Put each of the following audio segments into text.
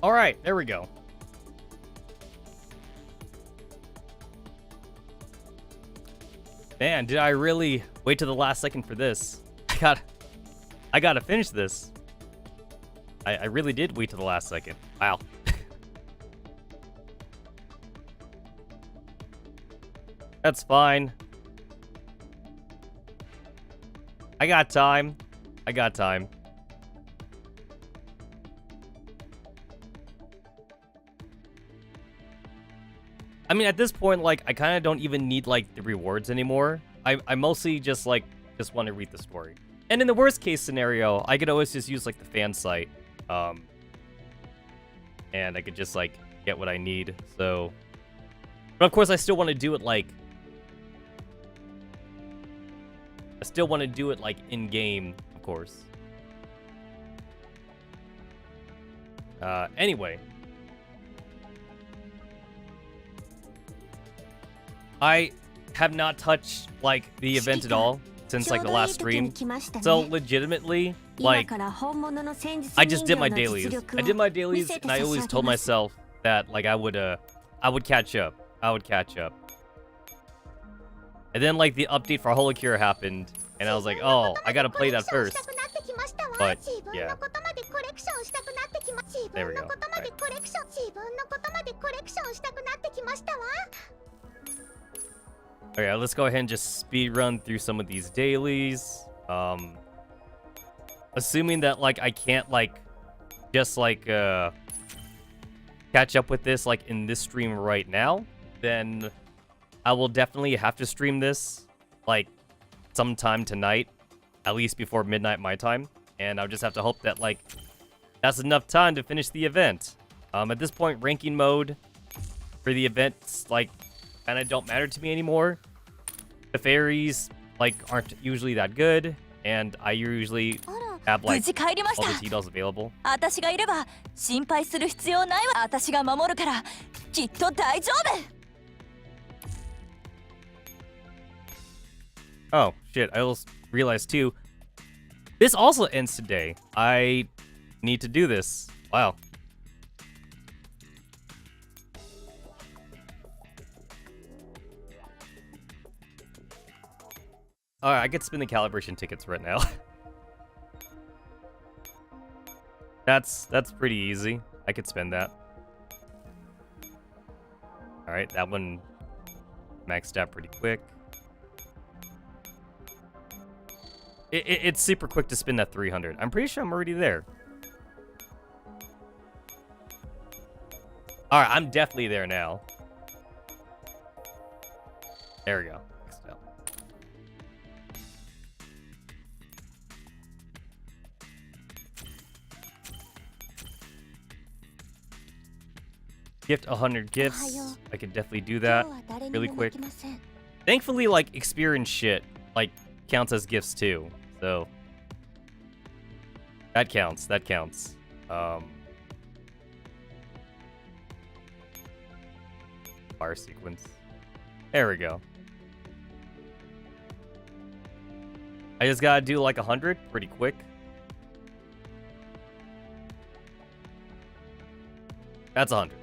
Alright, there we go. Man, did I really wait to the last second for this? I gotta finish this. I really did wait to the last second. Wow. That's fine. I got time. I got time. I mean, at this point, like, I kind of don't even need, like, the rewards anymore. I mostly just want to read the story. And in the worst case scenario, I could always just use, like, the fan site. And I could just, like, get what I need, so... But of course, I still want to do it, like... I still want to do it, like, in-game, of course. Anyway. I have not touched, like, the event at all since, like, the last stream. So, legitimately, like, I just did my dailies. I did my dailies, and I always told myself that, like, I would catch up. I would catch up. And then, like, the update for Holocure happened, and I was like, oh, I gotta play that first. But, yeah. There we go. Right. Okay, let's go ahead and just speed run through some of these dailies. Assuming that, like, I can't, like, just, like, catch up with this, like, in this stream right now, then I will definitely have to stream this, like, sometime tonight, at least before midnight my time, and I'll just have to hope that, like, that's enough time to finish the event. At this point, ranking mode for the events, like, kind of don't matter to me anymore. The fairies, like, aren't usually that good, and I usually have, like, all the T-dolls available. Oh, shit, I almost realized, too. This also ends today. I need to do this. Wow. Alright, I could spin the calibration tickets right now. That's pretty easy. I could spend that. Alright, that one maxed out pretty quick. It's super quick to spin that 300. I'm pretty sure I'm already there. Alright, I'm definitely there now. There we go. Maxed out. Gift 100 gifts. I could definitely do that really quick. Thankfully, like, experience shit, like, counts as gifts too. So that counts. That counts. Fire sequence. There we go. I just gotta do like 100 pretty quick. That's 100.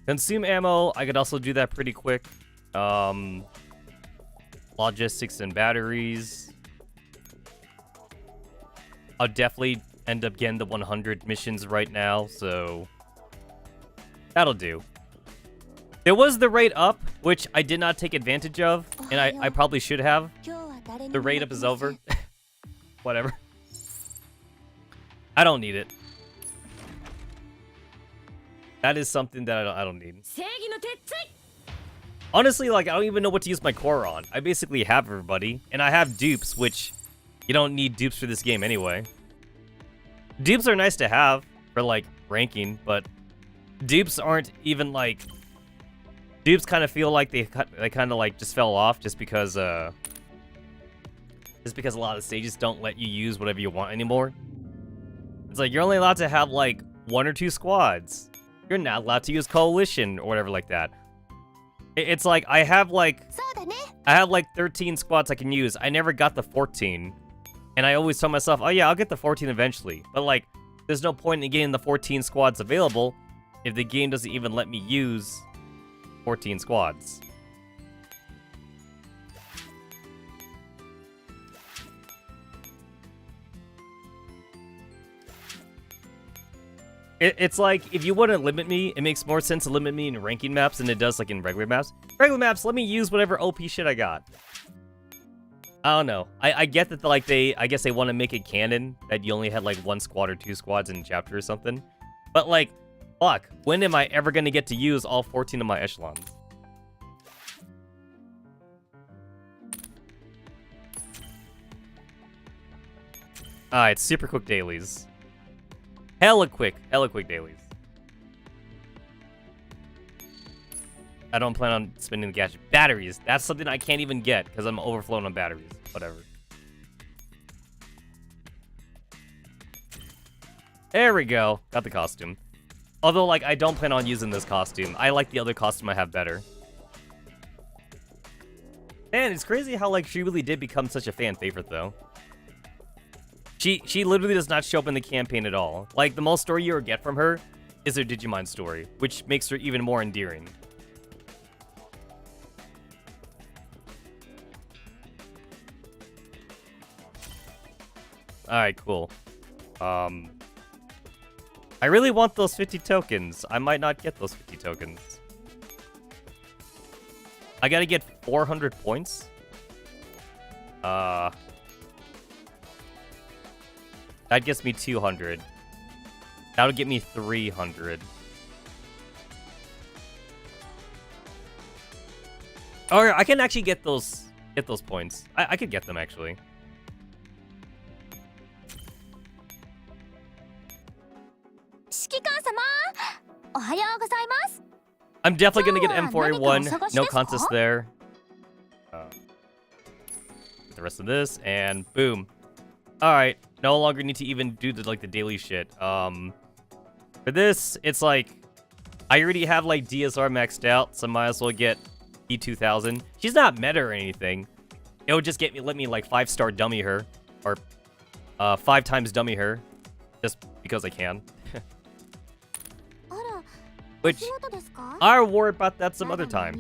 Consume ammo, I could also do that pretty quick. Logistics and batteries. I'll definitely end up getting the 100 missions right now, so that'll do. There was the rate up, which I did not take advantage of, and I probably should have. The rate up is over. Whatever. I don't need it. That is something that I don't need. Honestly, like, I don't even know what to use my core on. I basically have everybody, and I have dupes, which you don't need dupes for this game anyway. Dupes are nice to have for, like, ranking, but dupes aren't even, like... Dupes kind of feel like they kind of, like, just fell off just because a lot of stages don't let you use whatever you want anymore. It's like, you're only allowed to have, like, 1 or 2 squads. You're not allowed to use Coalition or whatever like that. It's like I have like 13 squads I can use. I never got the 14. And I always tell myself, oh yeah, I'll get the 14 eventually. But like, there's no point in getting the 14 squads available if the game doesn't even let me use 14 squads. It's like, if you want to limit me, it makes more sense to limit me in ranking maps than it does like in regular maps. Regular maps, let me use whatever OP shit I got. I don't know. I get that I guess they want to make it canon that you only had like 1 squad or 2 squads in a chapter or something. But like, fuck, when am I ever going to get to use all 14 of my echelons? Alright, super quick dailies. Hella quick dailies. I don't plan on spending the gadget. Batteries. That's something I can't even get because I'm overflowing on batteries. Whatever. There we go. Got the costume. Although, like, I don't plan on using this costume. I like the other costume I have better. Man, it's crazy how, like, she really did become such a fan favorite, though. She literally does not show up in the campaign at all. Like, the most story you ever get from her is her Digimon story, which makes her even more endearing. Alright, cool. I really want those 50 tokens. I might not get those 50 tokens. I gotta get 400 points? That gets me 200. That'll get me 300. Oh, I can actually get those points. I could get them, actually. I'm definitely gonna get M4A1. No contest there. The rest of this, and boom. Alright, no longer need to even do the daily shit. For this, it's like, I already have like DSR maxed out, so might as well get E2000. She's not meta or anything. It would just let me like 5-star dummy her, or 5 times dummy her, just because I can. Which, I'll worry about that some other time.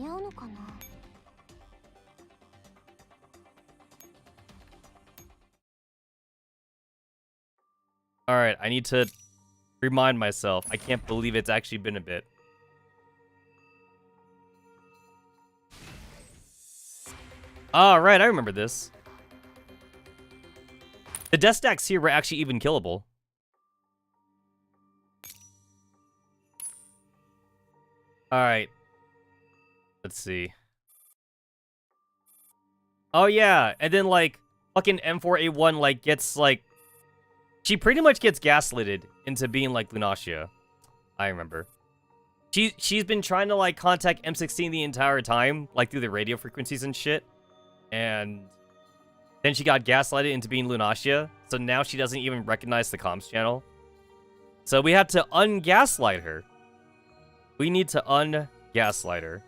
Alright, I need to remind myself. I can't believe it's actually been a bit. Alright, I remember this. The death stacks here were actually even killable. Alright. Let's see. Oh yeah, and then like, fucking M4A1 like gets like, she pretty much gets gaslighted into being like Lunacia. I remember. She's been trying to like contact M16 the entire time, like through the radio frequencies and shit. And then she got gaslighted into being Lunacia, so now she doesn't even recognize the comms channel. So we had to un-gaslight her. We need to un-gaslight her.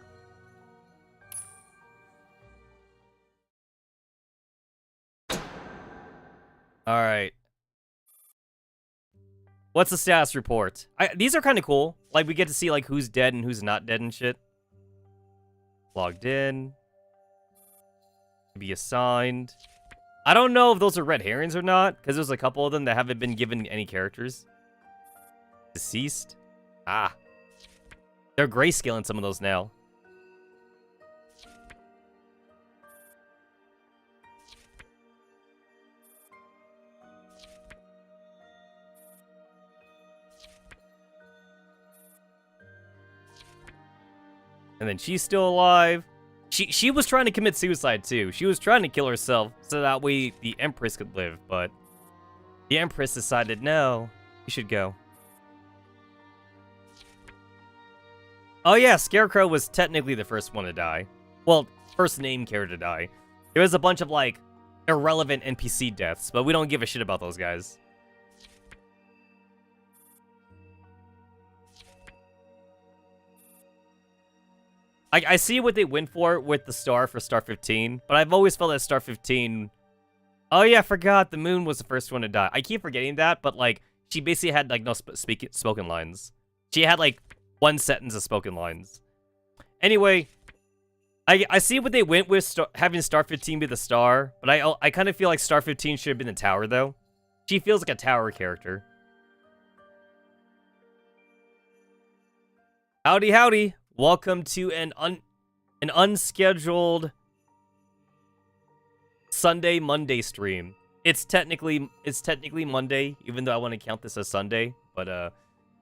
Alright. What's the status report? These are kind of cool. Like, we get to see, like, who's dead and who's not dead and shit. Logged in. Be assigned. I don't know if those are red herrings or not, because there's a couple of them that haven't been given any characters. Deceased. Ah. They're grayscaling some of those now. And then she's still alive. She was trying to commit suicide too. She was trying to kill herself so that way the Empress could live, but the Empress decided, no, you should go. Oh yeah, Scarecrow was technically the first one to die. Well, first name character to die. There was a bunch of like irrelevant NPC deaths, but we don't give a shit about those guys. I see what they went for with the star for Star 15, but I've always felt that Star 15... Oh yeah, I forgot the moon was the first one to die. I keep forgetting that, but like, she basically had like no spoken lines. She had like one sentence of spoken lines. Anyway, I see what they went with having Star 15 be the star, but I kind of feel like Star 15 should have been the tower though. She feels like a tower character. Howdy, howdy. Welcome to an unscheduled Sunday Monday stream. It's technically Monday, even though I want to count this as Sunday, but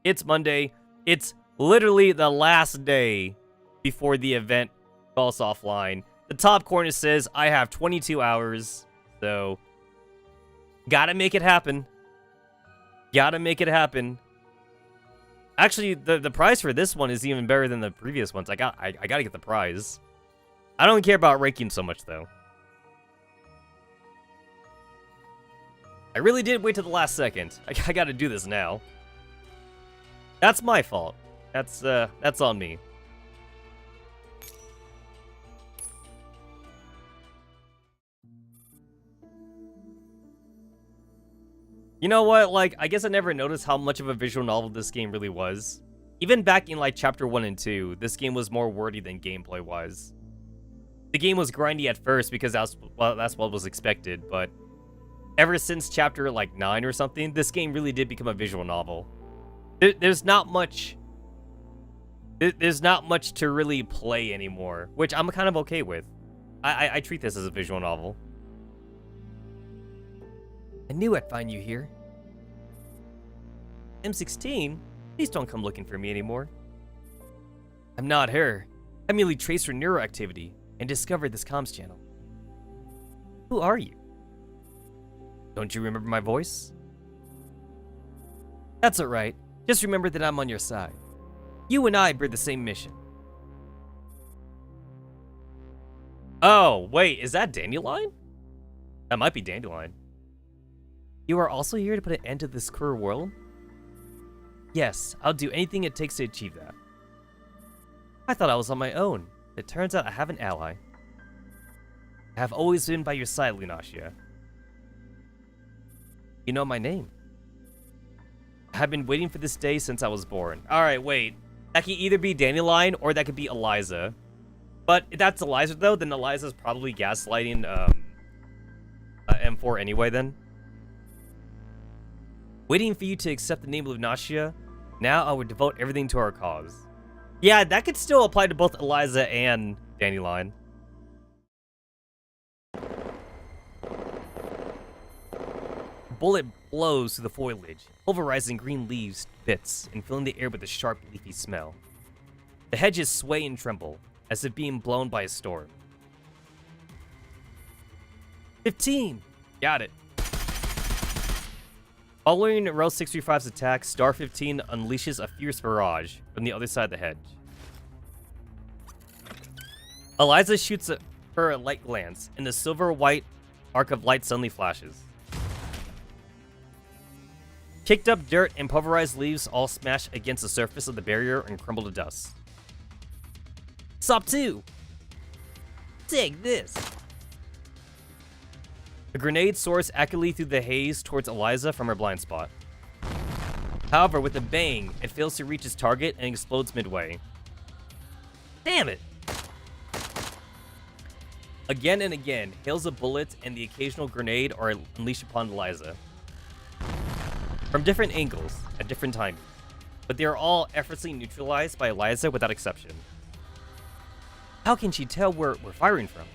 it's Monday. It's literally the last day before the event falls offline. The top corner says I have 22 hours, so gotta make it happen. Gotta make it happen. Actually, the prize for this one is even better than the previous ones. I gotta get the prize. I don't care about ranking so much though. I really did wait till the last second. I gotta do this now. That's my fault. That's on me. You know what, like, I guess I never noticed how much of a visual novel this game really was. Even back in, like, Chapter 1 and 2, this game was more wordy than gameplay-wise. The game was grindy at first because that's what was expected, but ever since Chapter, like, 9 or something, this game really did become a visual novel. There's not much... There's not much to really play anymore, which I'm kind of okay with. I treat this as a visual novel. I knew I'd find you here. M16? Please don't come looking for me anymore. I'm not her. I merely traced her neuroactivity and discovered this comms channel. Who are you? Don't you remember my voice? That's alright. Just remember that I'm on your side. You and I bear the same mission. Oh, wait, is that Dandelion? That might be Dandelion. You are also here to put an end to this cruel world? Yes, I'll do anything it takes to achieve that. I thought I was on my own. It turns out I have an ally. I have always been by your side, Lunacia. You know my name. I have been waiting for this day since I was born. Alright, wait. That can either be Dandelion or that could be Eliza. But if that's Eliza, though, then Eliza's probably gaslighting M4 anyway, then. Waiting for you to accept the name of Lunacia, now I would devote everything to our cause. Yeah, that could still apply to both Eliza and Dandelion. Bullet blows through the foliage, pulverizing green leaves bits and filling the air with a sharp, leafy smell. The hedges sway and tremble, as if being blown by a storm. 15! Got it. Following Row 635's attack, Star 15 unleashes a fierce barrage from the other side of the hedge. Eliza shoots her a light glance, and the silver-white arc of light suddenly flashes. Kicked up dirt and pulverized leaves all smash against the surface of the barrier and crumble to dust. Stop 2! Take this! A grenade soars accurately through the haze towards Eliza from her blind spot. However, with a bang, it fails to reach its target and explodes midway. Damn it! Again and again, hails of bullets and the occasional grenade are unleashed upon Eliza. From different angles, at different times, but they are all effortlessly neutralized by Eliza without exception. How can she tell where we're firing from?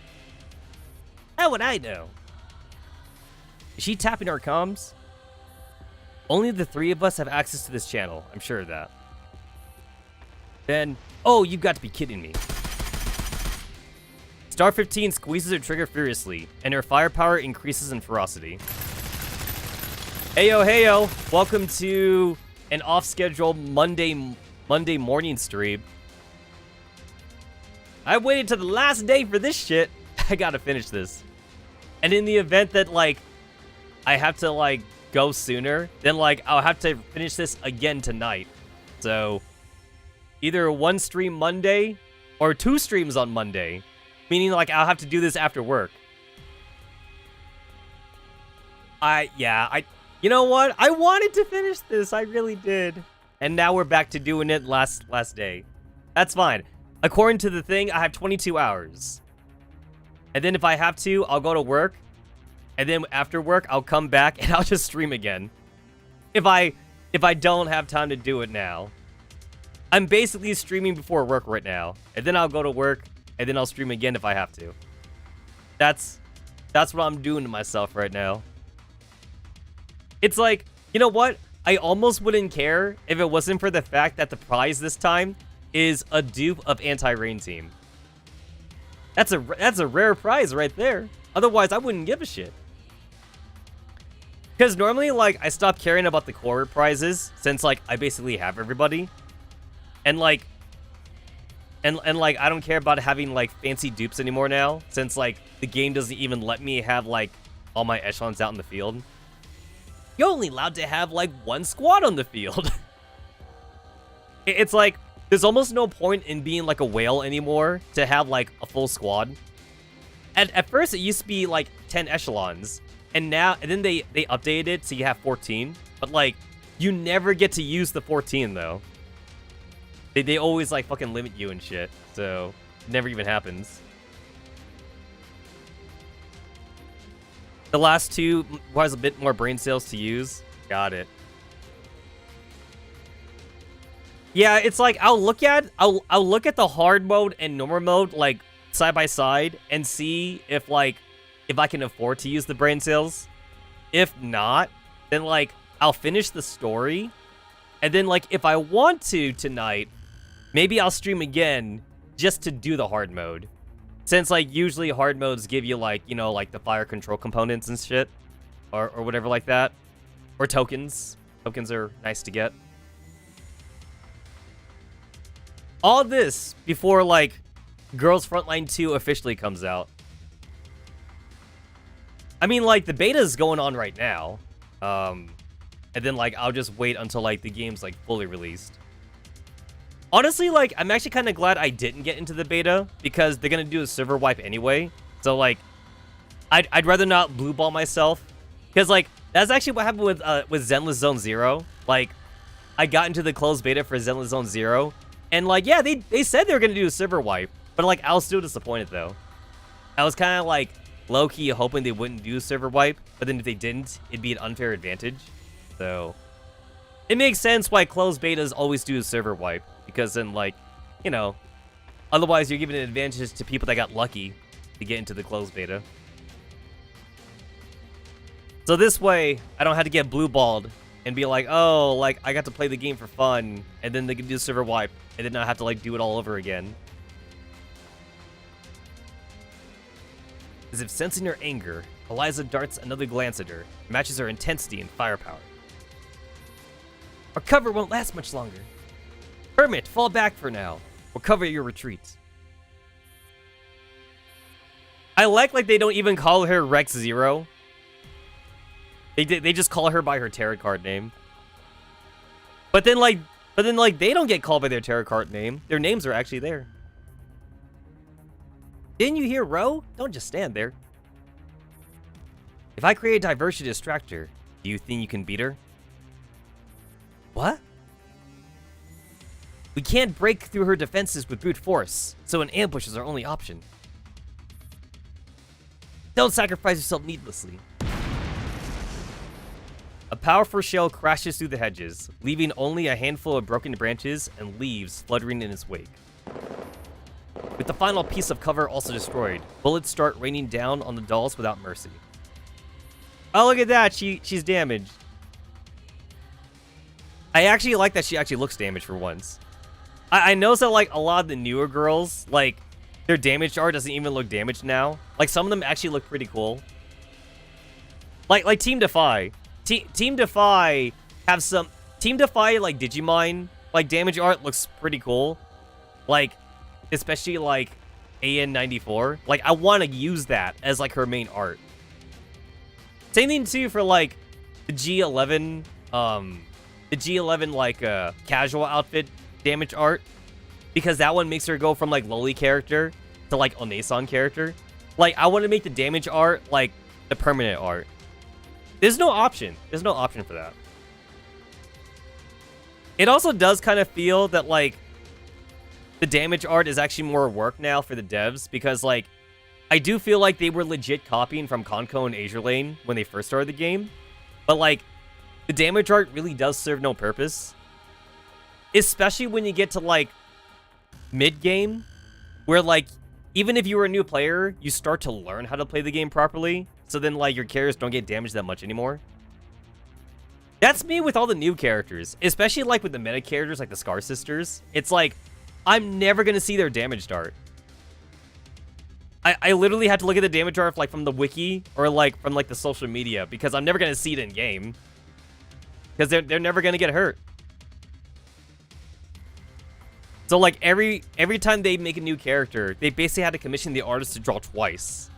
How would I know? Is she tapping our comms? Only the 3 of us have access to this channel, I'm sure of that. Then, oh, you've got to be kidding me. Star 15 squeezes her trigger furiously, and her firepower increases in ferocity. Heyo, heyo, welcome to an off-schedule Monday morning stream. I waited till the last day for this shit. I gotta finish this. And in the event that, like, I have to, like, go sooner, then, like, I'll have to finish this again tonight. So, either one stream Monday Or 2 streams on Monday. Meaning, like, I'll have to do this after work. You know what? I wanted to finish this. I really did. And now we're back to doing it last day. That's fine. According to the thing, I have 22 hours. And then if I have to, I'll go to work. And then after work, I'll come back and I'll just stream again. If I don't have time to do it now. I'm basically streaming before work right now. And then I'll go to work. And then I'll stream again if I have to. That's what I'm doing to myself right now. It's like, you know what? I almost wouldn't care if it wasn't for the fact that the prize this time is a dupe of Anti-Rain Team. That's a rare prize right there. Otherwise, I wouldn't give a shit. Because normally, like, I stop caring about the core prizes since, like, I basically have everybody. And, like, like, I don't care about having, like, fancy dupes anymore now since, like, the game doesn't even let me have, like, all my echelons out in the field. You're only allowed to have, like, 1 squad on the field. It's like, there's almost no point in being, like, a whale anymore to have, like, a full squad. At first, it used to be, like, 10 echelons. And then they updated it so you have 14. But, like, you never get to use the 14, though. They always, like, fucking limit you and shit. So, it never even happens. The last 2 requires a bit more brain cells to use. Got it. Yeah, it's like I'll look at the hard mode and normal mode like side by side and see if I can afford to use the brain cells. If not, then like I'll finish the story, and then like if I want to tonight, maybe I'll stream again just to do the hard mode. Since, like, usually hard modes give you, like, you know, like, the fire control components and shit. Or whatever like that. Or tokens. Tokens are nice to get. All this before, like, Girls Frontline 2 officially comes out. I mean, like, the beta's going on right now. And then, like, I'll just wait until, like, the game's, like, fully released. Honestly, like, I'm actually kind of glad I didn't get into the beta, because they're going to do a server wipe anyway. So, like, I'd rather not blue ball myself. Because, like, that's actually what happened with Zenless Zone Zero. Like, I got into the closed beta for Zenless Zone Zero. And, like, yeah, they said they were going to do a server wipe. But, like, I was still disappointed, though. I was kind of, like, low-key hoping they wouldn't do a server wipe. But then if they didn't, it'd be an unfair advantage. So, it makes sense why closed betas always do a server wipe. Because then, like, you know, otherwise you're giving an advantage to people that got lucky to get into the closed beta. So this way, I don't have to get blue-balled and be like, oh, like, I got to play the game for fun, and then they can do server wipe, and then I have to, like, do it all over again. As if sensing her anger, Eliza darts another glance at her, matches her intensity and firepower. Our cover won't last much longer. Hermit, fall back for now. We'll cover your retreat. I like they don't even call her Rex Zero. They just call her by her tarot card name. But then they don't get called by their tarot card name. Their names are actually there. Didn't you hear Ro? Don't just stand there. If I create a diversion to distract her, do you think you can beat her? What? We can't break through her defenses with brute force, so an ambush is our only option. Don't sacrifice yourself needlessly. A powerful shell crashes through the hedges, leaving only a handful of broken branches and leaves fluttering in its wake. With the final piece of cover also destroyed, bullets start raining down on the dolls without mercy. Oh, look at that! She's damaged. I actually like that she actually looks damaged for once. I noticed that, like, a lot of the newer girls, like, their damage art doesn't even look damaged now. Like, some of them actually look pretty cool. Like Team Defy. Team Defy have some... Team Defy, like, Digimon, like, damage art looks pretty cool. Like, especially, like, AN94. Like, I want to use that as, like, her main art. Same thing, too, for, like, the G11, like, casual outfit damage art. because that one makes her go from like lowly character to like Onesan character. Like, I want to make the damage art like the permanent art. There's no option. There's no option for that. It also does kind of feel that like the damage art is actually more work now for the devs, because like I do feel like they were legit copying from Konko and Azure Lane when they first started the game, but like the damage art really does serve no purpose, especially when you get to like mid game, where like even if you were a new player, you start to learn how to play the game properly, so then like your characters don't get damaged that much anymore. That's me with all the new characters, especially like with the meta characters like the Scar Sisters. It's like I'm never gonna see their damage art. I literally had to look at the damage art like from the wiki or like from like the social media, because I'm never gonna see it in game, because they're never gonna get hurt. So like every time they make a new character, they basically had to commission the artist to draw twice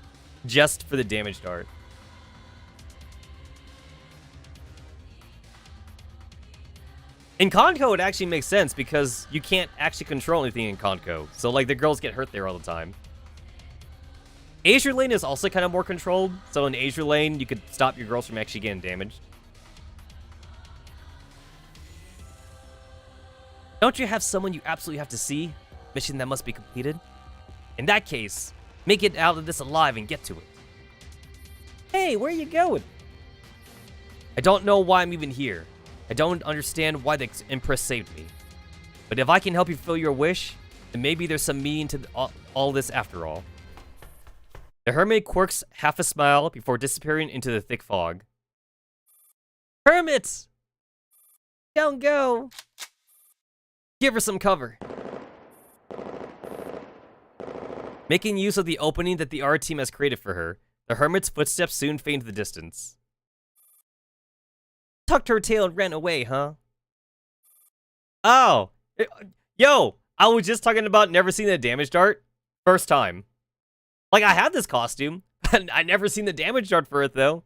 just for the damage art. In Konko, it actually makes sense because you can't actually control anything in Konko. So like the girls get hurt there all the time. Azure Lane is also kind of more controlled. So in Azure Lane, you could stop your girls from actually getting damaged. Don't you have someone you absolutely have to see? Mission that must be completed? In that case, make it out of this alive and get to it. Hey, where are you going? I don't know why I'm even here. I don't understand why the Empress saved me. But if I can help you fulfill your wish, then maybe there's some meaning to all this after all. The hermit quirks half a smile before disappearing into the thick fog. Hermits! Don't go! Give her some cover. Making use of the opening that the art team has created for her, the hermit's footsteps soon fade into the distance. Tucked her tail and ran away, huh? Oh! Yo! I was just talking about never seeing the damage art. First time. Like, I had this costume. I never seen the damage art for it, though.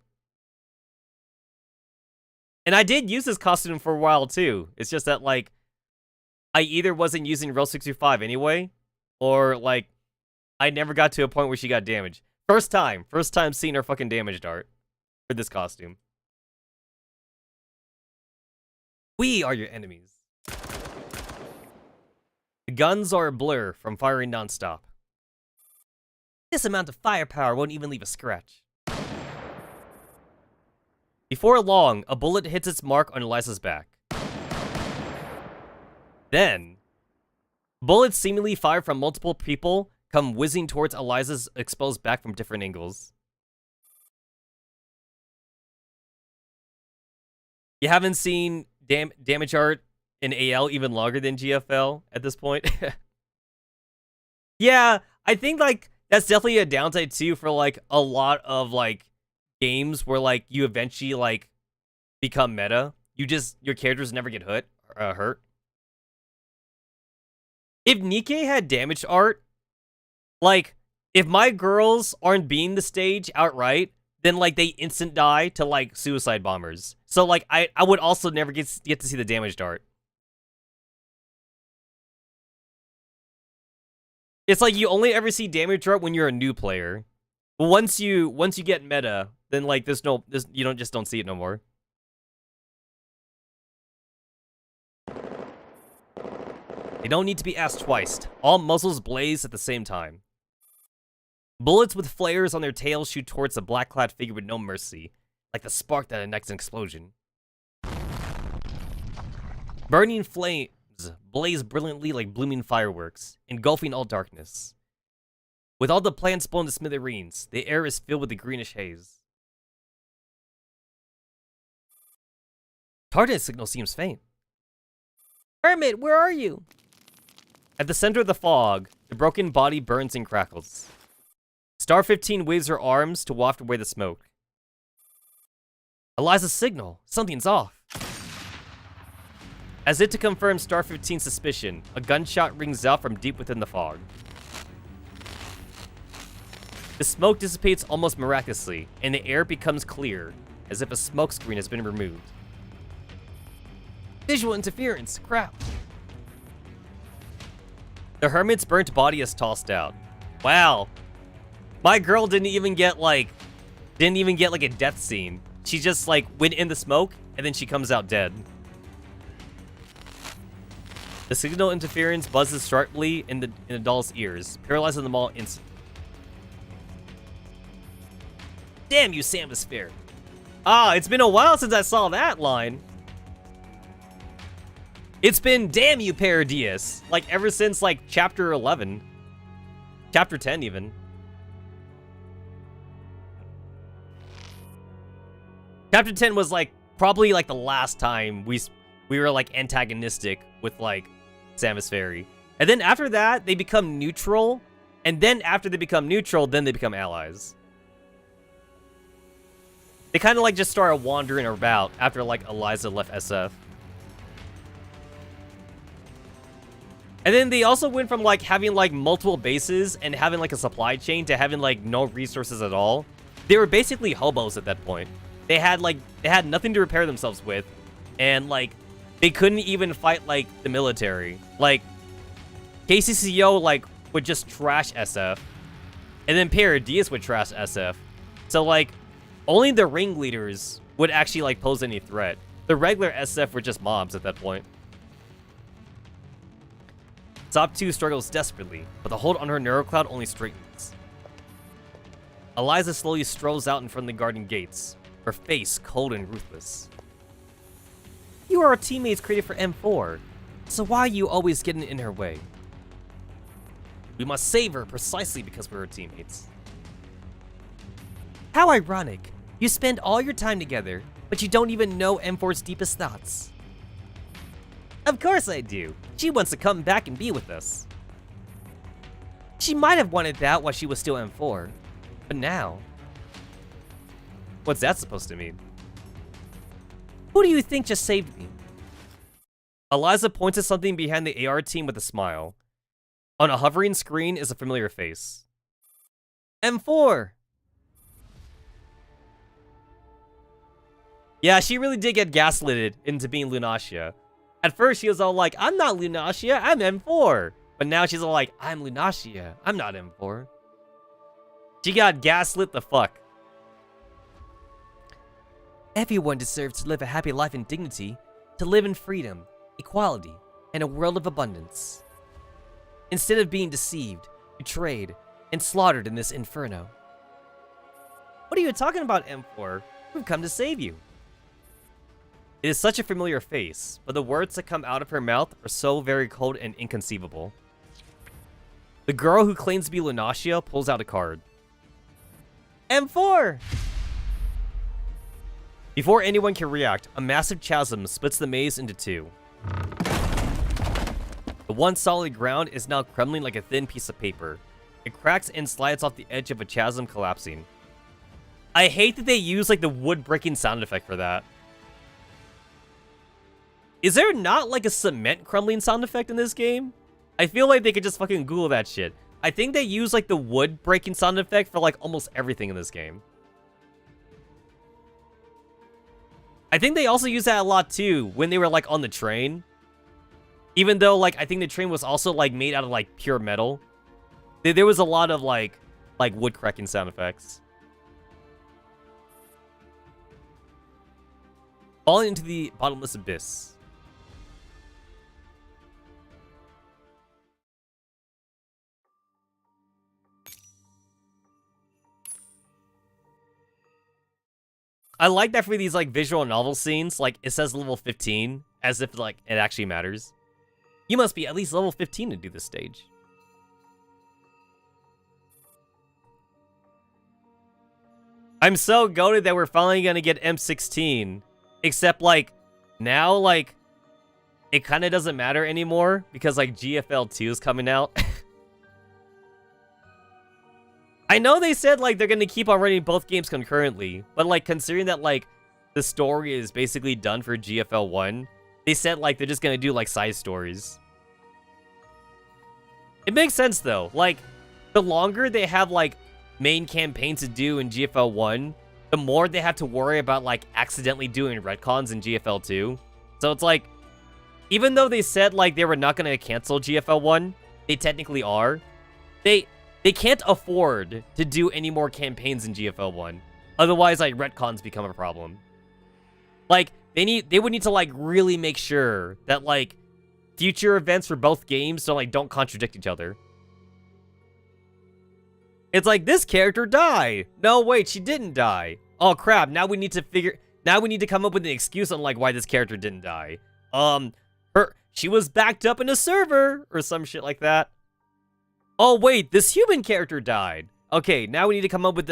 And I did use this costume for a while, too. It's just that, like, I either wasn't using Real 625 anyway, or, like, I never got to a point where she got damaged. First time seeing her fucking damaged art for this costume. We are your enemies. The guns are a blur from firing nonstop. This amount of firepower won't even leave a scratch. Before long, a bullet hits its mark on Eliza's back. Then, bullets seemingly fired from multiple people come whizzing towards Eliza's exposed back from different angles. You haven't seen damage art in AL even longer than GFL at this point. Yeah, I think like that's definitely a downside too for like a lot of like games where like you eventually like become meta. Your characters never get hurt. If Nikkei had damage art, like if my girls aren't being the stage outright, then like they instant die to like suicide bombers. So like I would also never get to see the damaged art. It's like you only ever see damage art when you're a new player. Once you get meta, then like you don't see it no more. They don't need to be asked twice. All muzzles blaze at the same time. Bullets with flares on their tails shoot towards the black-clad figure with no mercy, like the spark that ignites an explosion. Burning flames blaze brilliantly like blooming fireworks, engulfing all darkness. With all the plants blown to smithereens, the air is filled with a greenish haze. Target signal seems faint. Hermit, where are you? At the center of the fog, the broken body burns and crackles. Star 15 waves her arms to waft away the smoke. Eliza's signal. Something's off. As if to confirm Star 15's suspicion, a gunshot rings out from deep within the fog. The smoke dissipates almost miraculously, and the air becomes clear, as if a smokescreen has been removed. Visual interference. Crap. The hermit's burnt body is tossed out. Wow. My girl didn't even get like a death scene. She just like went in the smoke and then she comes out dead. The signal interference buzzes sharply in the doll's ears, paralyzing them all instantly. Damn you, Samisphere. Ah, it's been a while since I saw that line. It's been damn you, Paradius. Like ever since like chapter 11. Chapter 10 even. Chapter 10 was like probably like the last time we were like antagonistic with like Samus Fairy. And then after that, they become neutral. And then after they become neutral, then they become allies. They kind of like just started wandering about after like Eliza left SF. And then they also went from like having like multiple bases and having like a supply chain to having like no resources at all. They were basically hobos at that point. They had nothing to repair themselves with, and like they couldn't even fight like the military. Like KCCO like would just trash SF, and then Paradius would trash SF. So like only the ringleaders would actually like pose any threat. The regular SF were just mobs at that point. Top 2 struggles desperately, but the hold on her neurocloud only straightens. Eliza slowly strolls out in front of the garden gates, her face cold and ruthless. You are our teammates created for M4, so why are you always getting in her way? We must save her precisely because we're her teammates. How ironic. You spend all your time together, but you don't even know M4's deepest thoughts. Of course I do. She wants to come back and be with us. She might have wanted that while she was still M4, but now... What's that supposed to mean? Who do you think just saved me? Eliza points at something behind the AR team with a smile. On a hovering screen is a familiar face. M4! Yeah, she really did get gaslighted into being Lunacia. At first, she was all like, I'm not Lunacia, I'm M4. But now she's all like, I'm Lunacia, I'm not M4. She got gaslit the fuck. Everyone deserves to live a happy life in dignity, to live in freedom, equality, and a world of abundance. Instead of being deceived, betrayed, and slaughtered in this inferno. What are you talking about, M4? We've come to save you. It is such a familiar face, but the words that come out of her mouth are so very cold and inconceivable. The girl who claims to be Lunacia pulls out a card. M4! Before anyone can react, a massive chasm splits the maze into two. The one solid ground is now crumbling like a thin piece of paper. It cracks and slides off the edge of a chasm, collapsing. I hate that they use like the wood breaking sound effect for that. Is there not like a cement crumbling sound effect in this game? I feel like they could just fucking Google that shit. I think they use like the wood breaking sound effect for like almost everything in this game. I think they also use that a lot too when they were like on the train. Even though like I think the train was also like made out of like pure metal. There was a lot of like wood cracking sound effects. Falling into the bottomless abyss. I like that for these like visual novel scenes, like it says level 15, as if like it actually matters. You must be at least level 15 to do this stage. I'm so goated that we're finally gonna get M16. Except like, now like, it kind of doesn't matter anymore because like GFL 2 is coming out. I know they said like they're gonna keep on running both games concurrently, but like considering that like the story is basically done for GFL 1, they said like they're just gonna do like side stories. It makes sense though. Like the longer they have like main campaigns to do in GFL 1, the more they have to worry about like accidentally doing retcons in GFL 2. So it's like, even though they said like they were not gonna cancel GFL 1, they technically are, they can't afford to do any more campaigns in GFL 1. Otherwise, like, retcons become a problem. Like, they would need to, like, really make sure that, like, future events for both games don't contradict each other. It's like, this character died. No, wait, she didn't die. Oh, crap, now we need to come up with an excuse on, like, why this character didn't die. She was backed up in a server, or some shit like that. Oh, wait, this human character died. Okay, now we need to come up with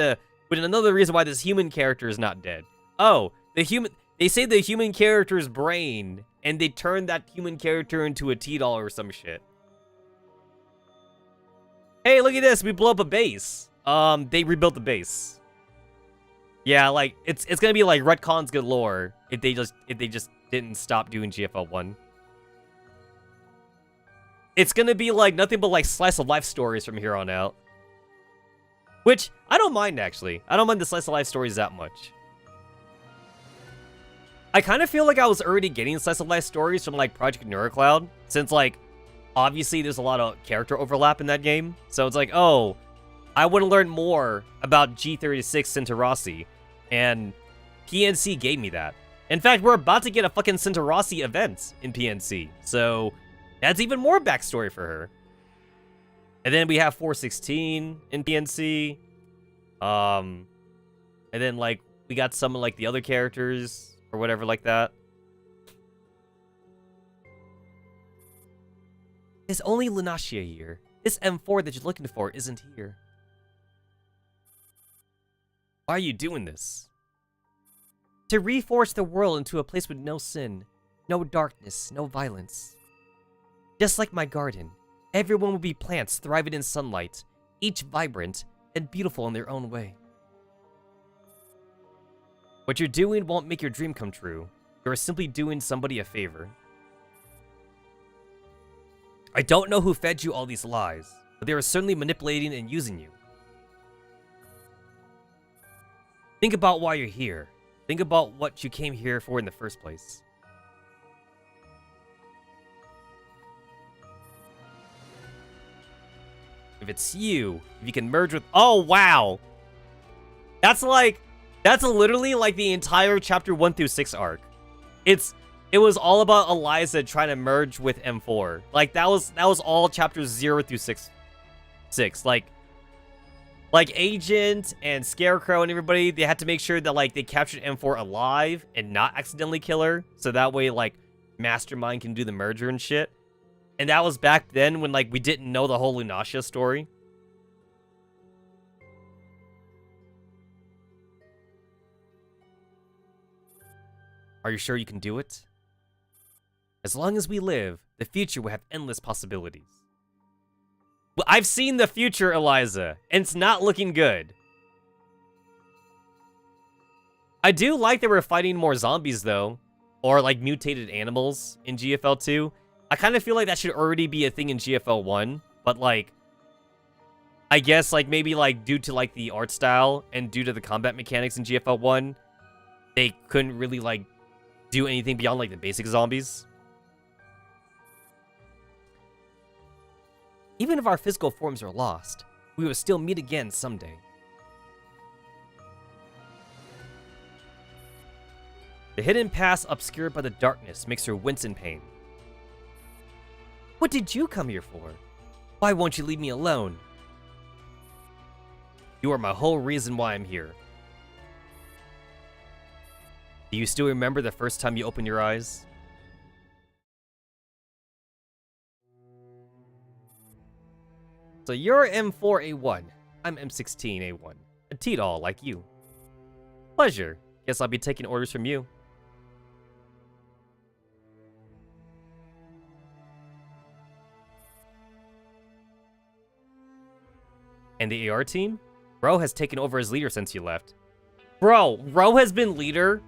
another reason why this human character is not dead. Oh, they say the human character's brain, and they turned that human character into a T-doll or some shit. Hey, look at this, we blew up a base. They rebuilt the base. Yeah, like, it's gonna be like retcons galore if they just didn't stop doing GFL 1. It's gonna be like nothing but like slice of life stories from here on out. Which, I don't mind actually. I don't mind the slice of life stories that much. I kind of feel like I was already getting slice of life stories from like Project NeuroCloud, since like, obviously there's a lot of character overlap in that game. So it's like, oh, I want to learn more about G36 Centaurosi, and PNC gave me that. In fact, we're about to get a fucking Centaurosi event in PNC, so that's even more backstory for her. And then we have 416 in PNC. And then, like, we got some of, like, the other characters or whatever like that. There's only Lunacia here. This M4 that you're looking for isn't here. Why are you doing this? To reforge the world into a place with no sin, no darkness, no violence. Just like my garden, everyone will be plants thriving in sunlight, each vibrant and beautiful in their own way. What you're doing won't make your dream come true. You're simply doing somebody a favor. I don't know who fed you all these lies, but they are certainly manipulating and using you. Think about why you're here. Think about what you came here for in the first place. If it's you, if you can merge with... Oh, wow! That's literally like the entire chapter 1 through 6 arc. It was all about Eliza trying to merge with M4. Like, that was all chapters 0 through 6. Like Agent and Scarecrow and everybody, they had to make sure that, like, they captured M4 alive and not accidentally kill her. So that way, like, Mastermind can do the merger and shit. And that was back then when, like, we didn't know the whole Lunacia story. Are you sure you can do it? As long as we live, the future will have endless possibilities. Well, I've seen the future, Eliza, and it's not looking good. I do like that we're fighting more zombies, though. Or, like, mutated animals in GFL 2. I kind of feel like that should already be a thing in GFL 1. But, like, I guess, like, maybe, like, due to, like, the art style and due to the combat mechanics in GFL 1, they couldn't really, like, do anything beyond, like, the basic zombies. Even if our physical forms are lost, we will still meet again someday. The hidden pass obscured by the darkness makes her wince in pain. What did you come here for? Why won't you leave me alone? You are my whole reason why I'm here. Do you still remember the first time you opened your eyes? So you're M4A1. I'm M16A1. A T-doll like you. Pleasure. Guess I'll be taking orders from you. And the AR team? Ro has taken over as leader since you left. Bro, Ro has been leader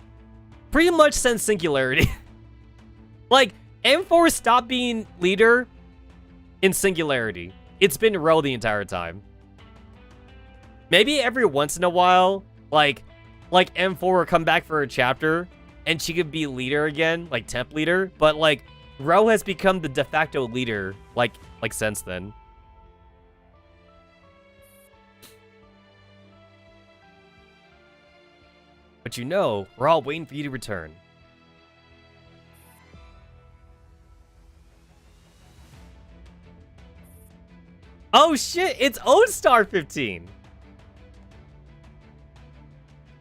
pretty much since Singularity. Like, M4 stopped being leader in Singularity. It's been Ro the entire time. Maybe every once in a while, like M4 will come back for a chapter, and she could be leader again, like temp leader. But, like, Ro has become the de facto leader, like since then. But you know, we're all waiting for you to return. Oh shit, it's O-Star 15!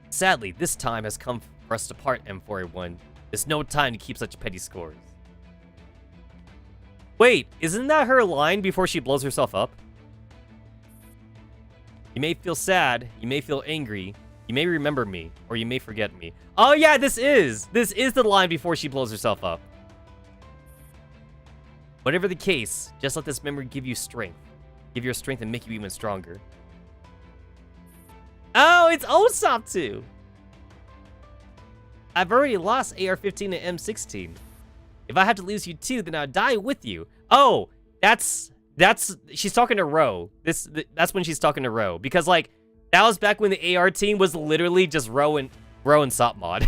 Sadly, this time has come for us to part, M4A1. There's no time to keep such petty scores. Wait, isn't that her line before she blows herself up? You may feel sad, you may feel angry, you may remember me, or you may forget me. Oh yeah, this is the line before she blows herself up. Whatever the case, just let this memory give you strength. Give your strength and make you even stronger. Oh, it's Usopp 2! I've already lost AR-15 and M16. If I have to lose you too, then I'll die with you. Oh, that's she's talking to Ro. That's when she's talking to Ro. Because, like, that was back when the AR team was literally just Ro and Sop mod.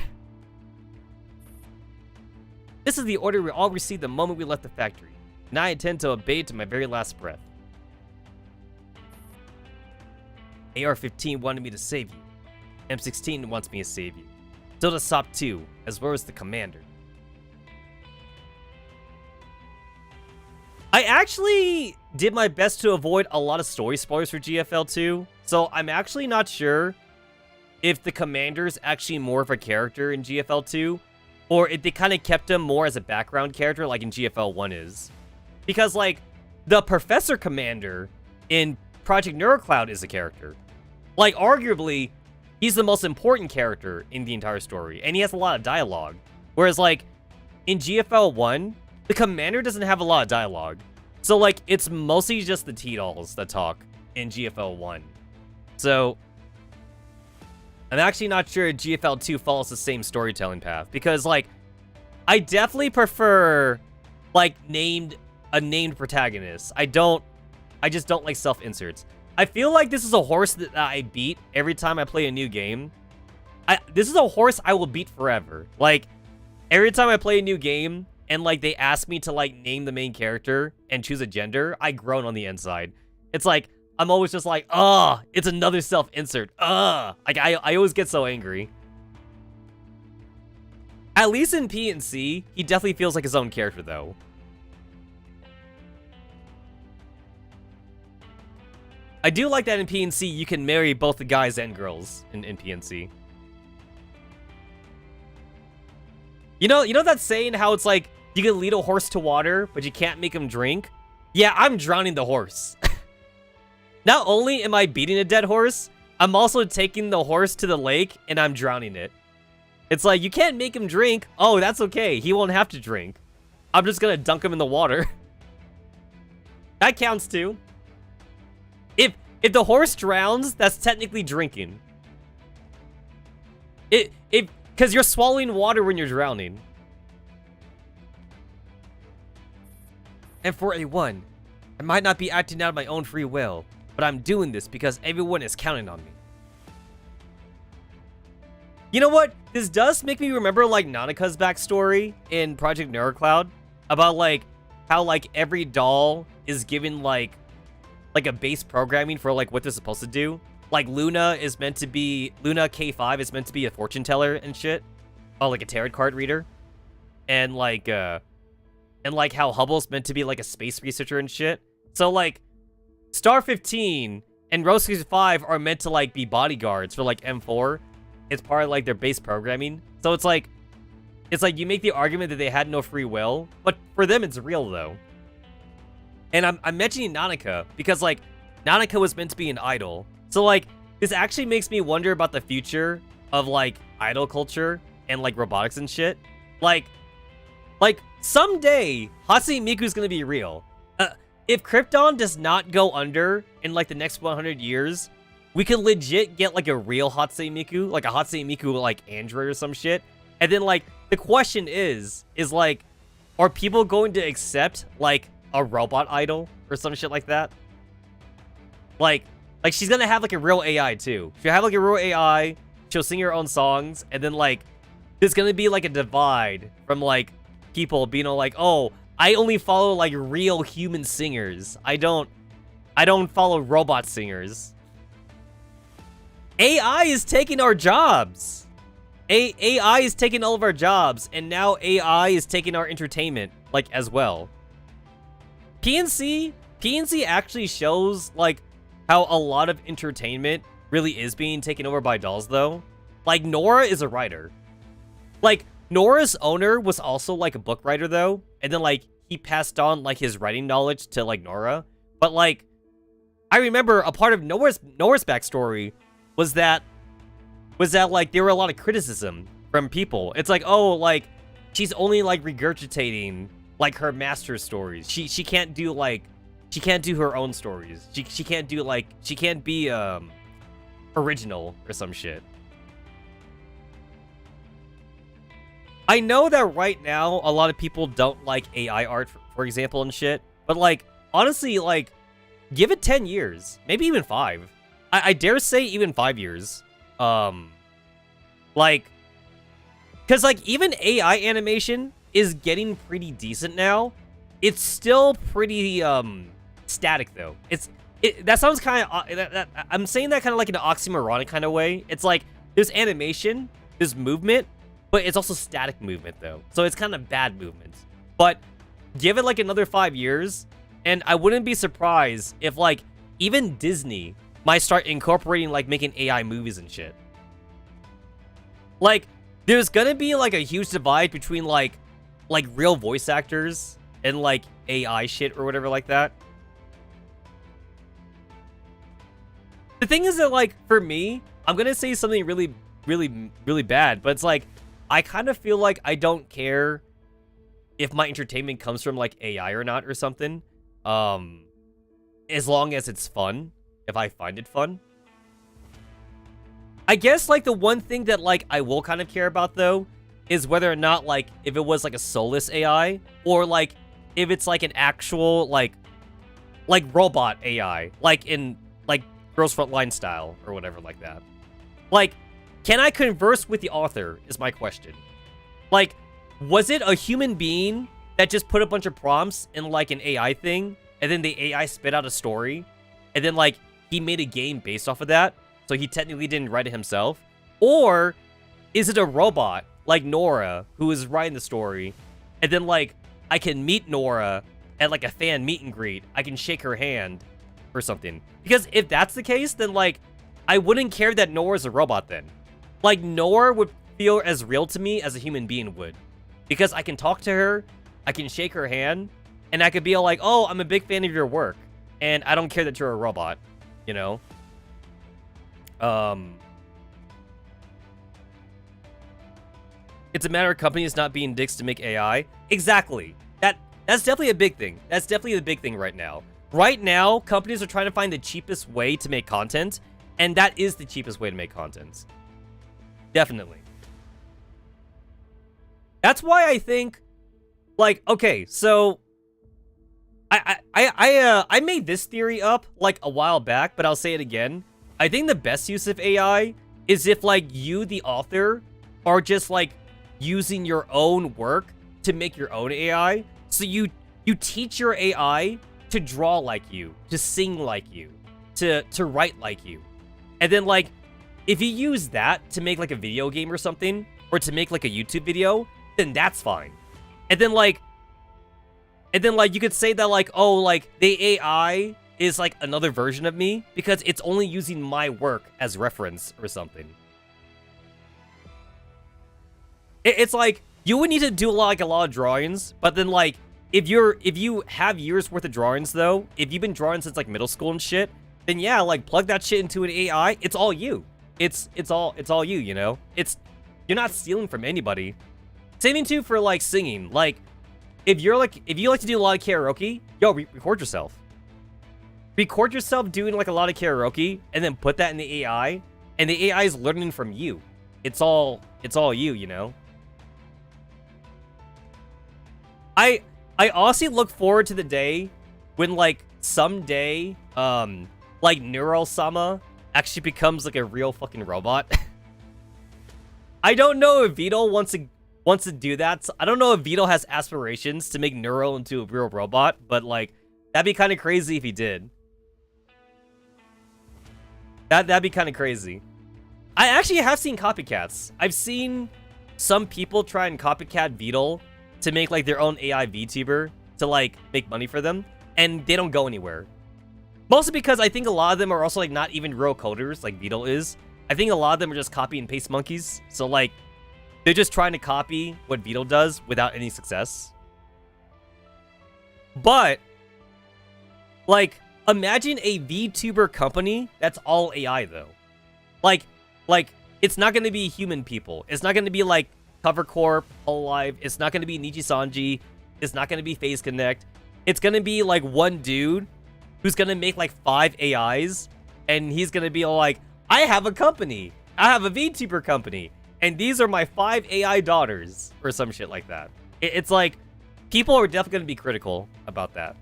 This is the order we all received the moment we left the factory, and I intend to obey to my very last breath. AR-15 wanted me to save you. M16 wants me to save you. So does Sop 2, as well as the commander. I actually did my best to avoid a lot of story spoilers for GFL 2, so I'm actually not sure if the commander's actually more of a character in GFL 2, or if they kind of kept him more as a background character like in GFL 1 is. Because, like, the Professor Commander in Project Neurocloud is a character. Like, arguably, he's the most important character in the entire story, and he has a lot of dialogue. Whereas, like, in GFL 1, the commander doesn't have a lot of dialogue. So, like, it's mostly just the T-Dolls that talk in GFL 1. So, I'm actually not sure if GFL 2 follows the same storytelling path. Because, like, I definitely prefer, like, a named protagonist. I just don't like self-inserts. I feel like this is a horse that I beat every time I play a new game. This is a horse I will beat forever. Like, every time I play a new game, and, like, they ask me to, like, name the main character and choose a gender, I groan on the inside. It's like, I'm always just like, ugh, it's another self-insert. Ugh. Like, I always get so angry. At least in P and C, he definitely feels like his own character, though. I do like that in PNC you can marry both the guys and girls in PNC. You know that saying how it's like, you can lead a horse to water, but you can't make him drink? Yeah, I'm drowning the horse. Not only am I beating a dead horse, I'm also taking the horse to the lake and I'm drowning it. It's like, you can't make him drink. Oh, that's okay. He won't have to drink. I'm just gonna dunk him in the water. That counts too. If the horse drowns, that's technically drinking. Because you're swallowing water when you're drowning. And for A1, I might not be acting out of my own free will, but I'm doing this because everyone is counting on me. You know what? This does make me remember, like, Nanaka's backstory in Project Neurocloud. About, like, how, like, every doll is given, like a base programming for, like, what they're supposed to do. Like, Luna K5 is meant to be a fortune teller and shit. Oh, like a tarot card reader. And, like, how Hubble's meant to be, like, a space researcher and shit. So, like, Star 15 and Roscoe's 5 are meant to, like, be bodyguards for, like, M4. It's part of, like, their base programming. So it's like you make the argument that they had no free will, but for them it's real, though. And I'm mentioning Nanaka because, like, Nanaka was meant to be an idol. So, like, this actually makes me wonder about the future of, like, idol culture and, like, robotics and shit. Like, someday, Hatsune Miku's gonna be real. If Krypton does not go under in, like, the next 100 years, we could legit get, like, a real Hatsune Miku, like a Hatsune Miku, like, android or some shit. And then, like, the question is, like, are people going to accept, like, a robot idol or some shit like that? Like she's gonna have, like, a real AI, too. She'll have, like, a real AI, she'll sing her own songs, and then, like, there's gonna be, like, a divide from, like, people being all like, oh, I only follow like real human singers. I don't follow robot singers. AI is taking our jobs. AI is taking all of our jobs, and now AI is taking our entertainment, like, as well. PNC actually shows, like, how a lot of entertainment really is being taken over by dolls, though. Like, Nora is a writer. Like, Nora's owner was also, like, a book writer, though, and then, like, he passed on, like, his writing knowledge to, like, Nora. But, like, I remember a part of Nora's backstory was that like there were a lot of criticism from people. It's like, oh, like she's only like regurgitating like her master's stories. She can't do like her own stories. She can't do like she can't be original or some shit. I know that right now a lot of people don't like AI art, for example, and shit. But like honestly, like give it 10 years, maybe even 5. I dare say even 5 years. Like, cause like even AI animation is getting pretty decent now. It's still pretty static though. That sounds kind of I'm saying that kind of like in an oxymoronic kind of way. It's like there's animation, there's movement, but it's also static movement though. So it's kind of bad movement. But give it like another 5 years, and I wouldn't be surprised if like even Disney might start incorporating like making AI movies and shit. Like, there's gonna be like a huge divide between like real voice actors and like AI shit or whatever like that. The thing is that like for me, I'm gonna say something really bad, but it's like I kind of feel like I don't care if my entertainment comes from like AI or not or something. As long as it's fun, if I find it fun. I guess, like, the one thing that, like, I will kind of care about, though, is whether or not, like, if it was, like, a soulless AI, or, like, if it's, like, an actual, like, robot AI, like, in, like, Girls Frontline style, or whatever like that. Like, can I converse with the author, is my question. Like, was it a human being that just put a bunch of prompts in, like, an AI thing, and then the AI spit out a story, and then, like, he made a game based off of that? So he technically didn't write it himself? Or is it a robot like Nora who is writing the story, and then like I can meet Nora at like a fan meet and greet, I can shake her hand or something? Because if that's the case, then like I wouldn't care that Nora's a robot then. Like Nora would feel as real to me as a human being would, because I can talk to her, I can shake her hand, and I could be all like, oh, I'm a big fan of your work, and I don't care that you're a robot, you know? It's a matter of companies not being dicks to make AI. Exactly. That's definitely a big thing. That's definitely the big thing right now. Right now, companies are trying to find the cheapest way to make content, and that is the cheapest way to make content. Definitely. That's why I think, like, okay, so I made this theory up like a while back, but I'll say it again. I think the best use of AI is if, like, you, the author, are just, like, using your own work to make your own AI. So you teach your AI to draw like you, to sing like you, to write like you. And then, like, if you use that to make, like, a video game or something, or to make, like, a YouTube video, then that's fine. And then, like, you could say that, like, oh, like, the AI is like another version of me because it's only using my work as reference or something. It's like you would need to do a lot of drawings, but then like if you have years worth of drawings though, if you've been drawing since like middle school and shit, then yeah, like plug that shit into an AI. It's all you. It's all you, you know? You're not stealing from anybody. Same thing too for like singing. Like if you like to do a lot of karaoke, yo, record yourself. Record yourself doing like a lot of karaoke and then put that in the AI, and the AI is learning from you. It's all you, you know? I honestly look forward to the day when like someday like Neuro-sama actually becomes like a real fucking robot. I don't know if Vito wants to wants to do that. So I don't know if Vito has aspirations to make Neuro into a real robot, but like that'd be kind of crazy if he did. That'd be kind of crazy. I actually have seen copycats. I've seen some people try and copycat Vito to make like their own AI VTuber to like make money for them, and they don't go anywhere. Mostly because I think a lot of them are also like not even real coders like Vito is. I think a lot of them are just copy and paste monkeys. So like they're just trying to copy what Vito does without any success. But like imagine a VTuber company that's all AI though. Like it's not going to be human people. It's not going to be like Cover Corp, Hololive. It's not going to be Nichi Sanji. It's not going to be FaZe Connect. It's going to be like one dude who's going to make like 5 AIs, and he's going to be like, I have a company. I have a VTuber company, and these are my 5 AI daughters, or some shit like that. It's like, people are definitely going to be critical about that.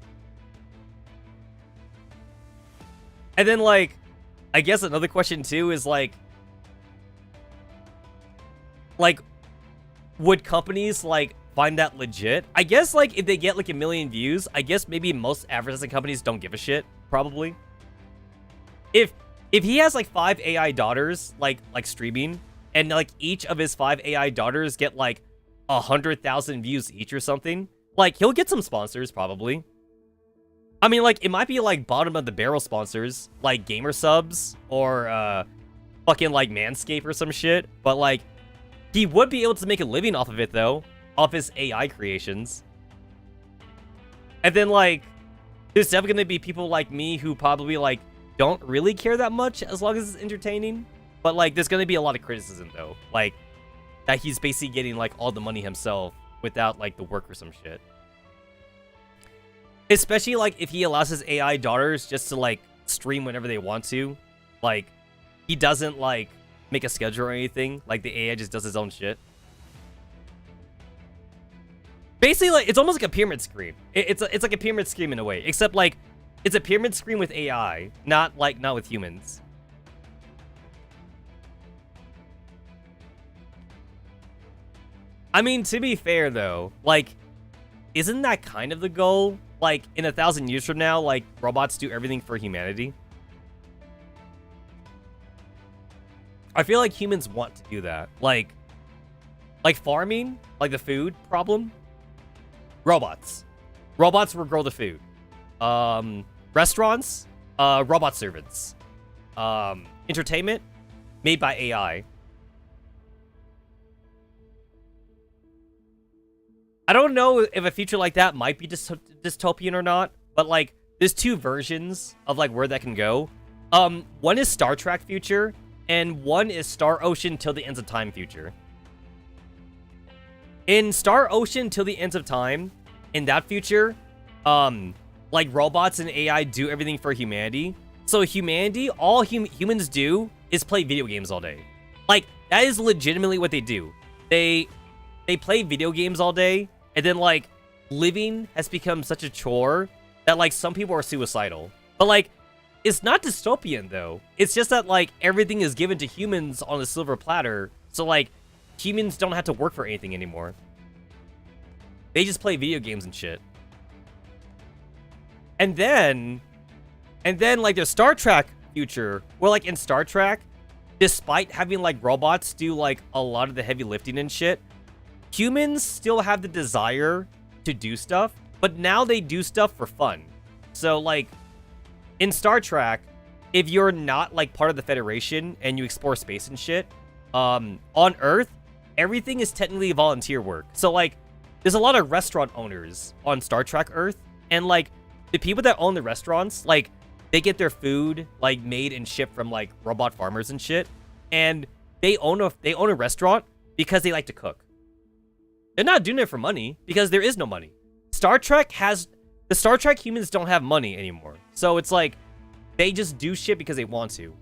And then like, I guess another question too is like, would companies like find that legit? I guess like if they get like 1 million views, I guess maybe most advertising companies don't give a shit, probably. If he has like 5 AI daughters like streaming, and like each of his 5 AI daughters get like 100,000 views each or something, like he'll get some sponsors probably. I mean, like it might be like bottom of the barrel sponsors like Gamer Subs or fucking like Manscaped or some shit, but like he would be able to make a living off of it, though. Off his AI creations. And then, like, there's definitely going to be people like me who probably, like, don't really care that much as long as it's entertaining. But, like, there's going to be a lot of criticism, though. Like, that he's basically getting, like, all the money himself without, like, the work or some shit. Especially, like, if he allows his AI daughters just to, like, stream whenever they want to. Like, he doesn't, like, make a schedule or anything. Like, the AI just does his own shit. Basically, like, it's almost like a pyramid scheme. It's like a pyramid scheme in a way. Except, like, it's a pyramid scheme with AI. Not with humans. I mean, to be fair, though, like, isn't that kind of the goal? Like, in 1,000 years from now, like, robots do everything for humanity? I feel like humans want to do that. Like farming, like the food problem. Robots. Robots will grow the food. Restaurants, robot servants. Entertainment, made by AI. I don't know if a future like that might be dystopian or not, but like, there's 2 versions of like where that can go. One is Star Trek future, and one is Star Ocean till the ends of time future. In Star Ocean till the ends of time, in that future, like robots and AI do everything for humanity. So humanity, all humans do is play video games all day. Like, that is legitimately what they do. They play video games all day, and then like living has become such a chore that like some people are suicidal. But like, it's not dystopian, though. It's just that, like, everything is given to humans on a silver platter. So, like, humans don't have to work for anything anymore. They just play video games and shit. And then, like, there's Star Trek future, where, like, in Star Trek, despite having, like, robots do, like, a lot of the heavy lifting and shit, humans still have the desire to do stuff, but now they do stuff for fun. So, like, in Star Trek, if you're not, like, part of the Federation and you explore space and shit, on Earth, everything is technically volunteer work. So, like, there's a lot of restaurant owners on Star Trek Earth, and, like, the people that own the restaurants, like, they get their food, like, made and shipped from, like, robot farmers and shit, and they own a restaurant because they like to cook. They're not doing it for money, because there is no money. The Star Trek humans don't have money anymore. So it's like, they just do shit because they want to.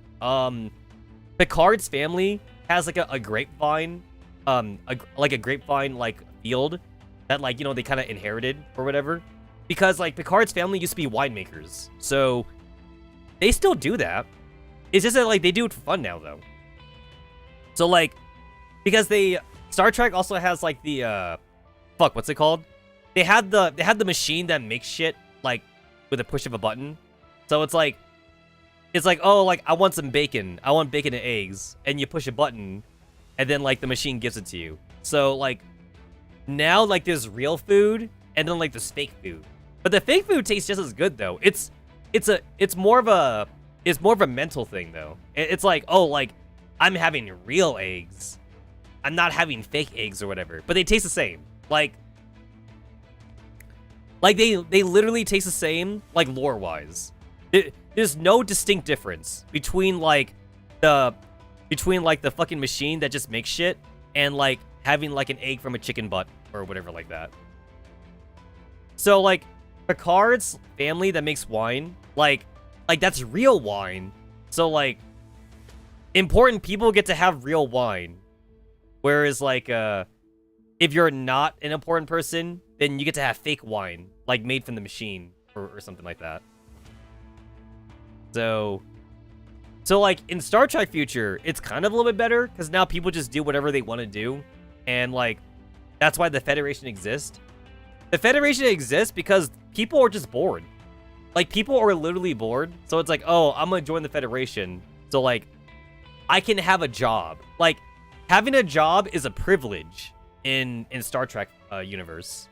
Picard's family has like a grapevine, a grapevine like field that, like, you know, they kind of inherited or whatever. Because like Picard's family used to be winemakers. So they still do that. It's just that like they do it for fun now though. So like, because they Star Trek also has like the fuck, what's it called? They had the machine that makes shit like with a push of a button. So it's like oh, like I want some bacon. I want bacon and eggs, and you push a button and then like the machine gives it to you. So like now like there's real food and then like there's fake food. But the fake food tastes just as good though. It's more of a mental thing though. It's like, oh, like I'm having real eggs. I'm not having fake eggs or whatever. But they taste the same. Like they literally taste the same, like lore-wise. There's no distinct difference between like the fucking machine that just makes shit and like having like an egg from a chicken butt or whatever like that. So like Picard's family that makes wine, like that's real wine. So like important people get to have real wine. Whereas like if you're not an important person, then you get to have fake wine, like made from the machine or something like that. So like in Star Trek Future, it's kind of a little bit better because now people just do whatever they want to do. And like, that's why the Federation exists. The Federation exists because people are just bored. Like people are literally bored. So it's like, oh, I'm going to join the Federation. So like, I can have a job. Like having a job is a privilege in Star Trek universe.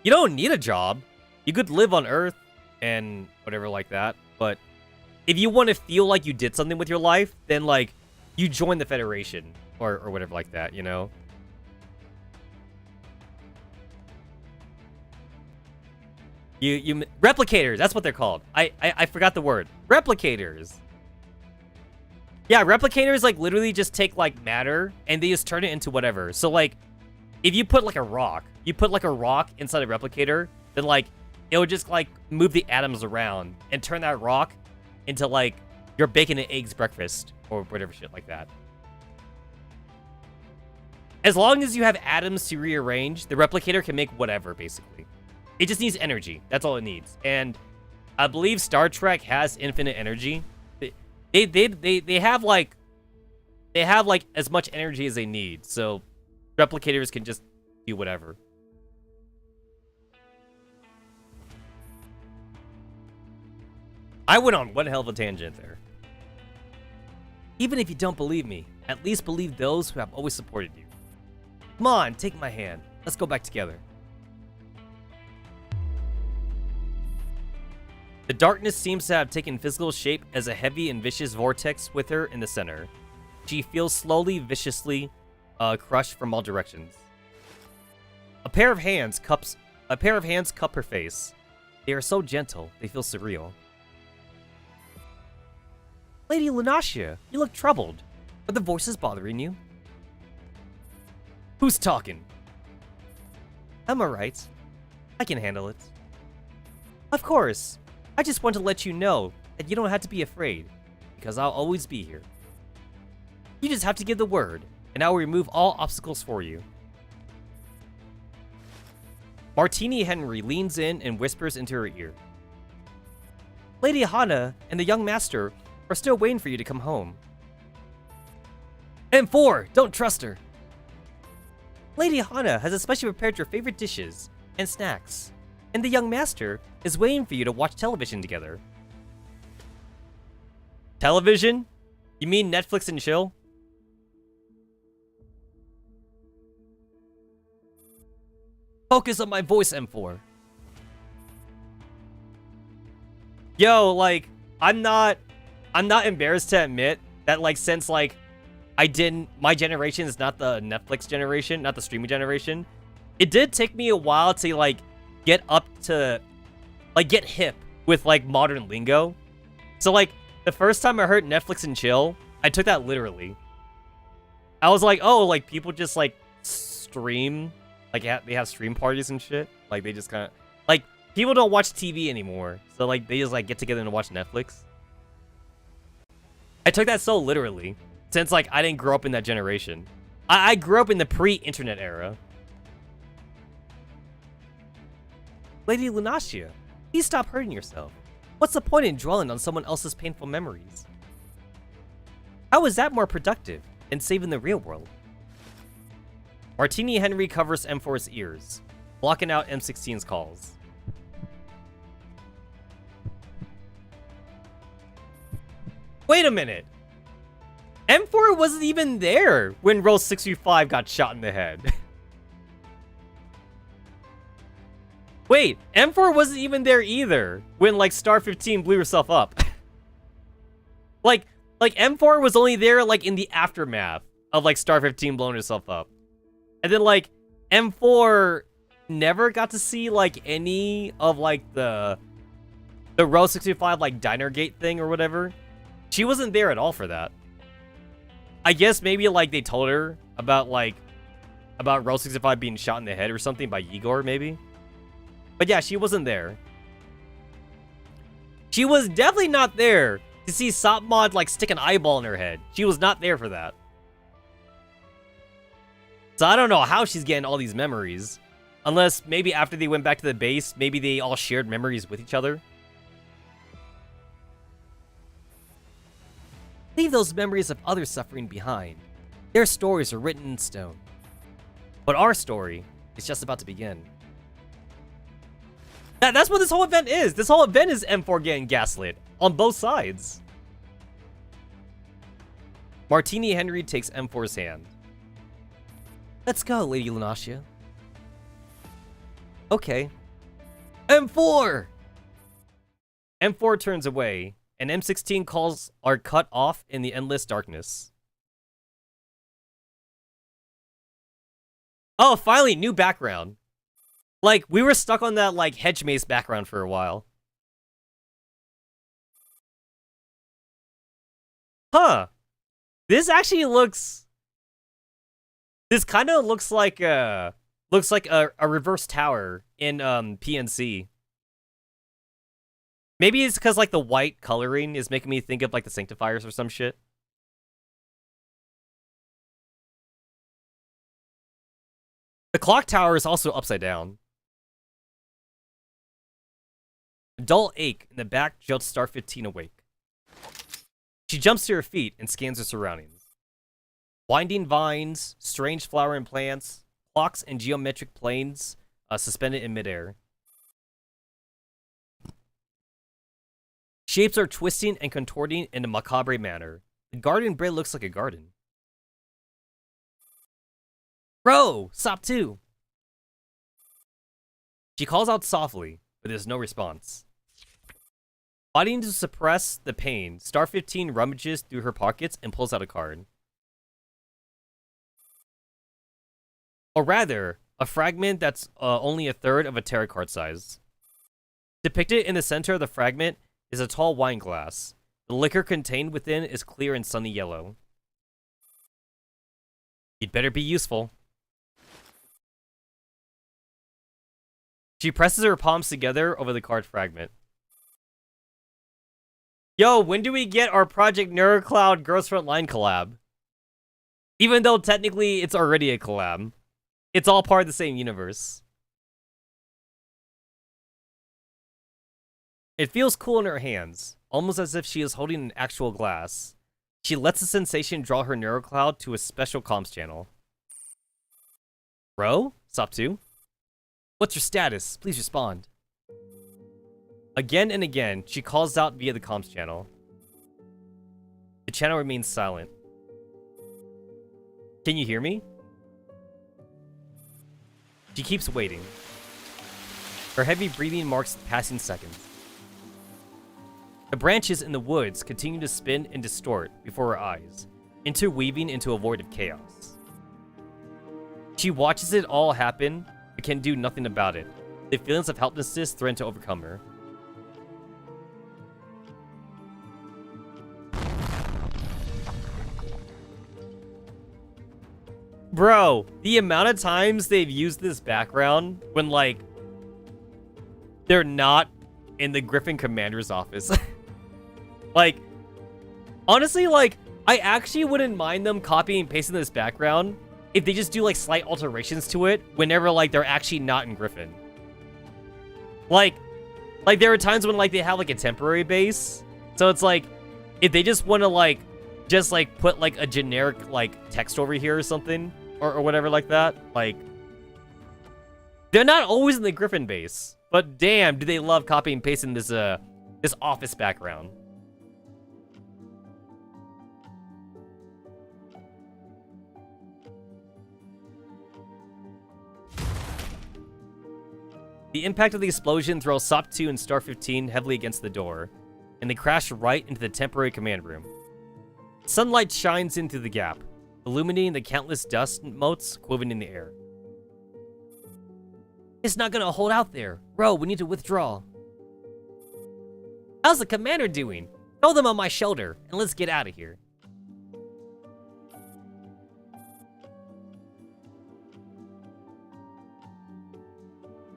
You don't need a job. You could live on Earth and whatever like that. But if you want to feel like you did something with your life, then like you join the Federation or whatever like that, you know? You replicators, that's what they're called. I forgot the word. Replicators. Yeah, replicators like literally just take like matter and they just turn it into whatever. So like if you put like a rock, inside a replicator, then like it would just like move the atoms around and turn that rock into like your bacon and eggs breakfast or whatever shit like that. As long as you have atoms to rearrange, the replicator can make whatever basically. It just needs energy. That's all it needs. And I believe Star Trek has infinite energy. They have like as much energy as they need. So replicators can just do whatever. I went on one hell of a tangent there. Even if you don't believe me, at least believe those who have always supported you. Come on, take my hand. Let's go back together. The darkness seems to have taken physical shape as a heavy and vicious vortex with her in the center. She feels slowly, viciously crushed from all directions. A pair of hands cup her face. They are so gentle, they feel surreal. Lady Lunacia, you look troubled. Are the voices bothering you? Who's talking? I'm alright. I can handle it. Of course. I just want to let you know that you don't have to be afraid, because I'll always be here. You just have to give the word, and I will remove all obstacles for you. Martini Henry leans in and whispers into her ear. Lady Hana and the young master are still waiting for you to come home. M4, don't trust her. Lady Hana has especially prepared your favorite dishes and snacks, and the young master is waiting for you to watch television together. Television? You mean Netflix and chill? Focus on my voice, M4. Yo, like, I'm not embarrassed to admit that, like, since, like, my generation is not the Netflix generation, not the streaming generation, it did take me a while to, like, get hip with, like, modern lingo. So, like, the first time I heard Netflix and chill, I took that literally. I was like, oh, like, people just, like, stream, like, they have stream parties and shit. Like, they just kind of, like, people don't watch TV anymore. So, like, they just, like, get together and watch Netflix. I took that so literally, since, like, I didn't grow up in that generation. I grew up in the pre-internet era. Lady Lunacia, please stop hurting yourself. What's the point in dwelling on someone else's painful memories? How is that more productive and save in the real world. Martini Henry covers M4's ears, blocking out M16's calls. Wait a minute. M4 wasn't even there when Rose 65 got shot in the head. Wait, M4 wasn't even there either when, like, Star 15 blew herself up. like M4 was only there, like, in the aftermath of, like, Star 15 blowing herself up. And then, like, M4 never got to see, like, any of, like, the Rose 65, like, diner gate thing or whatever. She wasn't there at all for that. I guess maybe, like, they told her about Rose 65 being shot in the head or something by Igor, maybe. But yeah, she wasn't there. She was definitely not there to see Sopmod, like, stick an eyeball in her head. She was not there for that. So I don't know how she's getting all these memories. Unless maybe after they went back to the base, maybe they all shared memories with each other. Leave those memories of others suffering behind. Their stories are written in stone. But our story is just about to begin. That's what this whole event is. This whole event is M4 getting gaslit on both sides. Martini Henry takes M4's hand. Let's go, Lady Lunacia. Okay. M4! M4 turns away, and M16 calls are cut off in the endless darkness. Oh, finally, new background. Like, we were stuck on that, like, hedge maze background for a while. Huh. This actually looks... This kind of looks like a reverse tower in, PNC. Maybe it's because, like, the white coloring is making me think of, like, the Sanctifiers or some shit. The clock tower is also upside down. A dull ache in the back jolts Star 15 awake. She jumps to her feet and scans her surroundings. Winding vines, strange flowering plants, clocks and geometric planes suspended in midair. Shapes are twisting and contorting in a macabre manner. The garden bed looks like a garden. Bro, stop too. She calls out softly, but there's no response. Fighting to suppress the pain, Star 15 rummages through her pockets and pulls out a card. Or rather, a fragment that's only a third of a tarot card size. Depicted in the center of the fragment is a tall wine glass. The liquor contained within is clear and sunny yellow. You'd better be useful. She presses her palms together over the card fragment. Yo, when do we get our Project NeuroCloud Girls Frontline collab? Even though technically it's already a collab. It's all part of the same universe. It feels cool in her hands, almost as if she is holding an actual glass. She lets the sensation draw her NeuroCloud to a special comms channel. Bro? Stop 2? What's your status? Please respond. Again and again, she calls out via the comms channel. The channel remains silent. Can you hear me? She keeps waiting. Her heavy breathing marks the passing seconds. The branches in the woods continue to spin and distort before her eyes, interweaving into a void of chaos. She watches it all happen, but can do nothing about it. The feelings of helplessness threaten to overcome her. Bro, the amount of times they've used this background when, like, they're not in the Griffin Commander's office. Like, honestly, like, I actually wouldn't mind them copying and pasting this background if they just do, like, slight alterations to it whenever, like, they're actually not in Griffin. Like there are times when, like, they have, like, a temporary base. So it's like, if they just want to, like, just like put like a generic like text over here or something or whatever like that. Like, they're not always in the Griffin base, but damn, do they love copying and pasting this this office background. The impact of the explosion throws SOP 2 and Star 15 heavily against the door, and they crash right into the temporary command room. Sunlight shines in through the gap, illuminating the countless dust motes quivering in the air. It's not gonna hold out there. Bro, we need to withdraw. How's the commander doing? Throw them on my shoulder, and let's get out of here.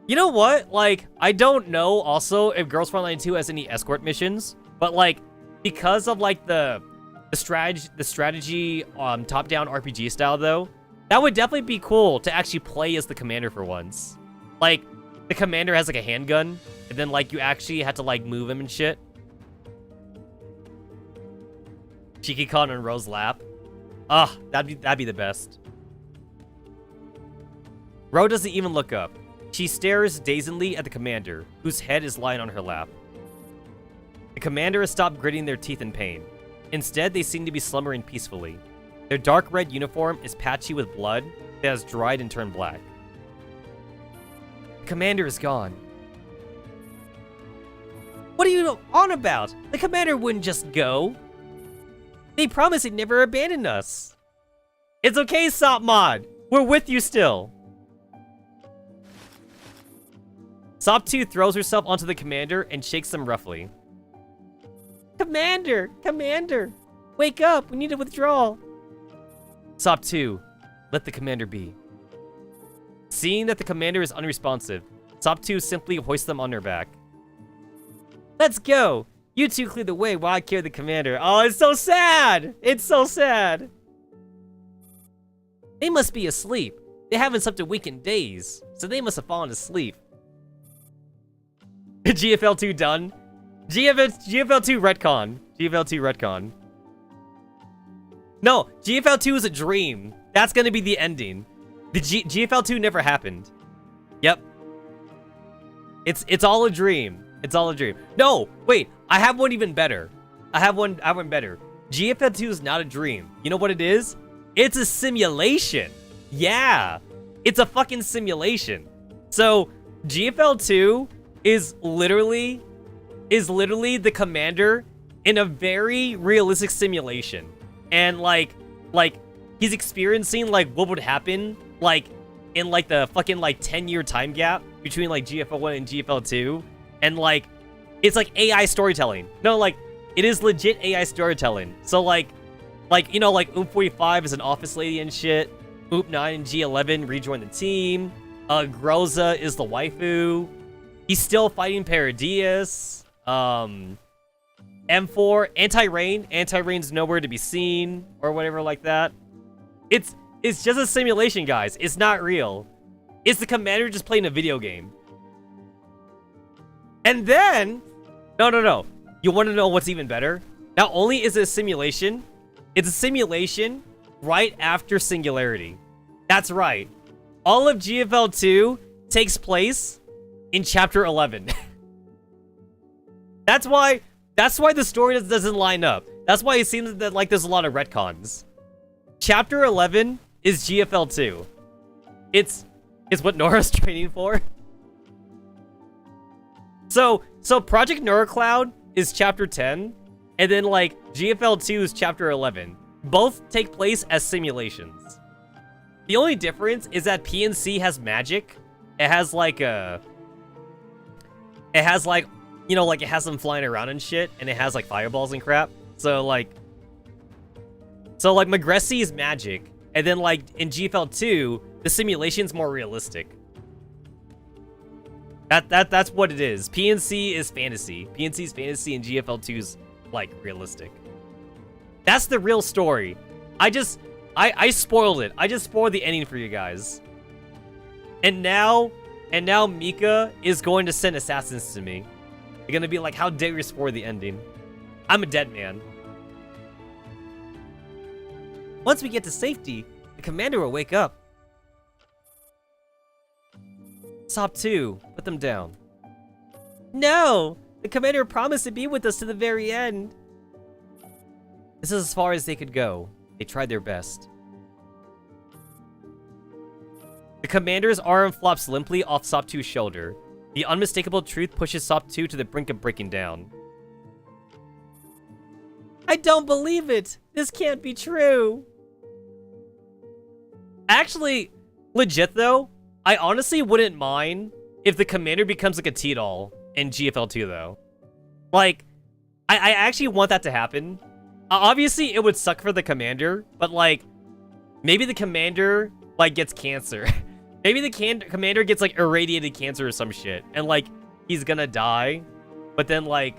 You know what? Like, I don't know also if Girls Frontline 2 has any escort missions, but like, because of like the strategy top-down RPG style though, that would definitely be cool to actually play as the commander for once. Like, the commander has like a handgun, and then like you actually had to like move him and shit. Shiki-Con on Rose's lap. Ah, that'd be the best. Ro doesn't even look up. She stares dazedly at the commander, whose head is lying on her lap. The commander has stopped gritting their teeth in pain. Instead, they seem to be slumbering peacefully. Their dark red uniform is patchy with blood that has dried and turned black. The commander is gone. What are you on about? The commander wouldn't just go. They promised he'd never abandon us. It's okay, SOP Mod. We're with you still. SOP 2 throws herself onto the commander and shakes them roughly. Commander! Commander! Wake up! We need to withdraw! SOP 2, let the commander be. Seeing that the commander is unresponsive, SOP 2 simply hoists them on her back. Let's go! You two clear the way while I carry the commander. Oh, it's so sad! It's so sad! They must be asleep. They haven't slept a week in days, so they must have fallen asleep. GFL2 done. GFL2 retcon. GFL2 retcon. No, GFL2 is a dream. That's gonna be the ending. The GFL2 never happened. Yep. It's all a dream. It's all a dream. No, wait. I have one even better. I have one better. GFL2 is not a dream. You know what it is? It's a simulation. Yeah. It's a fucking simulation. So, GFL2 is literally the commander in a very realistic simulation. And like he's experiencing like what would happen like in like the fucking like 10-year time gap between like GFL1 and GFL2. And like it's like AI storytelling. No, like it is legit AI storytelling. So like you know, like 45 is an office lady and shit. 9 and G11 rejoin the team. Groza is the waifu. He's still fighting Paradius. M4, Anti-Rain. Anti-Rain's nowhere to be seen, or whatever like that. It's just a simulation, guys. It's not real. It's the commander just playing a video game. And then... No. You want to know what's even better? Not only is it a simulation, it's a simulation right after Singularity. That's right. All of GFL2 takes place in Chapter 11. That's why the story doesn't line up. That's why it seems that like there's a lot of retcons. Chapter 11 is GFL2. It's what Nora's training for. So Project NeuroCloud is Chapter 10, and then like GFL2 is Chapter 11. Both take place as simulations. The only difference is that PNC has magic. It has like you know, like it has them flying around and shit, and it has like fireballs and crap. So like Magressi is magic, and then like in GFL2, the simulation's more realistic. That's what it is. PNC is fantasy. PNC is fantasy, and GFL2 is like realistic. That's the real story. I spoiled it. I just spoiled the ending for you guys. And now Mika is going to send assassins to me. They're gonna be like, how dare you spoil the ending? I'm a dead man. Once we get to safety, the commander will wake up. Sop 2, put them down. No! The commander promised to be with us to the very end. This is as far as they could go. They tried their best. The commander's arm flops limply off Sop 2's shoulder. The unmistakable truth pushes Sop 2 to the brink of breaking down. I don't believe it! This can't be true! Actually, legit though, I honestly wouldn't mind if the commander becomes like a T-doll in GFL2 though. Like, I actually want that to happen. Obviously, it would suck for the commander, but like, maybe the commander like gets cancer. Maybe the commander gets like irradiated cancer or some shit, and like he's gonna die, but then like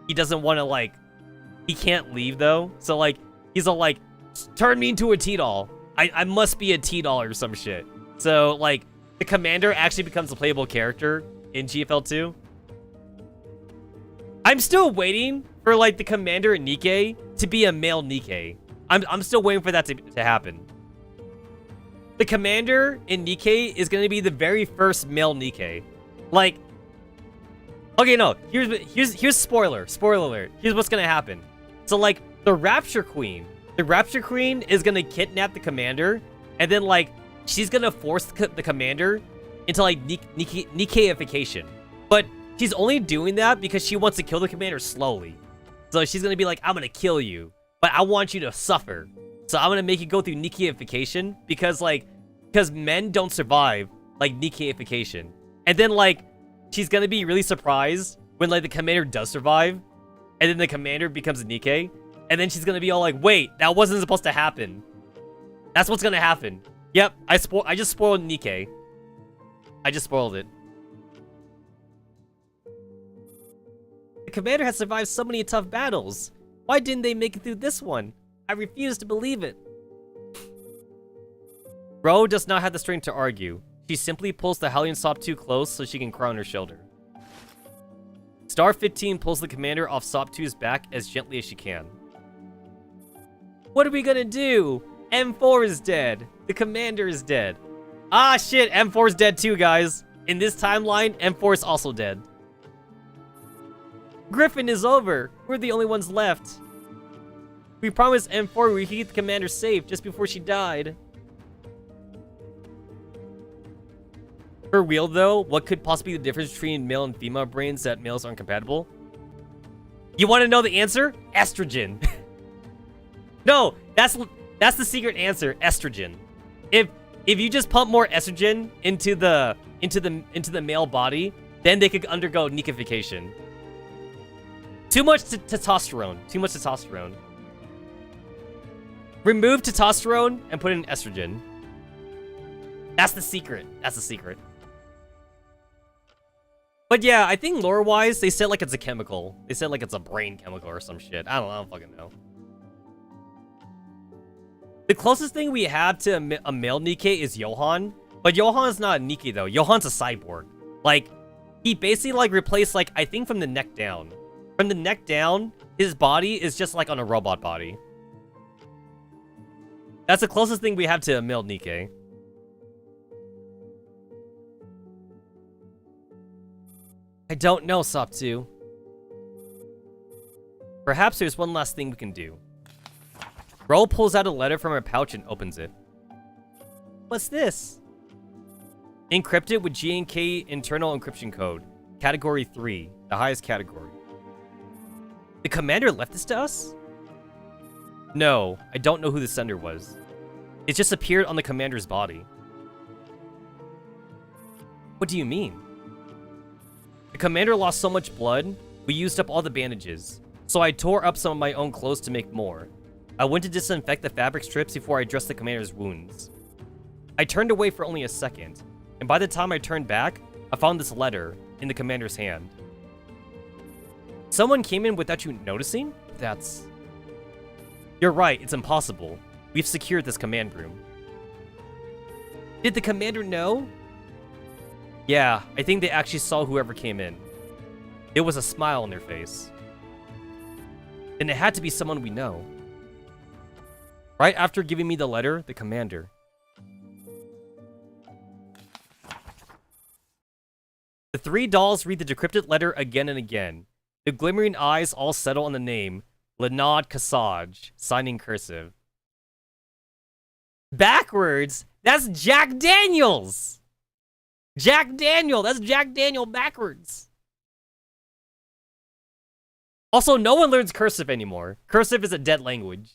he doesn't want to like, he can't leave though. So like he's all like, turn me into a T-doll. I must be a T-doll or some shit. So like the commander actually becomes a playable character in GFL2. I'm still waiting for like the commander in Nikkei to be a male Nikkei. I'm still waiting for that to happen. The commander in Nikkei is going to be the very first male Nikkei. Like, okay, no. Here's spoiler alert. Here's what's going to happen. So like the Rapture Queen is going to kidnap the commander, and then like she's going to force the commander into like Nikkeification. But she's only doing that because she wants to kill the commander slowly. So she's going to be like, I'm going to kill you, but I want you to suffer. So I'm going to make you go through Nikkeification because men don't survive like Nikkeification. And then like she's going to be really surprised when like the commander does survive, and then the commander becomes a Nikkei, and then she's going to be all like, wait, that wasn't supposed to happen. That's what's going to happen. Yep, I just spoiled Nikkei. I just spoiled it. The commander has survived so many tough battles. Why didn't they make it through this one? I refuse to believe it. Ro does not have the strength to argue. She simply pulls the Hellion Sop 2 close so she can cry on her shoulder. Star 15 pulls the commander off Sop 2's back as gently as she can. What are we gonna do? M4 is dead. The commander is dead. Ah shit, M4 is dead too, guys. In this timeline, M4 is also dead. Griffin is over. We're the only ones left. We promised M4 we'd keep the commander safe just before she died. For real though, what could possibly be the difference between male and female brains that males aren't compatible? You want to know the answer? Estrogen. No, that's the secret answer. Estrogen. If you just pump more estrogen into the male body, then they could undergo Nikkeification. Too much testosterone. Too much testosterone. Remove testosterone and put in estrogen. That's the secret. That's the secret. But yeah, I think lore-wise, they said like it's a chemical. They said like it's a brain chemical or some shit. I don't fucking know. The closest thing we have to a male Nikkei is Johan. But Johan's not a Nikkei though. Johan's a cyborg. Like, he basically like replaced like, I think from the neck down. From the neck down, his body is just like on a robot body. That's the closest thing we have to a male Nikkei. I don't know, Sop 2. Perhaps there's one last thing we can do. Ro pulls out a letter from her pouch and opens it. What's this? Encrypted with G&K internal encryption code. Category 3, the highest category. The commander left this to us? No, I don't know who the sender was. It just appeared on the commander's body. What do you mean? The commander lost so much blood, we used up all the bandages. So I tore up some of my own clothes to make more. I went to disinfect the fabric strips before I dressed the commander's wounds. I turned away for only a second, and by the time I turned back, I found this letter in the commander's hand. Someone came in without you noticing? That's... You're right, it's impossible. We've secured this command room. Did the commander know? Yeah, I think they actually saw whoever came in. There was a smile on their face. And it had to be someone we know. Right after giving me the letter, the commander. The three dolls read the decrypted letter again and again. The glimmering eyes all settle on the name, Lenod Kasaj, signing cursive. Backwards? That's Jack Daniels! Jack Daniel! That's Jack Daniel backwards! Also, no one learns cursive anymore. Cursive is a dead language.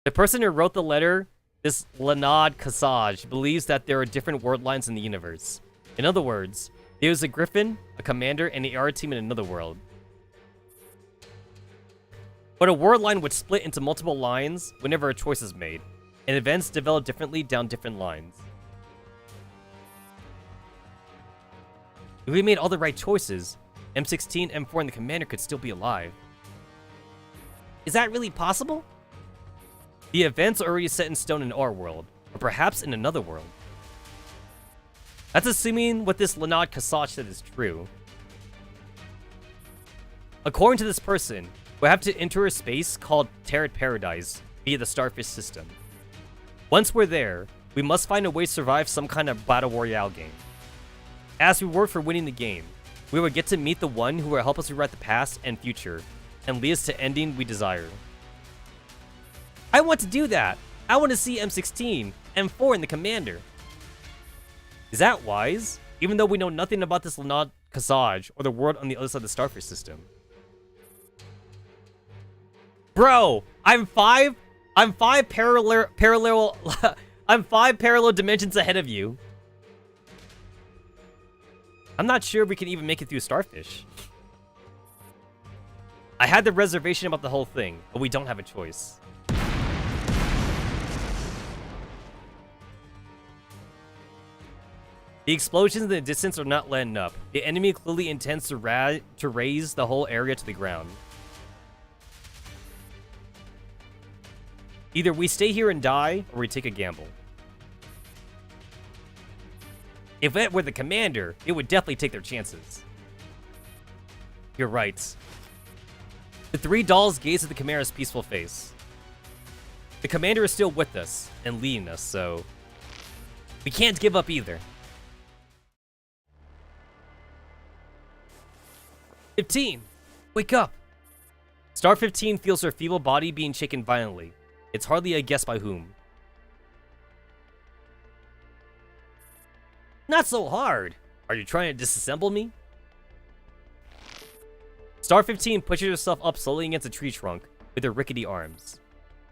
The person who wrote the letter, this Lenod Kasaj, believes that there are different word lines in the universe. In other words, there's a griffin, a commander, and an AR team in another world. But a word line would split into multiple lines whenever a choice is made, and events develop differently down different lines. If we made all the right choices, M16, M4, and the commander could still be alive. Is that really possible? The events are already set in stone in our world, or perhaps in another world. That's assuming what this Lenod Kasach said is true. According to this person, we have to enter a space called Terran Paradise via the Starfish system. Once we're there, we must find a way to survive some kind of battle royale game. As we work for winning the game, we will get to meet the one who will help us rewrite the past and future, and lead us to ending we desire. I want to do that. I want to see M16, M4, and the commander. Is that wise? Even though we know nothing about this Lenod Kasaj or the world on the other side of the Starfish system. Bro, I'm five parallel I'm 5 parallel dimensions ahead of you. I'm not sure we can even make it through Starfish. I had the reservation about the whole thing, but we don't have a choice. The explosions in the distance are not letting up. The enemy clearly intends to raze the whole area to the ground. Either we stay here and die, or we take a gamble. If it were the commander, it would definitely take their chances. You're right. The three dolls gaze at the commander's peaceful face. The commander is still with us, and leading us, so... we can't give up either. 15! Wake up! Star 15 feels her feeble body being shaken violently. It's hardly a guess by whom. Not so hard. Are you trying to disassemble me? Star 15 pushes herself up slowly against a tree trunk with her rickety arms.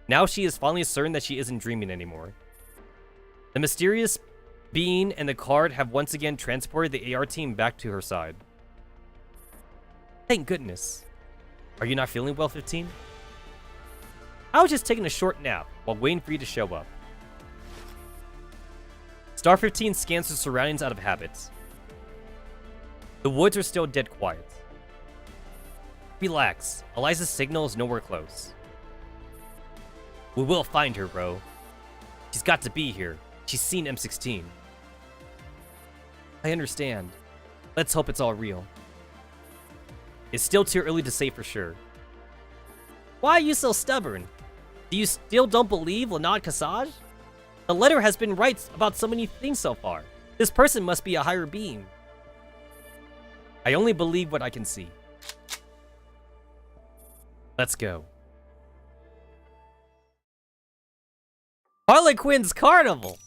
Now she is finally certain that she isn't dreaming anymore. The mysterious being and the card have once again transported the AR team back to her side. Thank goodness. Are you not feeling well, 15? I was just taking a short nap while waiting for you to show up. Star 15 scans her surroundings out of habit. The woods are still dead quiet. Relax. Eliza's signal is nowhere close. We will find her, bro. She's got to be here. She's seen M16. I understand. Let's hope it's all real. It's still too early to say for sure. Why are you so stubborn? Do you still don't believe Lenod Kasaj? The letter has been right about so many things so far. This person must be a higher being. I only believe what I can see. Let's go. Harlequin's Carnival!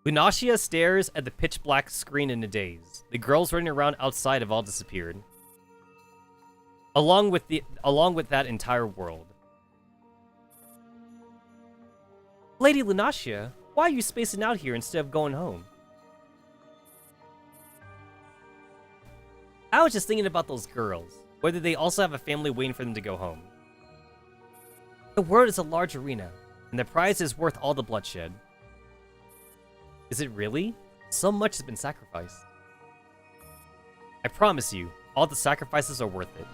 Lunacia stares at the pitch-black screen in a daze. The girls running around outside have all disappeared. Along with that entire world. Lady Lunacia, why are you spacing out here instead of going home? I was just thinking about those girls. Whether they also have a family waiting for them to go home. The world is a large arena, and the prize is worth all the bloodshed. Is it really? So much has been sacrificed. I promise you, all the sacrifices are worth it.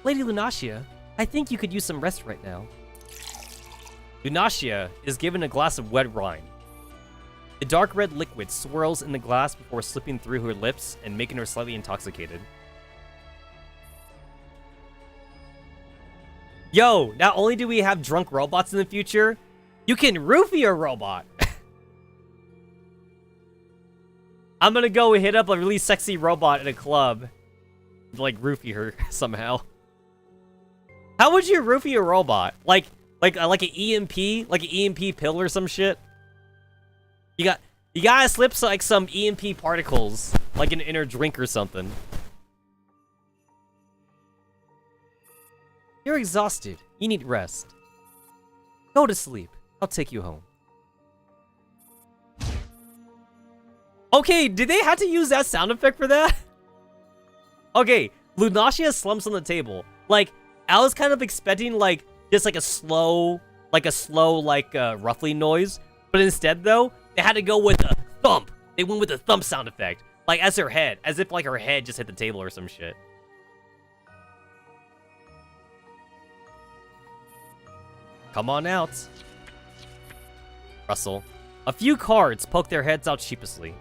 Lady Lunacia, I think you could use some rest right now. Lunacia is given a glass of wet wine. The dark red liquid swirls in the glass before slipping through her lips and making her slightly intoxicated. Yo, not only do we have drunk robots in the future, you can roofie a robot. I'm gonna go hit up a really sexy robot at a club. Like, roofie her somehow. How would you roofie a robot? Like an EMP? Like an EMP pill or some shit? You gotta slip like some EMP particles, like in her drink or something. You're exhausted. You need rest. Go to sleep. I'll take you home. Okay, did they have to use that sound effect for that? Okay, Lunacia slumps on the table. Like, I was kind of expecting like just like a slow roughly noise, but instead though, they had to go with a thump. They went with a thump sound effect, like as if like her head just hit the table or some shit. Come on out. Russell. A few cards poke their heads out sheepishly.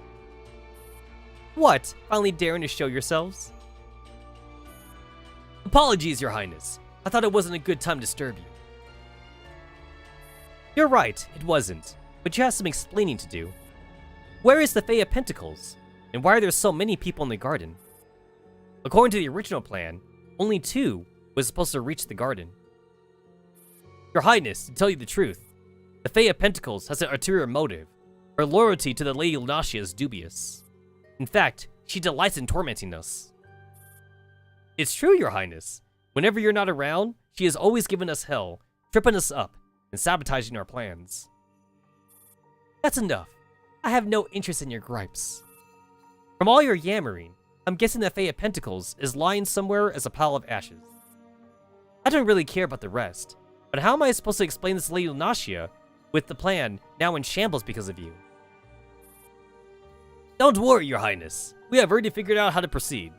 What? Finally daring to show yourselves? Apologies, Your Highness. I thought it wasn't a good time to disturb you. You're right, it wasn't. But you have some explaining to do. Where is the Fae of Pentacles? And why are there so many people in the garden? According to the original plan, only 2 was supposed to reach the garden. Your Highness, to tell you the truth, the Fae of Pentacles has an ulterior motive. Her loyalty to the Lady Lunacia is dubious. In fact, she delights in tormenting us. It's true, Your Highness. Whenever you're not around, she has always given us hell, tripping us up, and sabotaging our plans. That's enough. I have no interest in your gripes. From all your yammering, I'm guessing that Fae of Pentacles is lying somewhere as a pile of ashes. I don't really care about the rest, but how am I supposed to explain this to Lady Lunacia with the plan now in shambles because of you? Don't worry, Your Highness. We have already figured out how to proceed.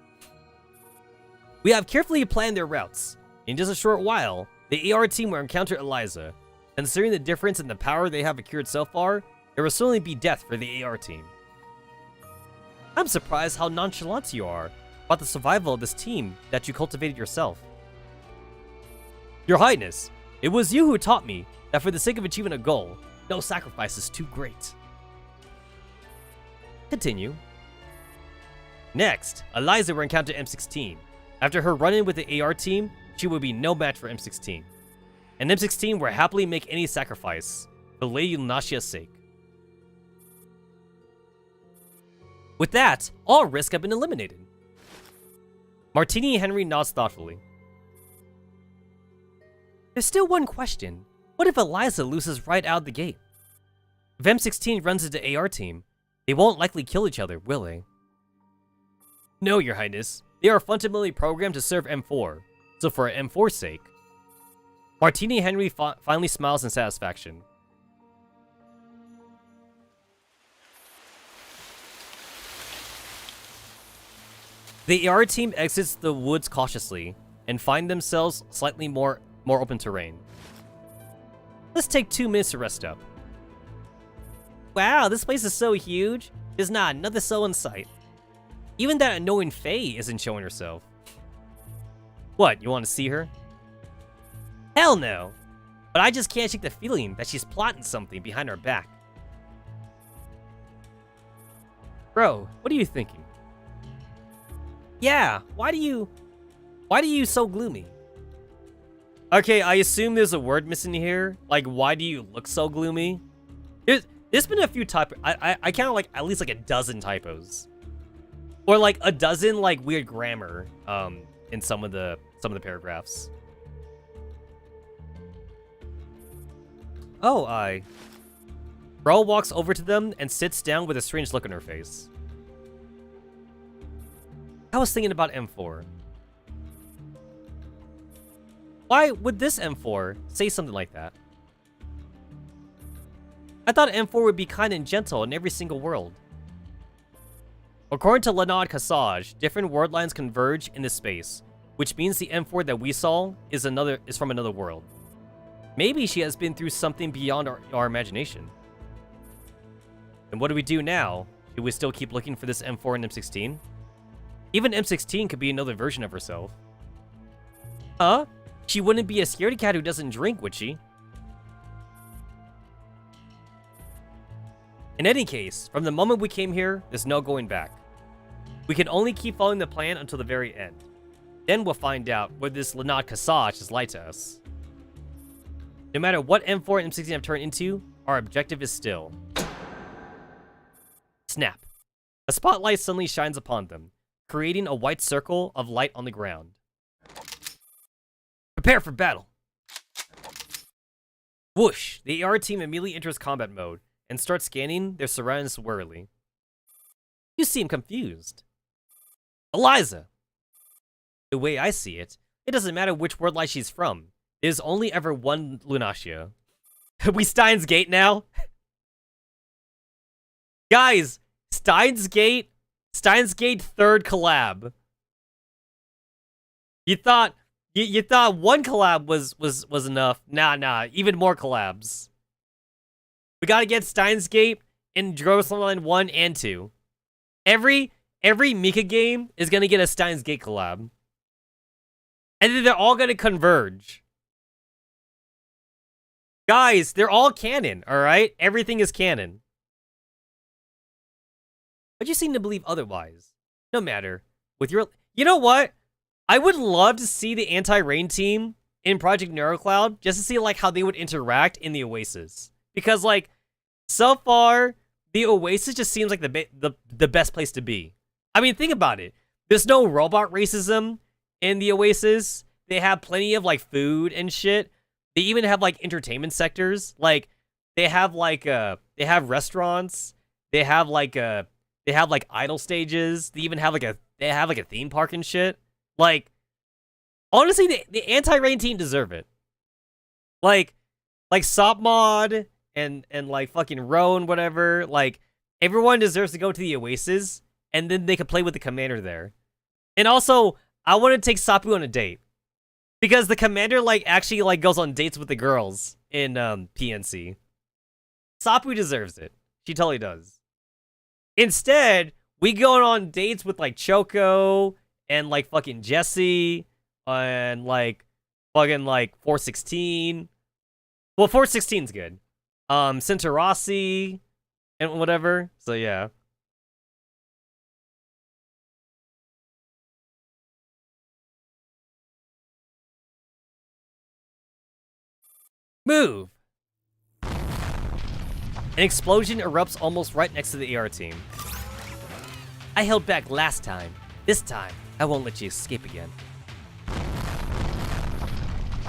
We have carefully planned their routes. In just a short while, the AR team will encounter Eliza. Considering the difference in the power they have accrued so far, it will certainly be death for the AR team. I'm surprised how nonchalant you are about the survival of this team that you cultivated yourself. Your Highness, it was you who taught me that for the sake of achieving a goal, no sacrifice is too great. Continue. Next, Eliza will encounter M16. After her run-in with the AR team, she will be no match for M16. And M16 will happily make any sacrifice for Lady Lunacia's sake. With that, all risks have been eliminated. Martini Henry nods thoughtfully. There's still one question. What if Eliza loses right out of the gate? If M16 runs into AR team, they won't likely kill each other, will they? No, Your Highness. They are fundamentally programmed to serve M4, so for M4's sake. Martini Henry finally smiles in satisfaction. The AR team exits the woods cautiously and find themselves slightly more open terrain. Let's take 2 minutes to rest up. Wow, this place is so huge. There's not another soul in sight. Even that annoying Fae isn't showing herself. What, you want to see her? Hell no. But I just can't shake the feeling that she's plotting something behind our back. Bro, what are you thinking? Yeah, why do you so gloomy? Okay, I assume there's a word missing here. Like, why do you look so gloomy? There's been a few typos. I count like at least like a dozen typos. Or like a dozen like weird grammar in some of the paragraphs. Oh, Bro walks over to them and sits down with a strange look on her face. I was thinking about M4. Why would this M4 say something like that? I thought M4 would be kind and gentle in every single world. According to Leonard Cassage, different word lines converge in this space, which means the M4 that we saw is from another world. Maybe she has been through something beyond our imagination. And what do we do now? Do we still keep looking for this M4 and M16? Even M16 could be another version of herself. Huh? She wouldn't be a scaredy cat who doesn't drink, would she? In any case, from the moment we came here, there's no going back. We can only keep following the plan until the very end. Then we'll find out whether this Lanad Kasach has lied to us. No matter what M4 and M16 have turned into, our objective is still... Snap. A spotlight suddenly shines upon them, creating a white circle of light on the ground. Prepare for battle! Whoosh! The AR team immediately enters combat mode and starts scanning their surroundings warily. You seem confused. Eliza! The way I see it, it doesn't matter which world line she's from. There's only ever one Lunatia. We Steins Gate now? Guys, Steins Gate third collab. You thought one collab was enough. Nah, even more collabs. We gotta get Steins Gate in Frontline 1 and 2. Every Mika game is gonna get a Steins Gate collab. And then they're all gonna converge. Guys, they're all canon, alright? Everything is canon. But you seem to believe otherwise. No matter. With your... You know what? I would love to see the anti-rain team in Project NeuroCloud just to see, like, how they would interact in the Oasis. Because, like, so far, the Oasis just seems like the best place to be. I mean, think about it. There's no robot racism in the Oasis. They have plenty of, like, food and shit. They even have, like, entertainment sectors. Like, they have, like, they have restaurants. They have, like, idol stages. They even have, like, a theme park and shit. Like, honestly, the anti-rain team deserve it. Like Sopmod and like, fucking Roan, whatever. Like, everyone deserves to go to the Oasis, and then they could play with the commander there. And also, I want to take Sapu on a date. Because the commander, like, actually, like, goes on dates with the girls in, PNC. Sapu deserves it. She totally does. Instead, we go on dates with, like, Choco and, like, fucking Jesse and, like, fucking, like, 416. Well, 416's good. Centerossi and whatever. So, yeah. Move! An explosion erupts almost right next to the AR team. I held back last time. This time, I won't let you escape again.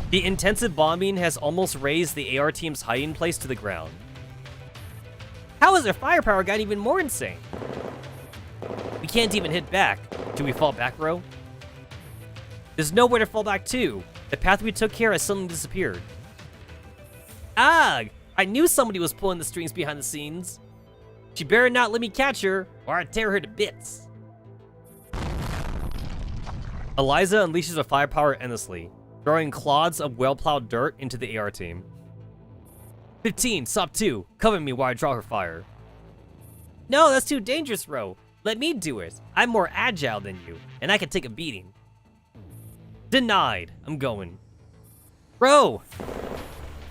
The intensive bombing has almost razed the AR team's hiding place to the ground. How has their firepower gotten even more insane? We can't even hit back. Do we fall back, Ro? There's nowhere to fall back to. The path we took here has suddenly disappeared. Ugh! I knew somebody was pulling the strings behind the scenes. She better not let me catch her, or I'd tear her to bits. Eliza unleashes her firepower endlessly, throwing clods of well-plowed dirt into the AR team. 15, Sop 2, cover me while I draw her fire. No, that's too dangerous, Ro. Let me do it. I'm more agile than you, and I can take a beating. Denied. I'm going. Ro!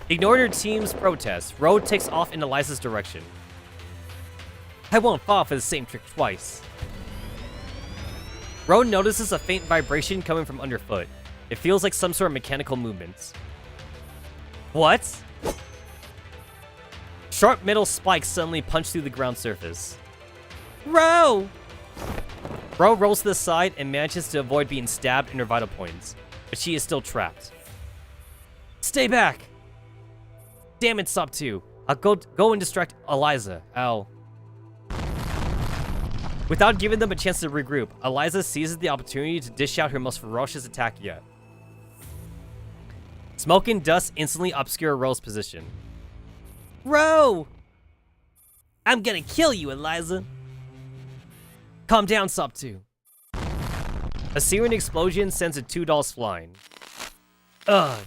Ignoring her team's protest, Ro takes off in Eliza's direction. I won't fall for the same trick twice. Ro notices a faint vibration coming from underfoot. It feels like some sort of mechanical movements. What? Sharp metal spikes suddenly punch through the ground surface. Ro! Ro rolls to the side and manages to avoid being stabbed in her vital points, but she is still trapped. Stay back! Damn it, Sop 2. I'll go and distract Eliza. Ow. Without giving them a chance to regroup, Eliza seizes the opportunity to dish out her most ferocious attack yet. Smoke and dust instantly obscure Ro's position. Ro! I'm gonna kill you, Eliza. Calm down, Sop 2. A searing explosion sends the two dolls flying. Ugh.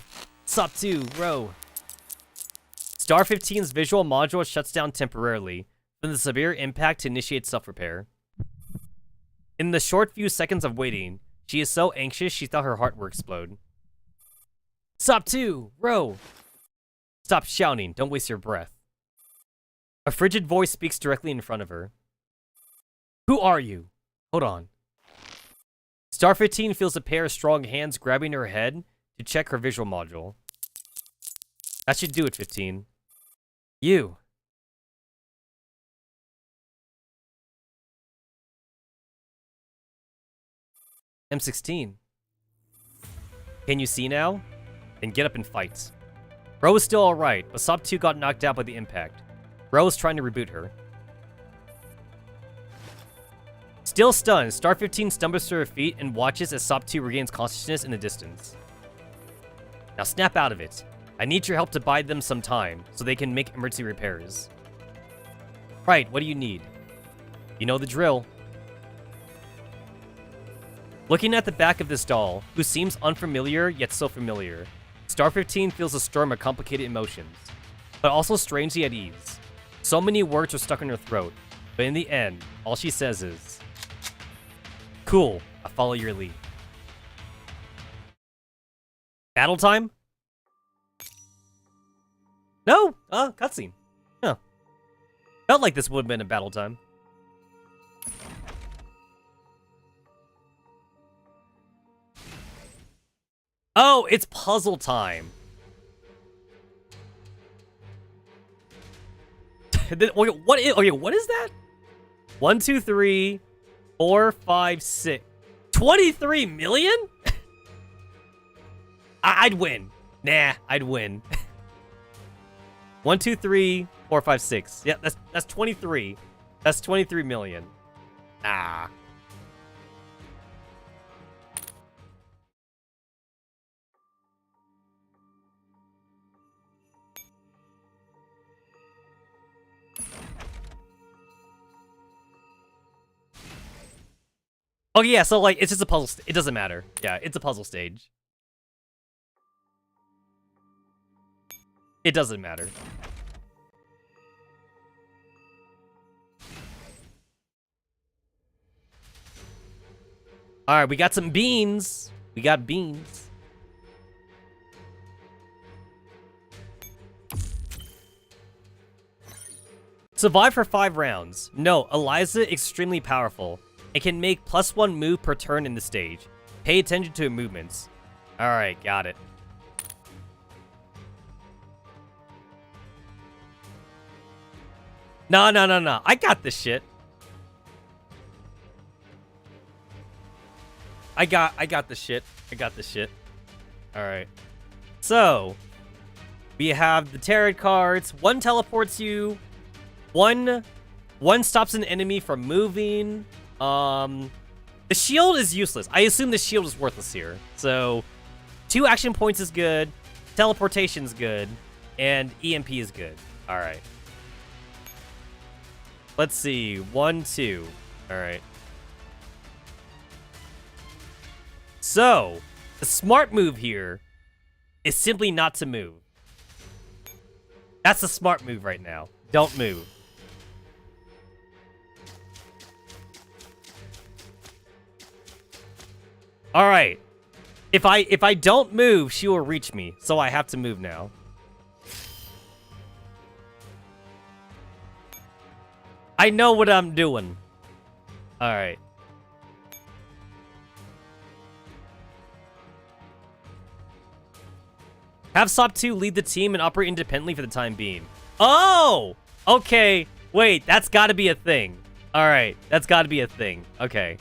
Sop 2, Ro. Star 15's visual module shuts down temporarily from the severe impact to initiate self-repair. In the short few seconds of waiting, she is so anxious she thought her heart would explode. Stop 2! Row! Stop shouting, don't waste your breath. A frigid voice speaks directly in front of her. Who are you? Hold on. Star 15 feels a pair of strong hands grabbing her head to check her visual module. That should do it, 15. You. M16. Can you see now? Then get up and fight. Ro is still alright, but Sop 2 got knocked out by the impact. Ro is trying to reboot her. Still stunned, Star 15 stumbles to her feet and watches as Sop 2 regains consciousness in the distance. Now snap out of it. I need your help to buy them some time, so they can make emergency repairs. Right, what do you need? You know the drill. Looking at the back of this doll, who seems unfamiliar yet so familiar, Star 15 feels a storm of complicated emotions, but also strangely at ease. So many words are stuck in her throat, but in the end, all she says is, "Cool, I'll follow your lead." Battle time? No! Cutscene. Huh. Felt like this would have been a battle time. Oh, it's puzzle time. What is that? 1, 2, 3, 4, 5, 6. 23 million? I'd win. Nah, I'd win. 1, 2, 3, 4, 5, 6. Yeah, that's 23. That's 23 million. Ah. Oh yeah, so like it's just a puzzle. It doesn't matter. Yeah, it's a puzzle stage. It doesn't matter. All right, we got some beans. We got beans. Survive for 5 rounds. No, Eliza extremely powerful. It can make +1 move per turn in the stage. Pay attention to her movements. Alright, got it. No. I got this shit. I got this shit. I got this shit. Alright. So, we have the tarot cards. One teleports you. One stops an enemy from moving. The shield is useless. I assume the shield is worthless here. So, 2 action points is good, teleportation's good, and EMP is good. Alright. Let's see. 1, 2. Alright. So, the smart move here is simply not to move. That's the smart move right now. Don't move. All right. If I don't move, she will reach me. So I have to move now. I know what I'm doing. All right. Have Sop 2 lead the team and operate independently for the time being. Oh! Okay. Wait, that's got to be a thing. All right. That's got to be a thing. Okay.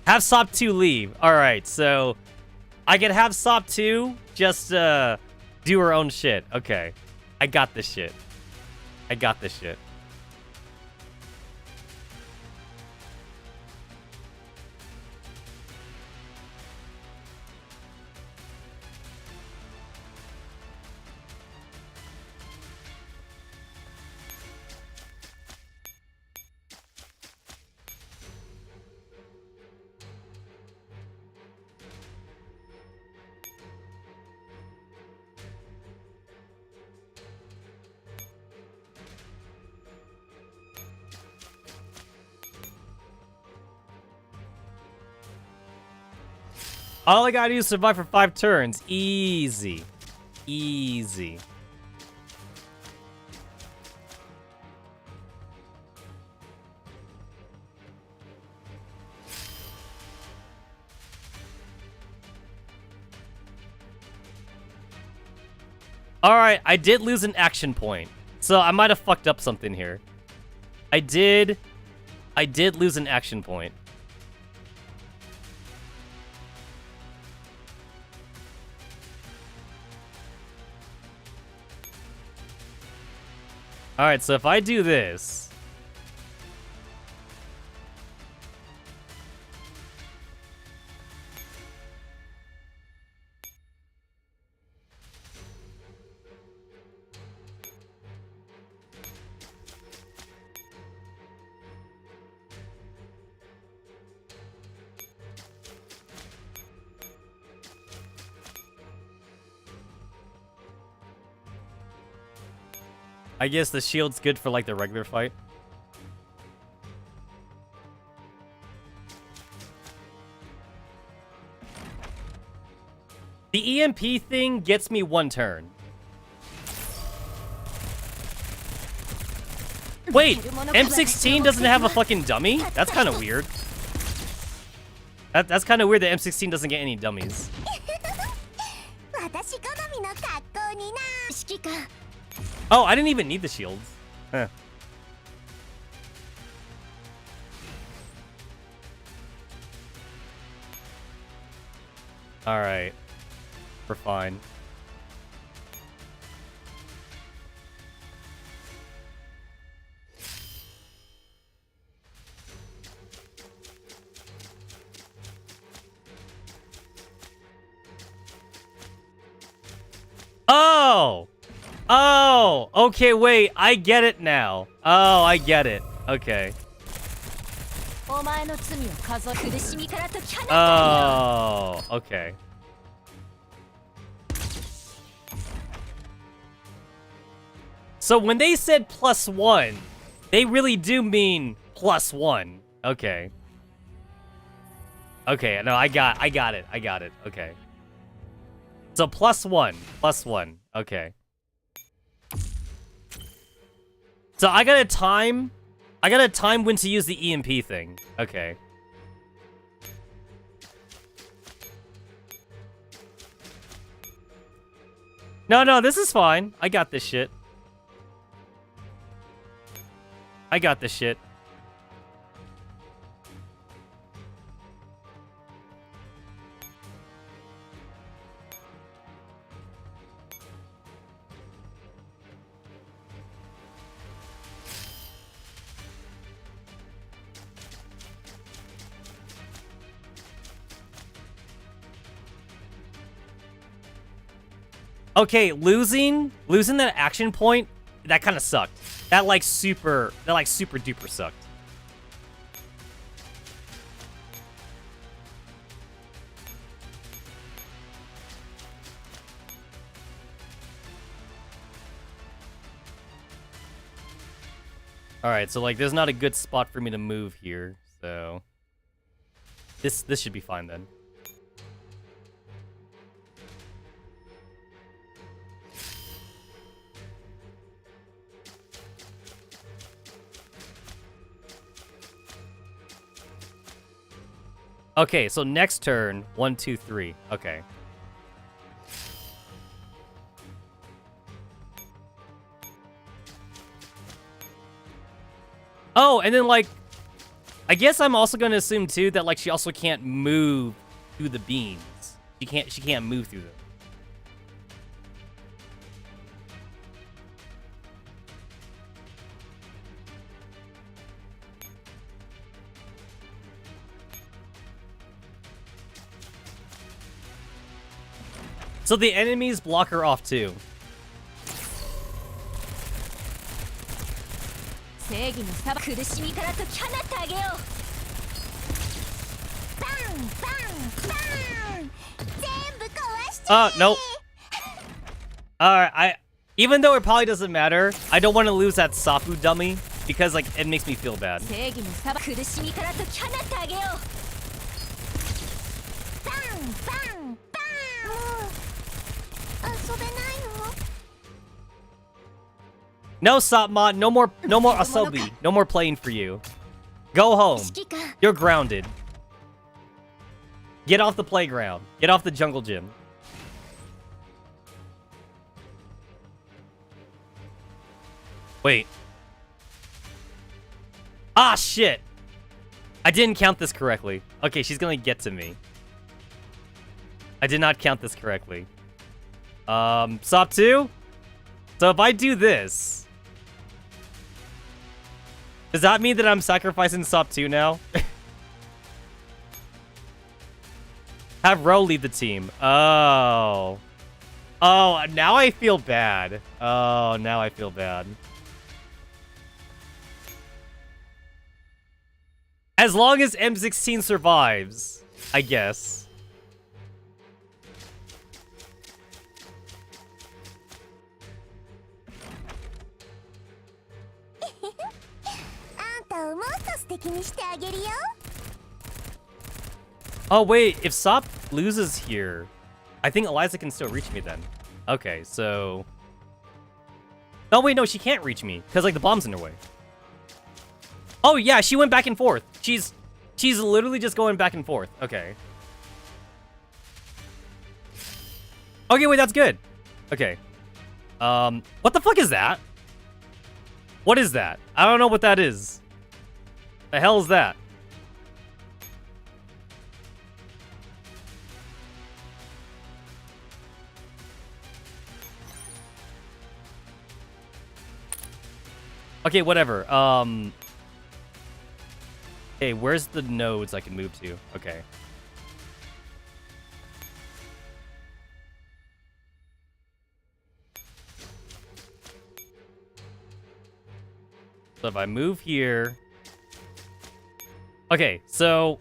Have Sop 2 leave. Alright, so I can have Sop 2 just do her own shit. Okay. I got this shit. I got this shit. All I gotta do is survive for 5 turns. Easy. Easy. Alright, I did lose an action point. So I might have fucked up something here. I did lose an action point. Alright, so if I do this... I guess the shield's good for, like, the regular fight. The EMP thing gets me 1 turn. Wait, M16 doesn't have a fucking dummy? That's kind of weird. That's kind of weird that M16 doesn't get any dummies. Oh, I didn't even need the shields. Huh. Alright. We're fine. Oh! Oh! Okay, wait. I get it now. Oh, I get it. Okay. Oh, okay. So when they said +1, they really do mean +1. Okay. Okay, no, I got it. I got it. Okay. So +1. +1. Okay. So I gotta time when to use the EMP thing. Okay. No, this is fine. I got this shit. I got this shit. Okay, losing that action point, that kind of sucked. That like super duper sucked. All right, so like there's not a good spot for me to move here, so this should be fine then. Okay, so next turn, 1, 2, 3. Okay. Oh, and then like, I guess I'm also gonna assume too that like she also can't move through the beams. She can't move through them. So the enemies block her off too. Nope. Alright, even though it probably doesn't matter, I don't want to lose that Safu dummy because like it makes me feel bad. No, Sapma. No more Asobi. No more playing for you. Go home. You're grounded. Get off the playground. Get off the jungle gym. Wait. Ah, shit. I didn't count this correctly. Okay, she's gonna get to me. I did not count this correctly. Sop 2? So if I do this... Does that mean that I'm sacrificing Sop 2 now? Have Ro lead the team. Oh. Oh, now I feel bad. Oh, now I feel bad. As long as M16 survives, I guess. Oh wait, if Sop loses here, I think Eliza can still reach me then. Okay, so... Oh wait, no, she can't reach me, because like the bomb's in her way. Oh yeah, she went back and forth. She's literally just going back and forth. Okay. Okay, wait, that's good. Okay. What the fuck is that? What is that? I don't know what that is. The hell is that? Okay, whatever. Hey, where's the nodes I can move to? Okay. So if I move here... Okay, so...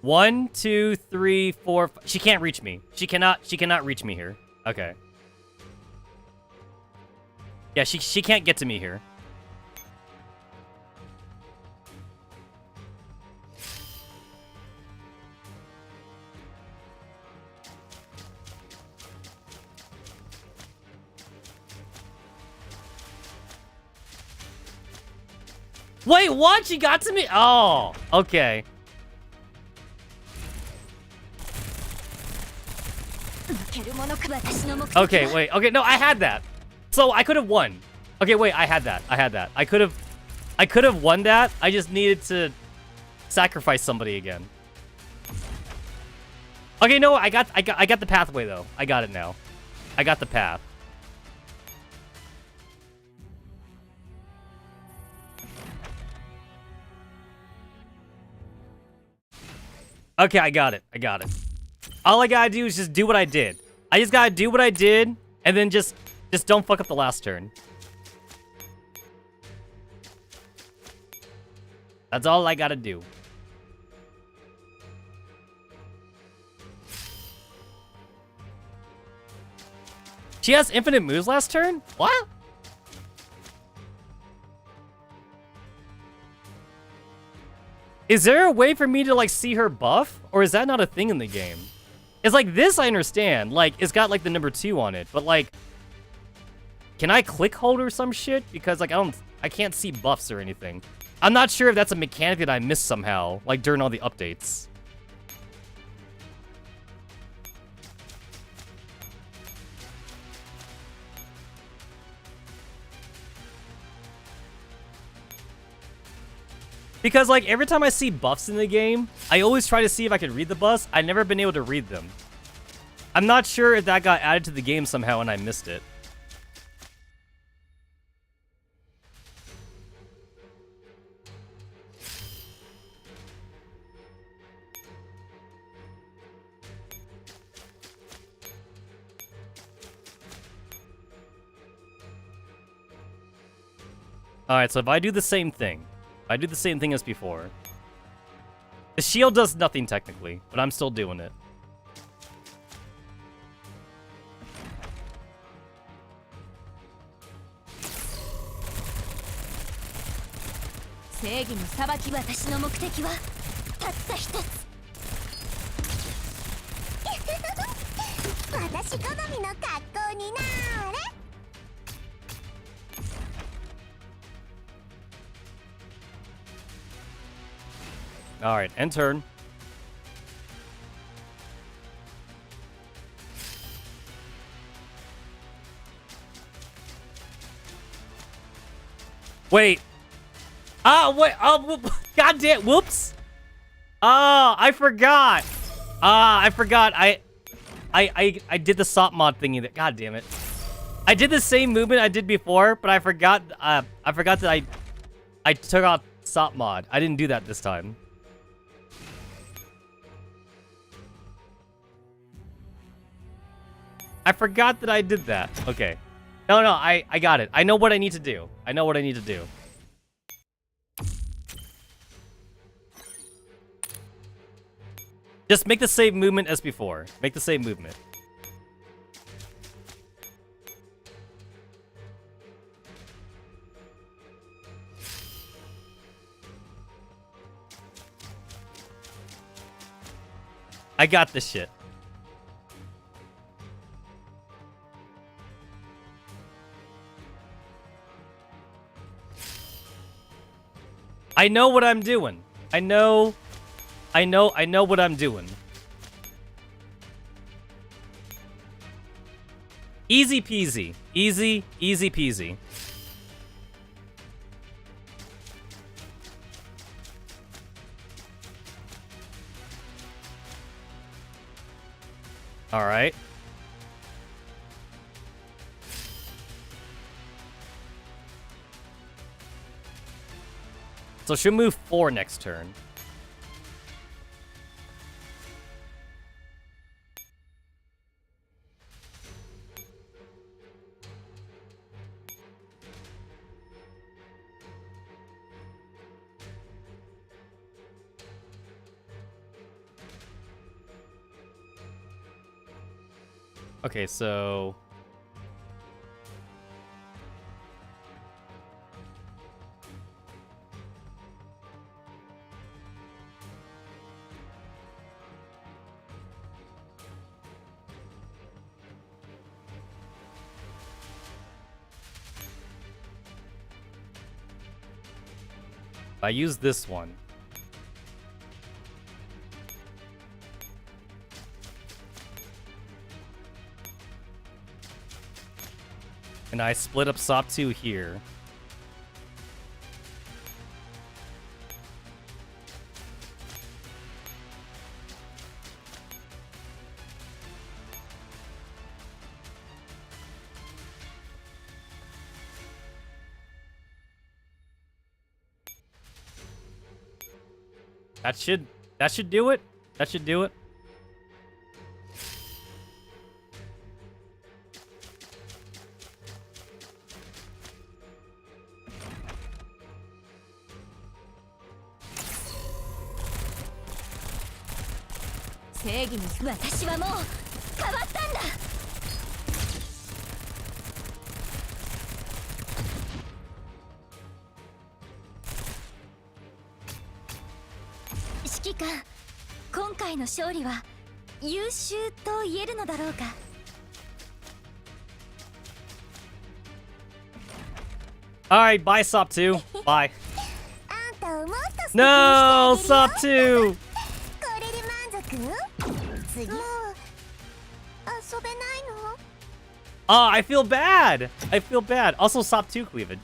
1, 2, 3, 4... She can't reach me. She cannot reach me here. Okay. Yeah, she can't get to me here. Wait, what? She got to me? Oh, okay. Okay, wait. Okay, no, I had that. So I could have won. Okay, wait, I had that. I could have won that. I just needed to sacrifice somebody again. Okay, no, I got the pathway though. I got it now. I got the path. Okay, I got it. All I gotta do is just do what I did. I just gotta do what I did, and then just don't fuck up the last turn. That's all I gotta do. She has infinite moves last turn? What? Is there a way for me to, like, see her buff? Or is that not a thing in the game? It's like, this I understand. Like, it's got, like, the number 2 on it. But, like, can I click hold or some shit? Because, like, I can't see buffs or anything. I'm not sure if that's a mechanic that I missed somehow, like, during all the updates. Because, like, every time I see buffs in the game, I always try to see if I can read the buffs. I've never been able to read them. I'm not sure if that got added to the game somehow and I missed it. Alright, so if I do the same thing, I do the same thing as before. The shield does nothing technically, but I'm still doing it. Alright, end turn. Wait. Ah, wait. Oh, goddamn. Whoops. Ah, I forgot. I forgot. I did the SOP mod thingy. God damn it. I did the same movement I did before, but I forgot. I forgot that I took out SOP mod. I didn't do that this time. I forgot that I did that. Okay. No, I got it. I know what I need to do. I know what I need to do. Just make the same movement as before. Make the same movement. I got this shit. I know what I'm doing. I know what I'm doing. Easy peasy. Easy peasy. All right. So she'll move 4 next turn. Okay, so... I use this one. And I split up SOP 2 here. That should do it. That should do it. Alright, bye SOP 2. Bye. No, SOP 2! Oh, I feel bad! I feel bad. Also, SOP 2 cleavage.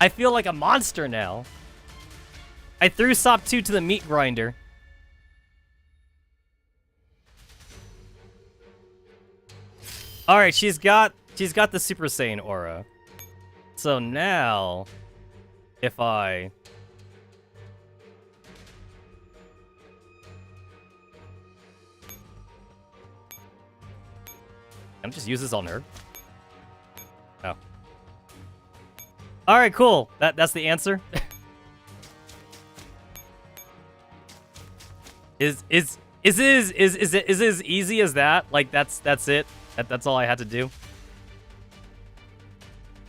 I feel like a monster now. I threw SOP 2 to the meat grinder. Alright, she's got the Super Saiyan aura. So now, if I... I'm just use this on her. Oh. Alright, cool. That's the answer. Is it as easy as that? Like that's it? That's all I had to do?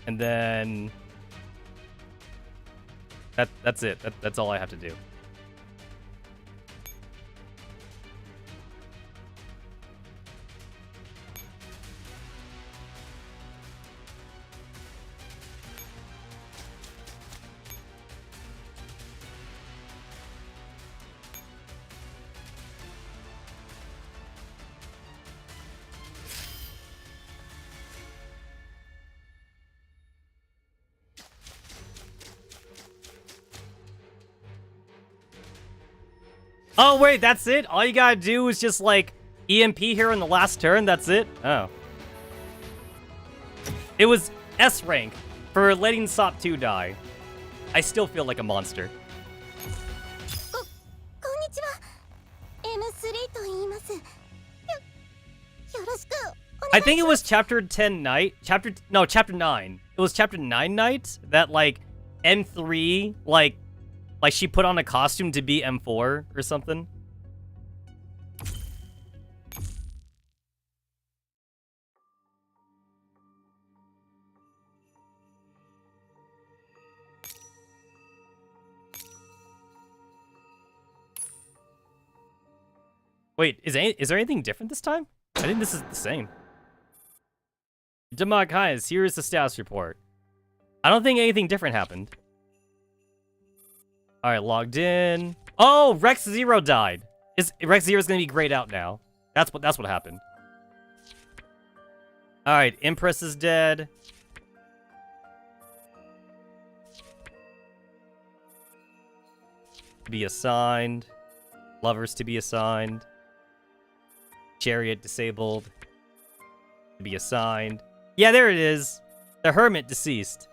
And then that's it. That's all I have to do. Oh, wait, that's it? All you gotta do is just, like, EMP here in the last turn? That's it? Oh. It was S rank for letting SOP 2 die. I still feel like a monster. I think it was chapter 10 night. Chapter 9. It was chapter 9 night that, like, M3, like she put on a costume to be M4 or something. Wait, is there anything different this time? I think this is the same. Demog Highs, here is the status report. I don't think anything different happened. Alright, logged in. Oh, Rex Zero died. Rex Zero's gonna be grayed out now. That's what happened. Alright, Empress is dead. To be assigned. Lovers to be assigned. Chariot disabled. To be assigned. Yeah, there it is. The Hermit deceased.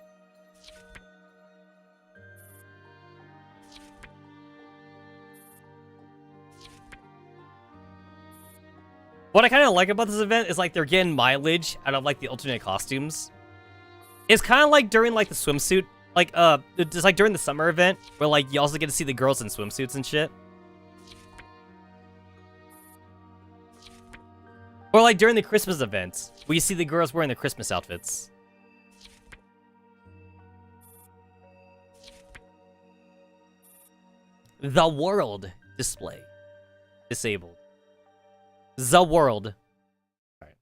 What I kind of like about this event is, like, they're getting mileage out of, like, the alternate costumes. It's kind of like during, like, the swimsuit, like, just like during the summer event, where, like, you also get to see the girls in swimsuits and shit. Or, like, during the Christmas events, where you see the girls wearing the Christmas outfits. The world display. Disabled. The world. Alright.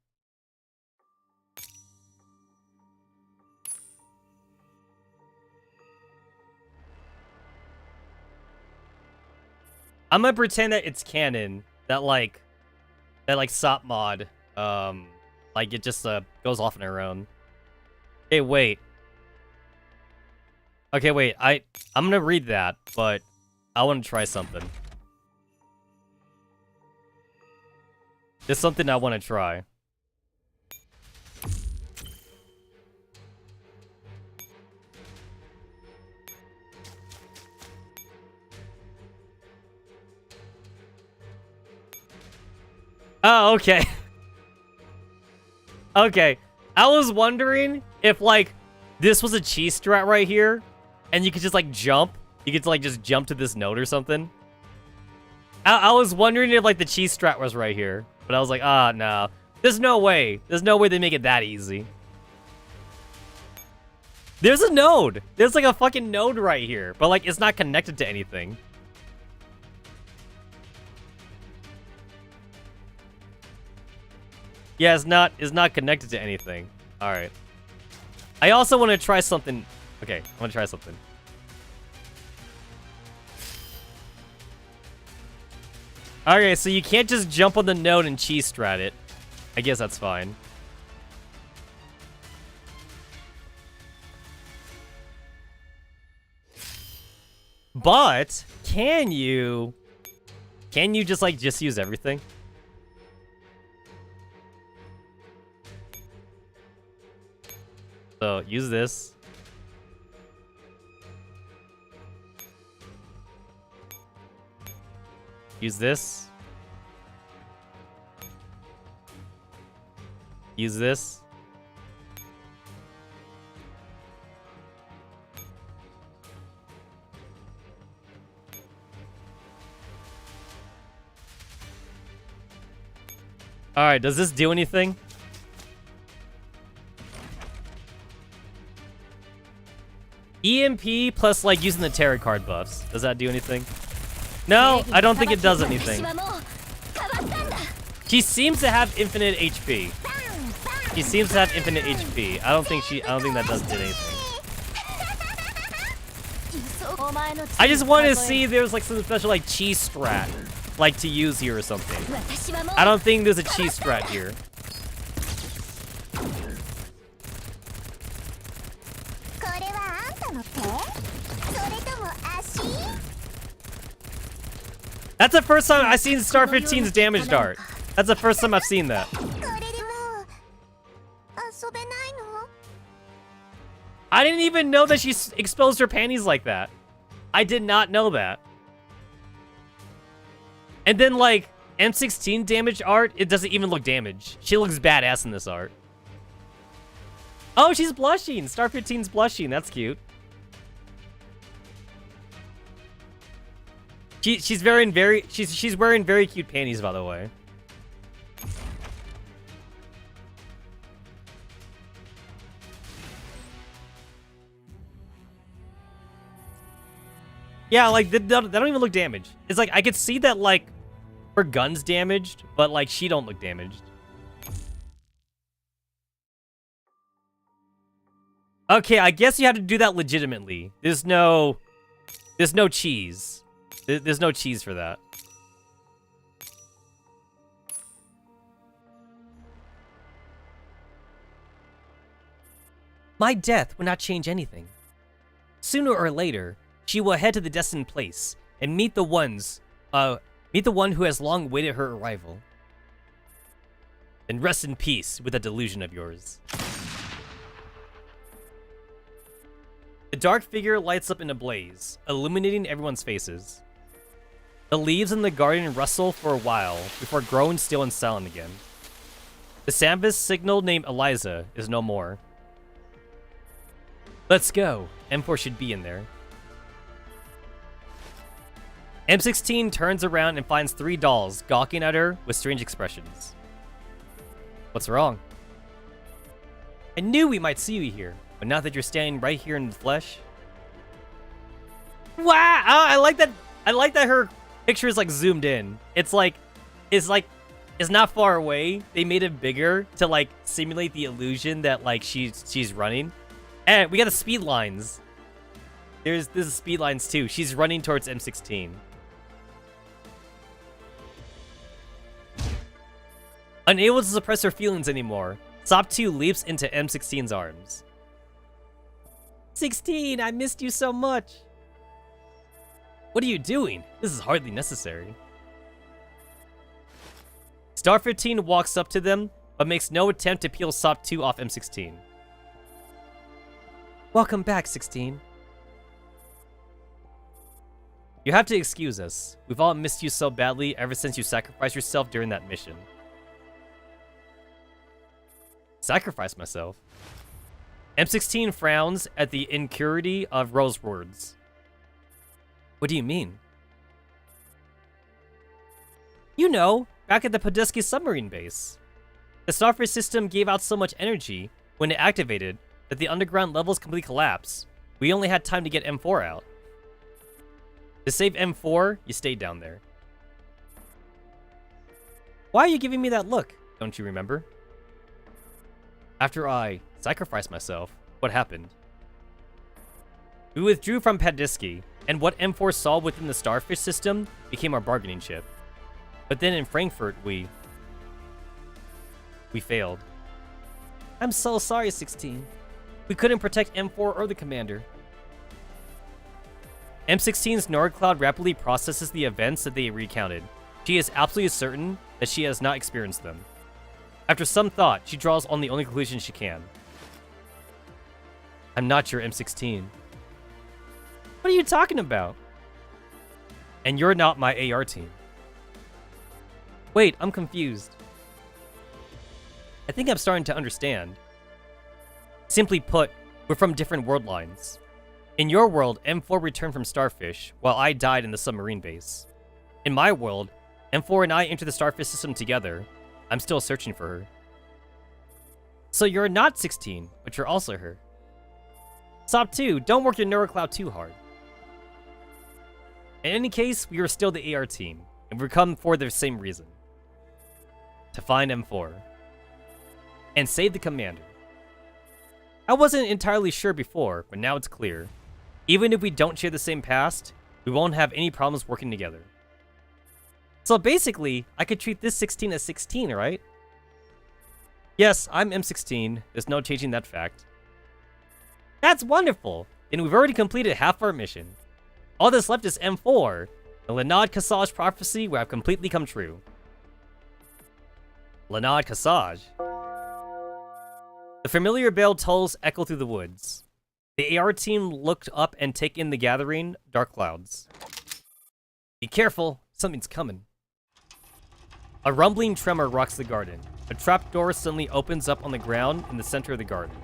I'm gonna pretend that it's canon. That SOP mod, like, it just, goes off on her own. Hey, wait. Okay, wait, I'm gonna read that, but I want to try something. There's something I want to try. Oh, okay. Okay. I was wondering if, like, this was a cheese strat right here, and you could just, like, jump. You could, like, just jump to this note or something. I was wondering if, like, the cheese strat was right here. But I was like, no. There's no way. There's no way they make it that easy. There's a node. There's, like, a fucking node right here. But, like, it's not connected to anything. Yeah, it's not connected to anything. Alright. I also want to try something. Okay, I want to try something. Okay, so you can't just jump on the node and cheese strat it. I guess that's fine. But can you just, like, just use everything? So use this. Use this. Use this. Alright, does this do anything? EMP plus, like, using the tarot card buffs. Does that do anything? No, I don't think it does anything. She seems to have infinite HP. She seems to have infinite HP. I don't think that did anything. I just wanted to see if there was, like, some special, like, cheese strat, like, to use here or something. I don't think there's a cheese strat here. That's the first time I've seen Star 15's damaged art. That's the first time I've seen that. これでも遊べないの？ I didn't even know that she exposed her panties like that. I did not know that. And then, like, M16 damaged art, it doesn't even look damaged. She looks badass in this art. Oh, she's blushing. Star 15's blushing. That's cute. She's wearing very cute panties, by the way. Yeah, like they don't even look damaged. It's like I could see that like her gun's damaged, but like she don't look damaged. Okay, I guess you have to do that legitimately. There's no cheese. There's no cheese for that. My death will not change anything. Sooner or later, she will head to the destined place and meet the one who has long waited her arrival. Then rest in peace with that delusion of yours. The dark figure lights up in a blaze, illuminating everyone's faces. The leaves in the garden rustle for a while before growing still and silent again. The Sambus signal named Eliza is no more. Let's go. M4 should be in there. M16 turns around and finds 3 dolls gawking at her with strange expressions. What's wrong? I knew we might see you here, but now that you're standing right here in the flesh. Wow! Oh, I like that her picture is like zoomed in. It's not far away. They made it bigger to like simulate the illusion that like she's running. And we got the speed lines. There's speed lines too. She's running towards M16. Unable to suppress her feelings anymore, Sop2 leaps into M16's arms. 16, I missed you so much. What are you doing? This is hardly necessary. Star 15 walks up to them, but makes no attempt to peel Sop2 off M16. Welcome back, 16. You have to excuse us. We've all missed you so badly ever since you sacrificed yourself during that mission. Sacrifice myself? M16 frowns at the incurity of Ro's words. What do you mean? You know, back at the Podesky submarine base. The Starfish system gave out so much energy when it activated that the underground levels completely collapsed. We only had time to get M4 out. To save M4, you stayed down there. Why are you giving me that look? Don't you remember? After I sacrificed myself, what happened? We withdrew from Podesky, and what M4 saw within the Starfish system became our bargaining chip. But then in Frankfurt, we failed. I'm so sorry, 16. We couldn't protect M4 or the commander. M16's Nord Cloud rapidly processes the events that they recounted. She is absolutely certain that she has not experienced them. After some thought, she draws on the only conclusion she can. I'm not your M16. What are you talking about? And you're not my AR team. Wait, I'm confused. I think I'm starting to understand. Simply put, we're from different world lines. In your world, M4 returned from Starfish, while I died in the submarine base. In my world, M4 and I entered the Starfish system together. I'm still searching for her. So you're not 16, but you're also her. Sop2, don't work your neurocloud too hard. In any case, we are still the AR team, and we've come for the same reason. To find M4. And save the commander. I wasn't entirely sure before, but now it's clear. Even if we don't share the same past, we won't have any problems working together. So basically, I could treat this 16 as 16, right? Yes, I'm M16. There's no changing that fact. That's wonderful! Then we've already completed half our mission. All that's left is M4. The Lanad Cassage prophecy would have completely come true. Lanad Cassage. The familiar bell tolls echo through the woods. The AR team looked up and take in the gathering dark clouds. Be careful, something's coming. A rumbling tremor rocks the garden. A trapdoor suddenly opens up on the ground in the center of the garden.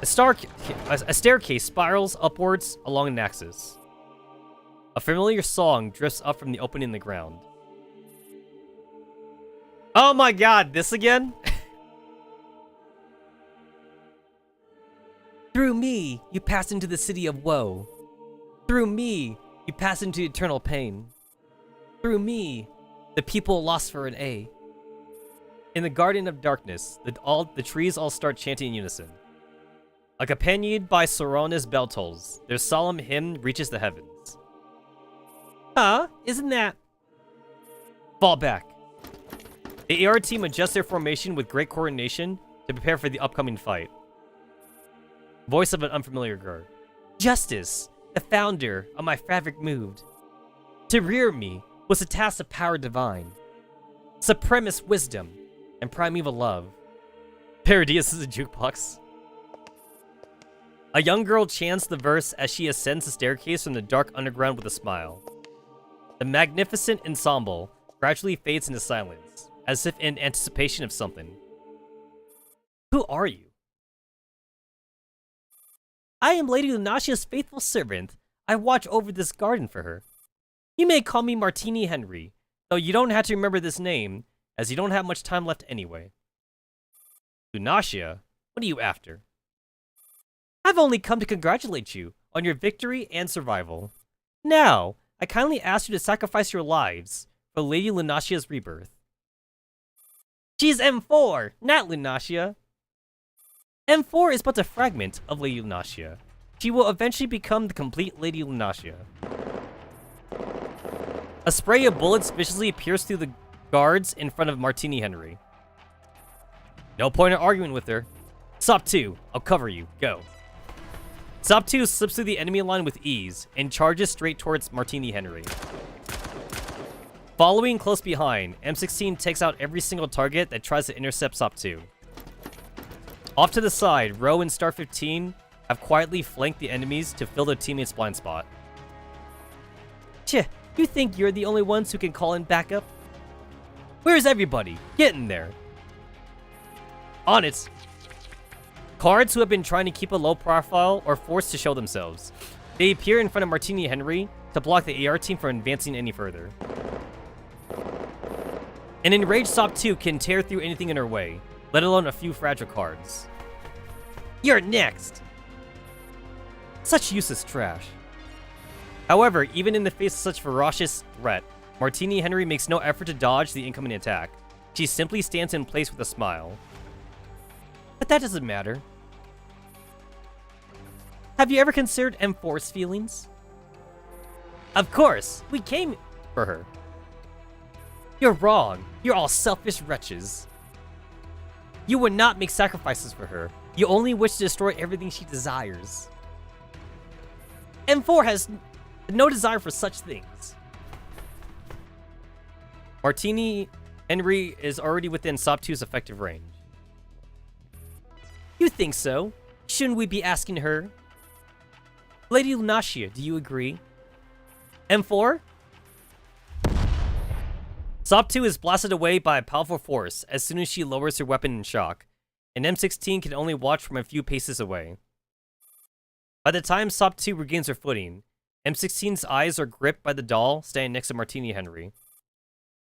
A staircase spirals upwards along an axis. A familiar song drifts up from the opening in the ground. Oh my god, this again? Through me, you pass into the city of woe. Through me, you pass into eternal pain. Through me, the people lost for an A. In the Garden of Darkness, the trees all start chanting in unison. Accompanied by Sorana's bell tolls, their solemn hymn reaches the heavens. Huh? Isn't that... Fall back. The AR team adjusts their formation with great coordination to prepare for the upcoming fight. Voice of an unfamiliar girl. Justice, the founder of my fabric moved. To rear me was a task of power divine. Supremist wisdom and primeval love. Paradius is a jukebox. A young girl chants the verse as she ascends the staircase from the dark underground with a smile. The magnificent ensemble gradually fades into silence, as if in anticipation of something. Who are you? I am Lady Lunasia's faithful servant. I watch over this garden for her. You may call me Martini Henry, though you don't have to remember this name, as you don't have much time left anyway. Lunasia, what are you after? I've only come to congratulate you on your victory and survival. Now, I kindly ask you to sacrifice your lives for Lady Lunasia's rebirth. She's M4, not Lunasia. M4 is but a fragment of Lady Lunasia. She will eventually become the complete Lady Lunasia. A spray of bullets viciously pierced through the guards in front of Martini Henry. No point in arguing with her. Sop 2, I'll cover you. Go. Sop 2 slips through the enemy line with ease and charges straight towards Martini Henry. Following close behind, M16 takes out every single target that tries to intercept Sop 2. Off to the side, Ro and Star 15 have quietly flanked the enemies to fill their teammates' blind spot. Cheh, you think you're the only ones who can call in backup? Where's everybody? Get in there. On it. Cards who have been trying to keep a low profile are forced to show themselves. They appear in front of Martini Henry to block the AR team from advancing any further. An enraged Sop 2 can tear through anything in her way, let alone a few fragile cards. You're next! Such useless trash. However, even in the face of such ferocious threat, Martini Henry makes no effort to dodge the incoming attack. She simply stands in place with a smile. But that doesn't matter. Have you ever considered M4's feelings? Of course, we came for her. You're wrong. You're all selfish wretches. You would not make sacrifices for her. You only wish to destroy everything she desires. M4 has no desire for such things. Martini Henry is already within Sop 2's effective range. You think so? Shouldn't we be asking her? Lady Lunasia, do you agree? M4? Sop 2 is blasted away by a powerful force as soon as she lowers her weapon in shock, and M16 can only watch from a few paces away. By the time Sop 2 regains her footing, M16's eyes are gripped by the doll standing next to Martini Henry.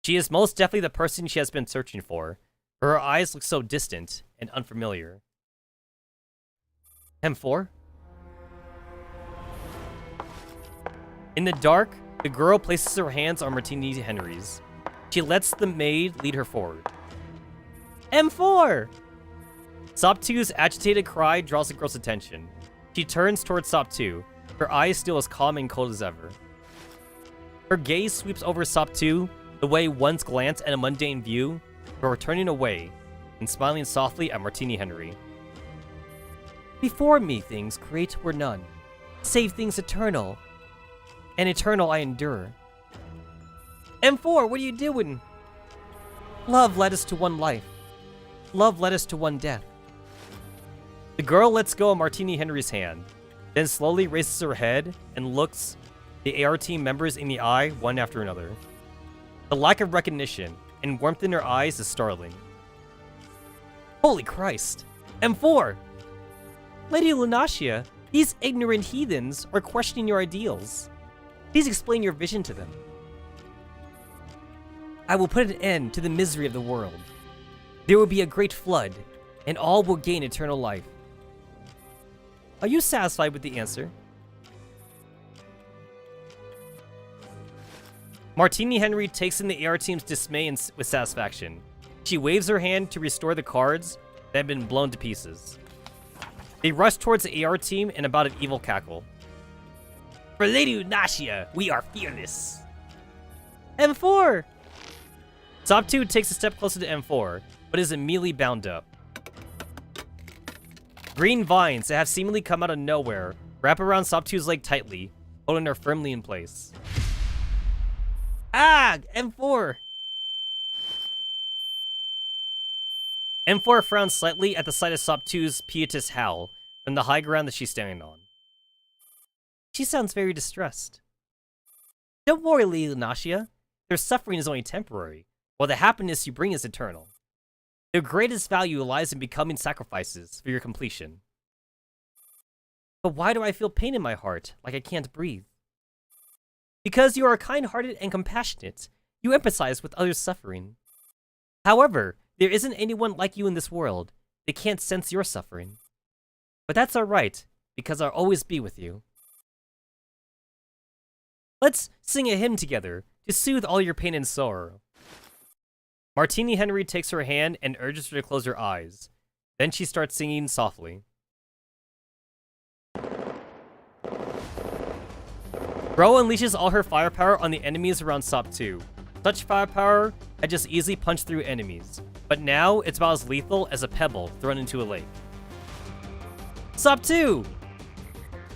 She is most definitely the person she has been searching for, but her eyes look so distant and unfamiliar. M4? In the dark, the girl places her hands on Martini Henry's. She lets the maid lead her forward. M4! Sop 2's agitated cry draws the girl's attention. She turns towards Sop 2, her eyes still as calm and cold as ever. Her gaze sweeps over Sop 2, the way once glanced at a mundane view, before turning away and smiling softly at Martini Henry. Before me things great were none, save things eternal. and eternal I endure. M4, what are you doing? Love led us to one life. Love led us to one death. The girl lets go of Martini Henry's hand, then slowly raises her head and looks the AR team members in the eye one after another. The lack of recognition and warmth in her eyes is startling. Holy Christ! M4! Lady Lunacia, these ignorant heathens are questioning your ideals. Please explain your vision to them. I will put an end to the misery of the world. There will be a great flood, and all will gain eternal life. Are you satisfied with the answer? Martini Henry takes in the AR team's dismay with satisfaction. She waves her hand to restore the cards that have been blown to pieces. They rush towards the AR team in about an evil cackle. For Lady Lunacia, we are fearless. M4! Sop2 takes a step closer to M4, but is immediately bound up. Green vines that have seemingly come out of nowhere wrap around Sop2's leg tightly, holding her firmly in place. Ah! M4! M4 frowns slightly at the sight of Sop2's piteous howl from the high ground that she's standing on. She sounds very distressed. Don't worry, Lady Lunacia. Their suffering is only temporary, while the happiness you bring is eternal. Their greatest value lies in becoming sacrifices for your completion. But why do I feel pain in my heart, like I can't breathe? Because you are kind-hearted and compassionate, you empathize with others' suffering. However, there isn't anyone like you in this world. They can't sense your suffering. But that's alright, because I'll always be with you. Let's sing a hymn together to soothe all your pain and sorrow. Martini Henry takes her hand and urges her to close her eyes. Then she starts singing softly. Bro unleashes all her firepower on the enemies around Sop2. Such firepower had just easily punched through enemies, but now it's about as lethal as a pebble thrown into a lake. Sop2!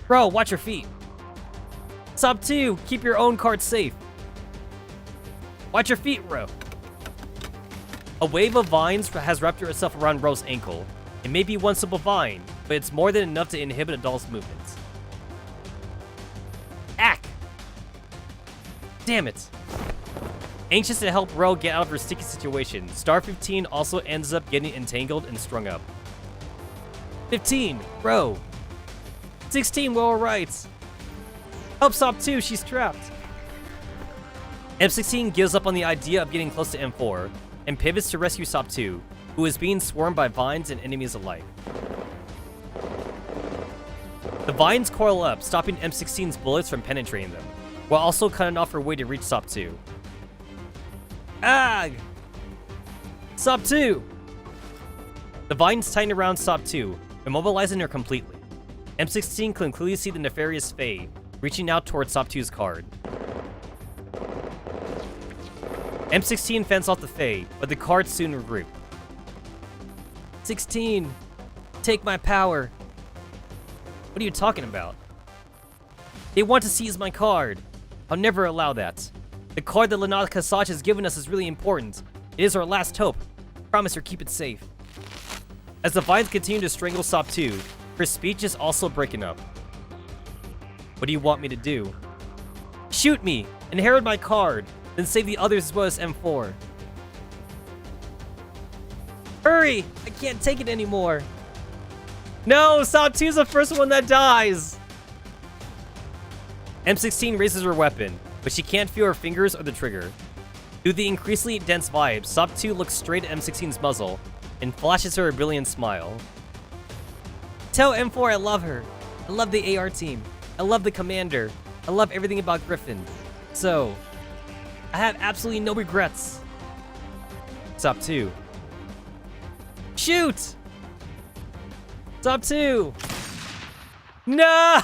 Bro, watch your feet. Sop2, keep your own card safe. Watch your feet, Ro. A wave of vines has wrapped itself around Ro's ankle. It may be one simple vine, but it's more than enough to inhibit a doll's movements. Ack! Damn it. Anxious to help Ro get out of her sticky situation, Star 15 also ends up getting entangled and strung up. 15, Ro. 16, we're alright. Help Sop2, she's trapped. M16 gives up on the idea of getting close to M4, and pivots to rescue Sop2, who is being swarmed by vines and enemies alike. The vines coil up, stopping M16's bullets from penetrating them, while also cutting off her way to reach Sop2. Ag! Sop2! The vines tighten around Sop2, immobilizing her completely. M16 can clearly see the nefarious Fae reaching out towards Sop2's card. M16 fends off the Fae, but the cards soon regroup. 16, take my power. What are you talking about? They want to seize my card. I'll never allow that. The card that Lenata Kasach has given us is really important. It is our last hope. Promise her keep it safe. As the vines continue to strangle Sop2, her speech is also breaking up. What do you want me to do? Shoot me! Inherit my card! Then save the others as well as M4. Hurry! I can't take it anymore! No! Sop2's the first one that dies! M16 raises her weapon, but she can't feel her fingers or the trigger. Through the increasingly dense vibes, Sop2 looks straight at M16's muzzle and flashes her a brilliant smile. Tell M4 I love her. I love the AR team. I love the commander. I love everything about Griffin. So, I have absolutely no regrets. Sop2. Shoot! Sop2! No!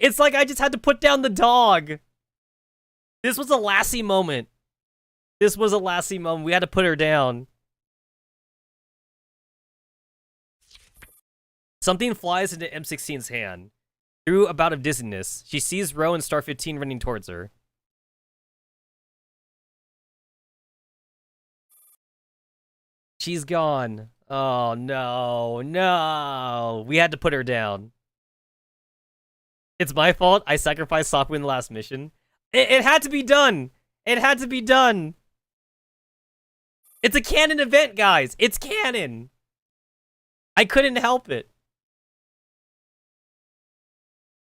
It's like I just had to put down the dog. This was a Lassie moment. This was a Lassie moment. We had to put her down. Something flies into M16's hand. Through a bout of dizziness, she sees Ro and Star 15 running towards her. She's gone. Oh, no. No. We had to put her down. It's my fault. I sacrificed Saku in the last mission. It had to be done. It had to be done. It's a canon event, guys. It's canon. I couldn't help it.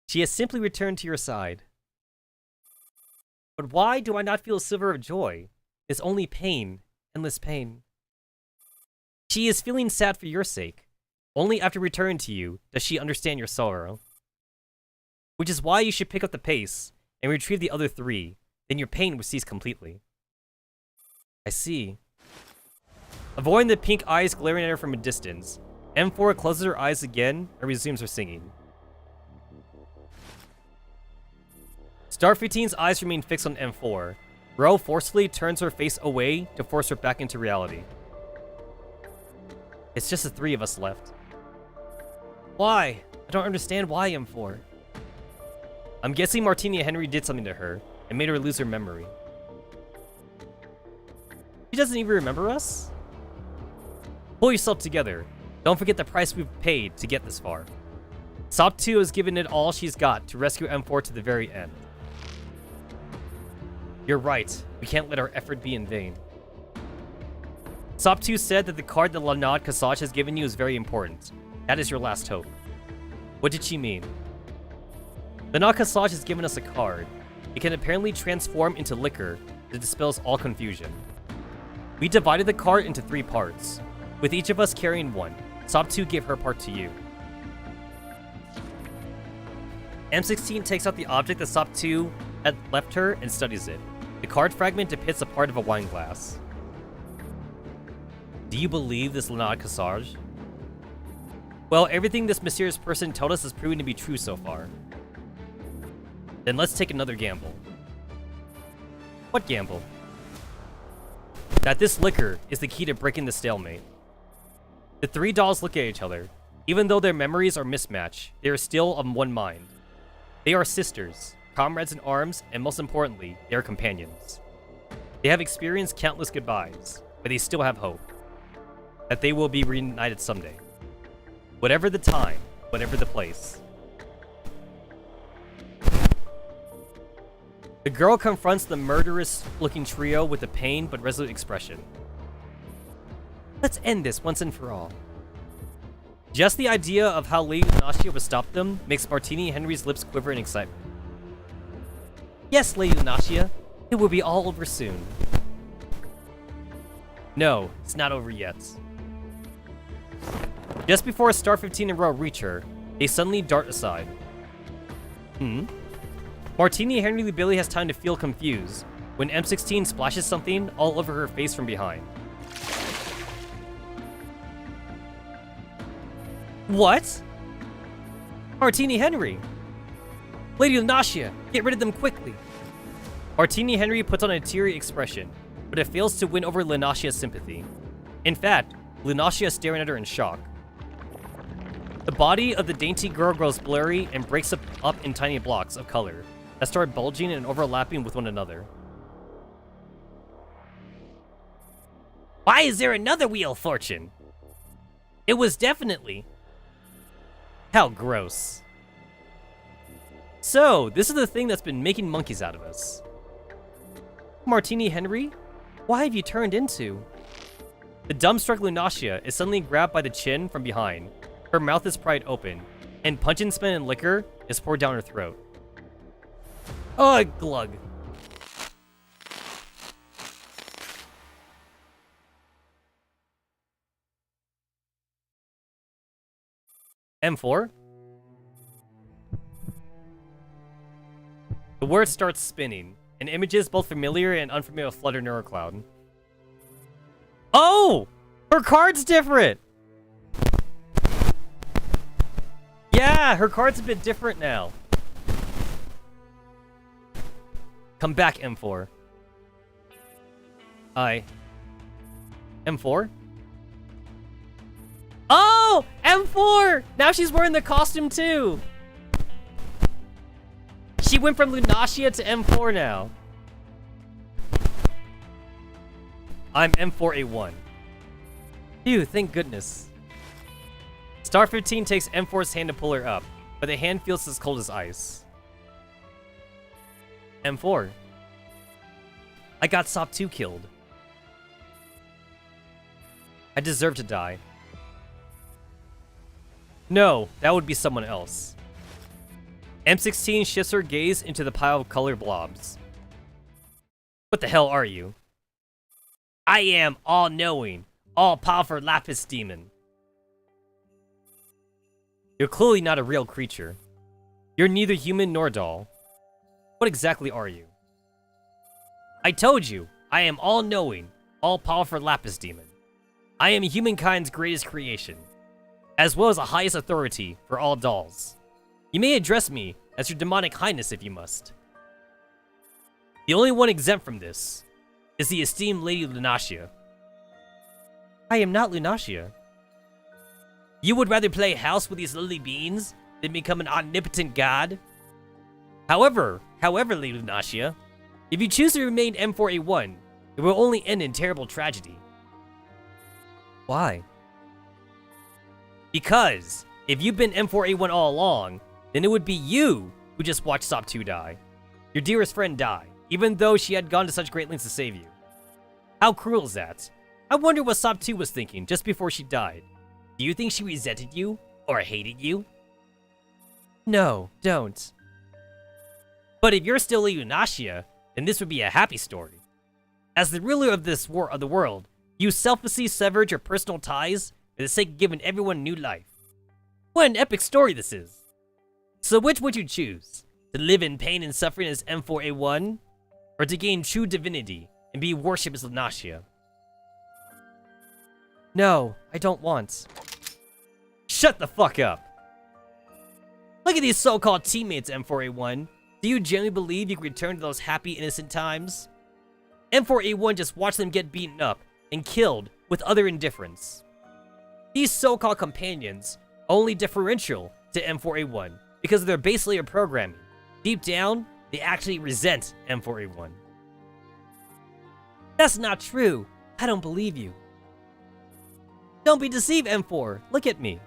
She has simply returned to your side. But why do I not feel a sliver of joy? It's only pain. Endless pain. She is feeling sad for your sake. Only after returning to you does she understand your sorrow. Which is why you should pick up the pace and retrieve the other 3. Then your pain will cease completely. I see. Avoiding the pink eyes glaring at her from a distance, M4 closes her eyes again and resumes her singing. Star 15's eyes remain fixed on M4. Ro forcefully turns her face away to force her back into reality. It's just the 3 of us left. Why? I don't understand why M4. I'm guessing Martini Henry did something to her and made her lose her memory. She doesn't even remember us? Pull yourself together. Don't forget the price we've paid to get this far. SOP 2 has given it all she's got to rescue M4 to the very end. You're right. We can't let our effort be in vain. SOP 2 said that the card that Lanad Kasaj has given you is very important. That is your last hope. What did she mean? Lanad Kasaj has given us a card. It can apparently transform into liquor that dispels all confusion. We divided the card into 3 parts, with each of us carrying one. SOP 2 gave her part to you. M16 takes out the object that SOP 2 had left her and studies it. The card fragment depicts a part of a wine glass. Do you believe this Lanad Kasaj? Well, everything this mysterious person told us has proven to be true so far. Then let's take another gamble. What gamble? That this liquor is the key to breaking the stalemate. The 3 dolls look at each other. Even though their memories are mismatched, they are still of one mind. They are sisters, comrades in arms, and most importantly, they are companions. They have experienced countless goodbyes, but they still have hope that they will be reunited someday. Whatever the time, whatever the place. The girl confronts the murderous-looking trio with a pained but resolute expression. Let's end this once and for all. Just the idea of how Lady Lunashia would stop them makes Martini Henry's lips quiver in excitement. Yes, Lady Lunashia, it will be all over soon. No, it's not over yet. Just before Star 15 and Ro reach her, they suddenly dart aside. Martini Henry Billy has time to feel confused when M16 splashes something all over her face from behind. What? Martini Henry! Lady Lunashia, get rid of them quickly! Martini Henry puts on a teary expression, but it fails to win over Lunashia's sympathy. In fact, Lunashia is staring at her in shock. The body of the dainty girl grows blurry and breaks up in tiny blocks of color that start bulging and overlapping with one another. Why is there another Wheel of Fortune? It was definitely... How gross. So, this is the thing that's been making monkeys out of us. Martini Henry, why have you turned into? The dumbstruck Lunashia is suddenly grabbed by the chin from behind. Her mouth is pried open, and pungent spin and liquor is poured down her throat. Ugh, glug. M4? The word starts spinning, and images both familiar and unfamiliar flutter neurocloud. Oh! Her card's different! Yeah, her card's a bit different now. Come back, M4. M4? Oh! M4! Now she's wearing the costume too! She went from Lunacia to M4 now. I'm M4A1. Phew, thank goodness. Star 15 takes M4's hand to pull her up, but the hand feels as cold as ice. M4. I got SOP 2 killed. I deserve to die. No, that would be someone else. M16 shifts her gaze into the pile of colored blobs. What the hell are you? I am all-knowing, all-powerful Lapis Demon. You're clearly not a real creature. You're neither human nor doll. What exactly are you? I told you, I am all-knowing, all-powerful Lapis Demon. I am humankind's greatest creation, as well as the highest authority for all dolls. You may address me as your demonic highness if you must. The only one exempt from this is the esteemed Lady Lunacia. I am not Lunacia. You would rather play house with these lily beans than become an omnipotent god? However, Lady Lunacia, if you choose to remain M4A1, it will only end in terrible tragedy. Why? Because if you've been M4A1 all along, then it would be you who just watched SOP 2 die. Your dearest friend die, even though she had gone to such great lengths to save you. How cruel is that? I wonder what SOP 2 was thinking just before she died. Do you think she resented you? Or hated you? No, don't. But if you're still Lunacia, then this would be a happy story. As the ruler of this of the world, you selflessly severed your personal ties for the sake of giving everyone new life. What an epic story this is. So which would you choose? To live in pain and suffering as M4A1? Or to gain true divinity and be worshipped as Lunacia? No, I don't want. Shut the fuck up. Look at these so-called teammates, M4A1. Do you genuinely believe you can return to those happy, innocent times? M4A1 just watched them get beaten up and killed with utter indifference. These so-called companions are only differential to M4A1 because of their base layer programming. Deep down, they actually resent M4A1. That's not true. I don't believe you. Don't be deceived, M4. Look at me.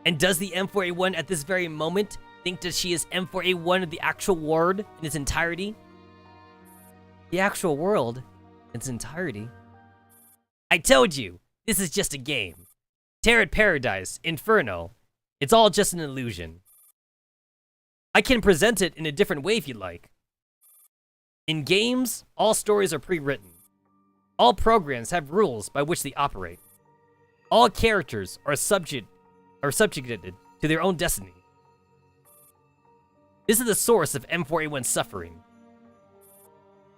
And does the M4A1 at this very moment think that she is M4A1 of the actual world in its entirety? The actual world in its entirety? I told you, this is just a game. Terror Paradise, Inferno, it's all just an illusion. I can present it in a different way if you like. In games, all stories are pre-written. All programs have rules by which they operate. All characters are subjected to their own destiny. This is the source of M4A1's suffering.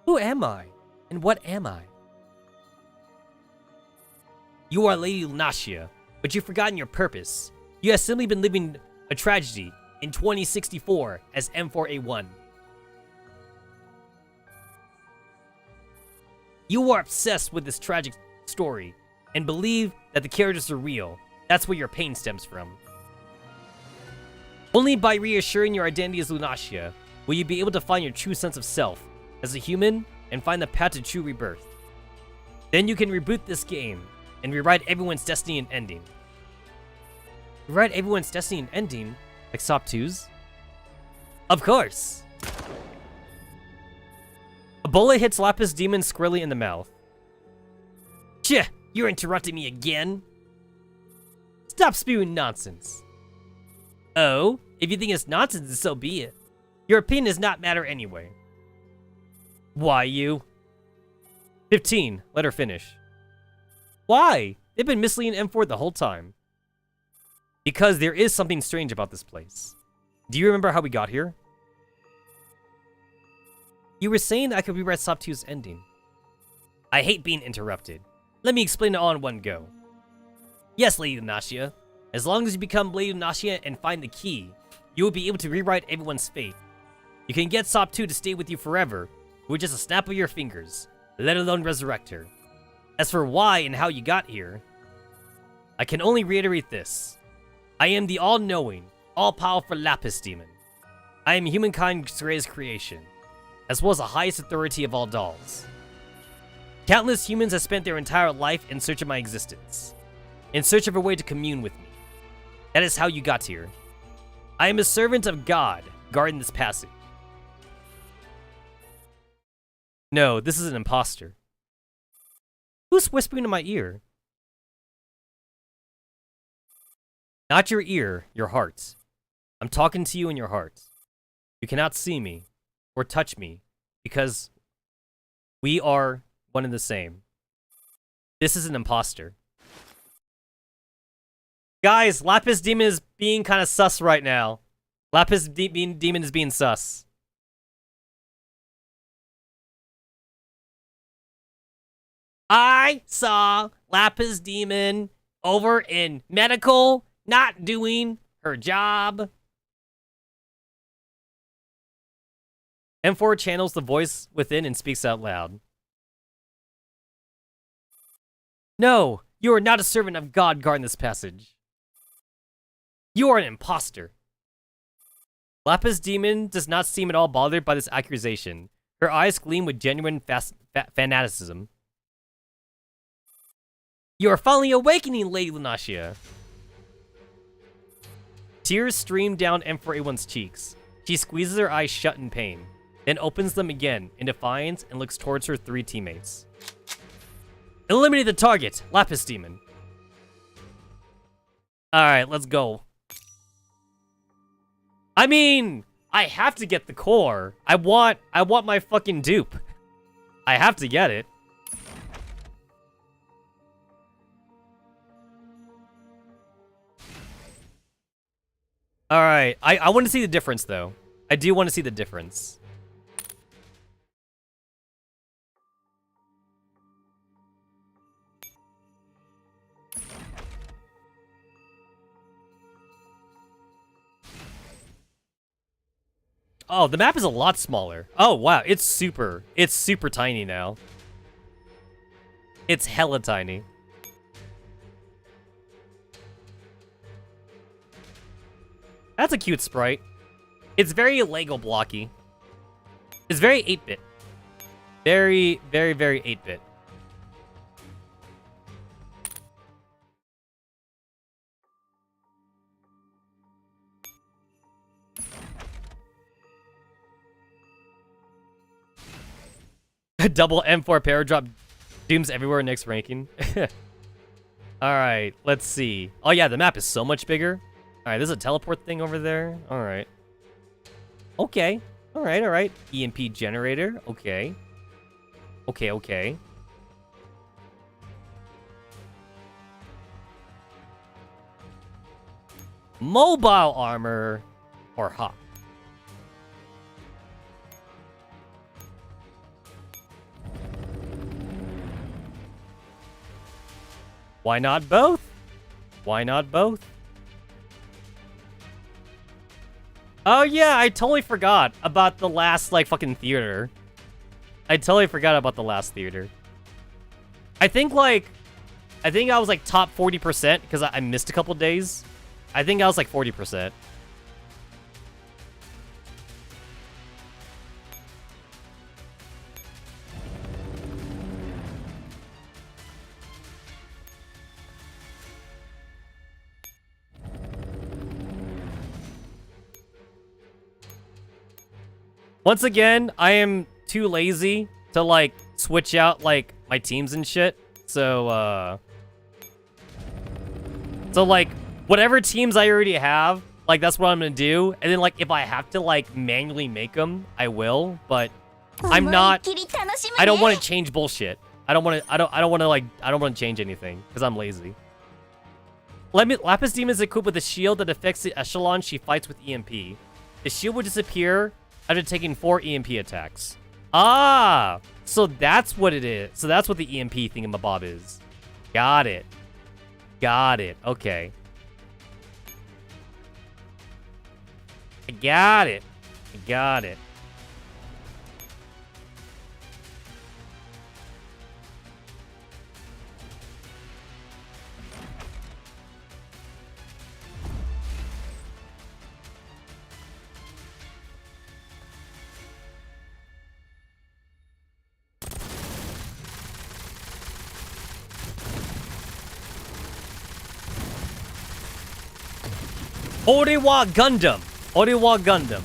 Who am I? And what am I? You are Lady Lunacia, but you've forgotten your purpose. You have simply been living a tragedy in 2064 as M4A1. You are obsessed with this tragic story and believe that the characters are real. That's where your pain stems from. Only by reassuring your identity as Lunacia will you be able to find your true sense of self as a human and find the path to true rebirth. Then you can reboot this game and rewrite everyone's destiny and ending. Rewrite everyone's destiny and ending? Like SOP 2's? Of course! A bullet hits Lapis Demon squarely in the mouth. Tch, you're interrupting me again? Stop spewing nonsense. Oh, if you think it's nonsense, then so be it. Your opinion does not matter anyway. Why you? 15, let her finish. Why? They've been misleading M4 the whole time. Because there is something strange about this place. Do you remember how we got here? You were saying that I could rewrite SOP 2's ending. I hate being interrupted. Let me explain it all in one go. Yes, Lady Lunacia. As long as you become Lady Lunacia and find the key, you will be able to rewrite everyone's fate. You can get SOP 2 to stay with you forever, with just a snap of your fingers, let alone resurrect her. As for why and how you got here, I can only reiterate this. I am the all-knowing, all-powerful Lapis Demon. I am humankind's greatest creation, as well as the highest authority of all dolls. Countless humans have spent their entire life in search of my existence, in search of a way to commune with me. That is how you got here. I am a servant of God, guarding this passage. No, this is an imposter. Who's whispering in my ear? Not your ear, your heart. I'm talking to you in your heart. You cannot see me or touch me because we are one and the same. This is an imposter. Guys, Lapis Demon is being kind of sus right now. Lapis Demon is being sus. I saw Lapis Demon over in medical, not doing her job. M4 channels the voice within and speaks out loud. No, you are not a servant of God guarding this passage. You are an imposter. Lapis Demon does not seem at all bothered by this accusation. Her eyes gleam with genuine fanaticism. You are finally awakening, Lady Lunacia. Tears stream down M4A1's cheeks. She squeezes her eyes shut in pain, then opens them again in defiance and looks towards her 3 teammates. Eliminate the target, Lapis Demon. Alright, let's go. I mean, I have to get the core. I want my fucking dupe. I have to get it. Alright, I want to see the difference, though. I do want to see the difference. Oh, the map is a lot smaller. Oh, wow, it's super tiny now. It's hella tiny. That's a cute sprite. It's very Lego blocky. It's very 8-bit. Very, very, very 8-bit. Double M4 paradrop dooms everywhere next ranking. Alright, let's see. Oh yeah, the map is so much bigger. Alright, there's a teleport thing over there. Alright. Okay. Alright, alright. EMP generator. Okay. Okay, okay. Mobile armor or hop. Why not both? Why not both? Oh yeah, I totally forgot about the last, like, fucking theater. I totally forgot about the last theater. I think I was, like, top 40% because I missed a couple days. I think I was, like, 40%. Once again, I am too lazy to, like, switch out, like, my teams and shit. So, like, whatever teams I already have, like, that's what I'm gonna do. And then, like, if I have to, like, manually make them, I will. But I'm not... I don't want to change bullshit. I don't want to change anything because I'm lazy. Lapis Demon is equipped with a shield that affects the echelon she fights with EMP. The shield will disappear after taking 4 EMP attacks. Ah! So that's what it is. So that's what the EMP thingamabob is. Got it. Got it. Okay. I got it. I got it. Orewa Gundam. Orewa Gundam.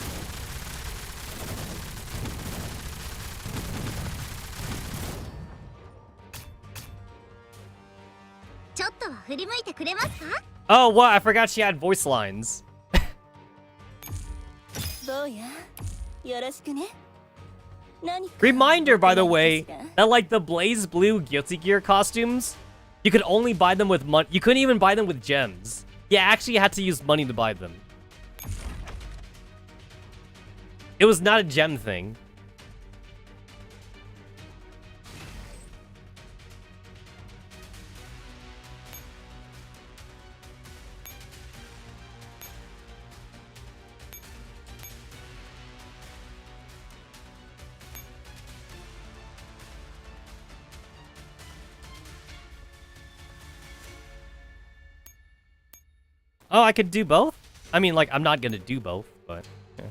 ちょっとは振り向いてくれますか？ Oh, what? I forgot she had voice lines. どうや？よろしくね。何か Reminder, by the way, ですが that like the Blaze Blue Guilty Gear costumes, you could only buy them with money. You couldn't even buy them with gems. Yeah, actually, you had to use money to buy them. It was not a gem thing. Oh, I could do both? I mean, like, I'm not gonna do both, but... Yeah.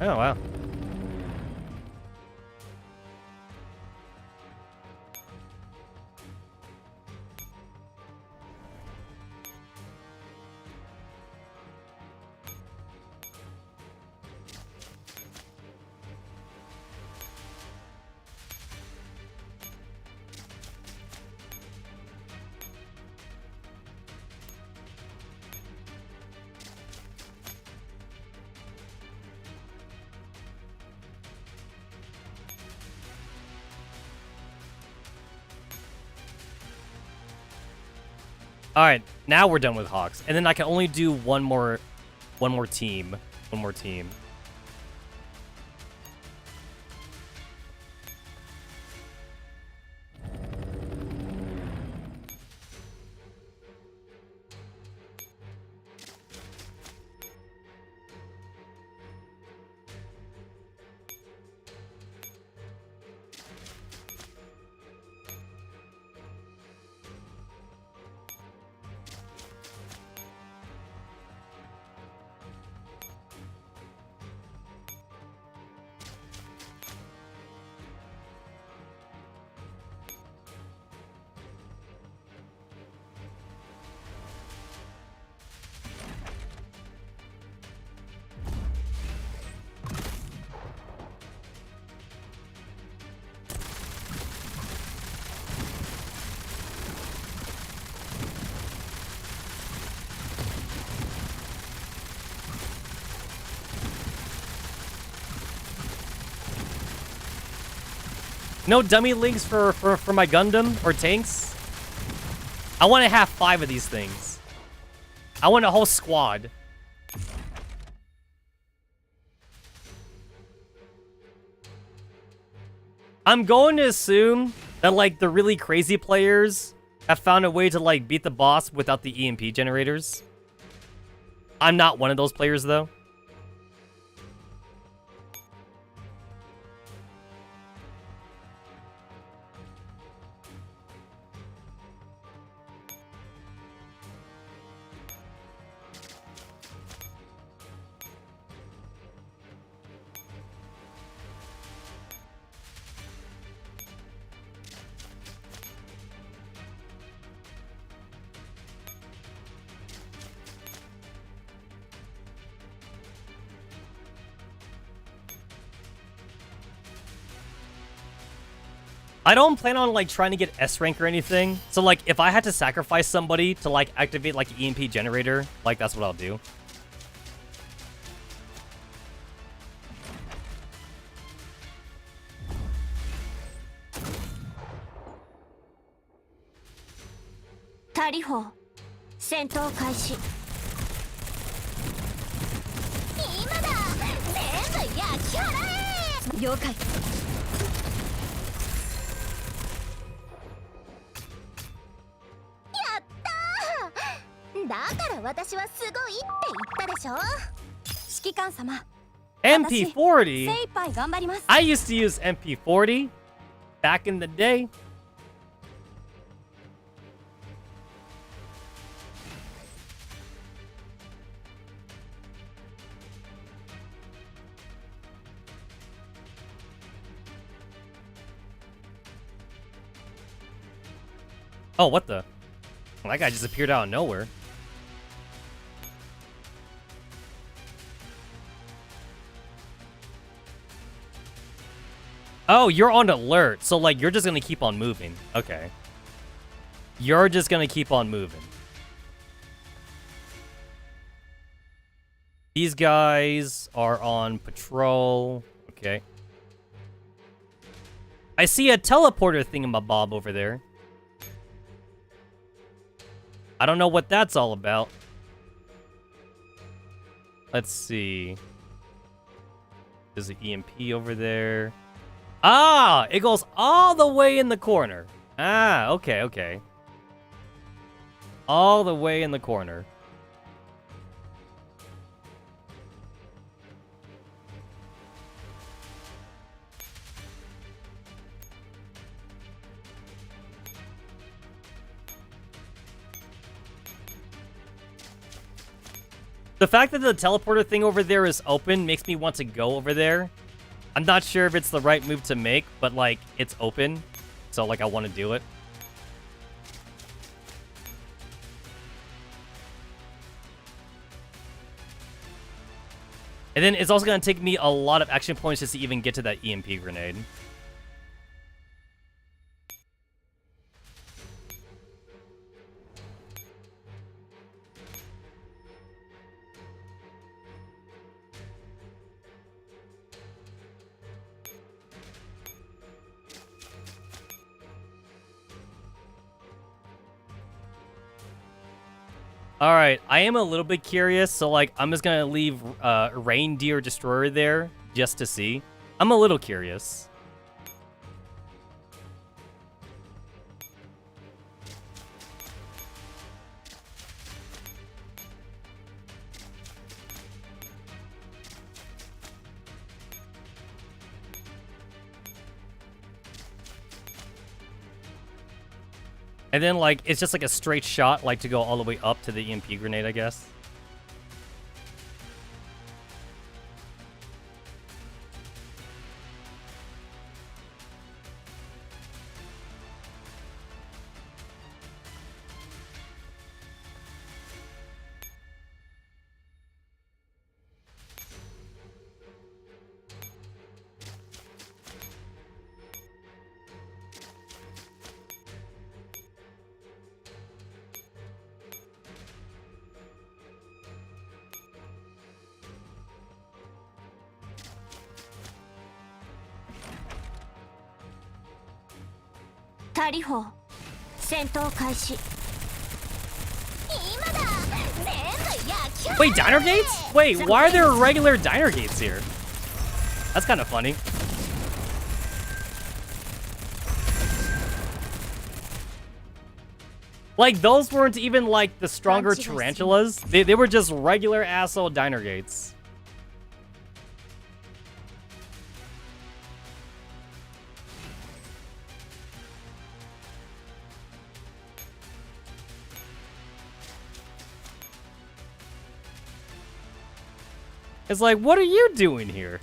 Oh, wow. All right, now we're done with Hawks, and then I can only do one more team. One more team. No dummy links for my Gundam or tanks? I want to have 5 of these things. I want a whole squad. I'm going to assume that, like, the really crazy players have found a way to, like, beat the boss without the EMP generators. I'm not one of those players, though. I don't plan on, like, trying to get S rank or anything. So, like, if I had to sacrifice somebody to, like, activate, like, an EMP generator, like, that's what I'll do. Tariho, 戦闘開始。今だ。全部焼き払え。了解。やったー。だから私はすごいって言ったでしょ。指揮官様。MP40? 精一杯頑張ります。 I used to use MP40 back in the day. Oh, what the? Well, that guy just appeared out of nowhere. Oh, you're on alert. So, like, you're just gonna keep on moving. Okay. You're just gonna keep on moving. These guys are on patrol. Okay. I see a teleporter thingamabob over there. I don't know what that's all about. Let's see. There's an EMP over there. Ah! It goes all the way in the corner. Ah, okay, okay. All the way in the corner. The fact that the teleporter thing over there is open makes me want to go over there. I'm not sure if it's the right move to make, but, like, it's open. So, like, I want to do it. And then it's also going to take me a lot of action points just to even get to that EMP grenade. Alright, I am a little bit curious, so, like, I'm just gonna leave Reindeer Destroyer there just to see. I'm a little curious. And then, like, it's just like a straight shot, like, to go all the way up to the EMP grenade, I guess. Wait, diner gates? Wait, why are there regular diner gates here? That's kind of funny. Like, those weren't even, like, the stronger tarantulas. They were just regular asshole diner gates. It's like, what are you doing here?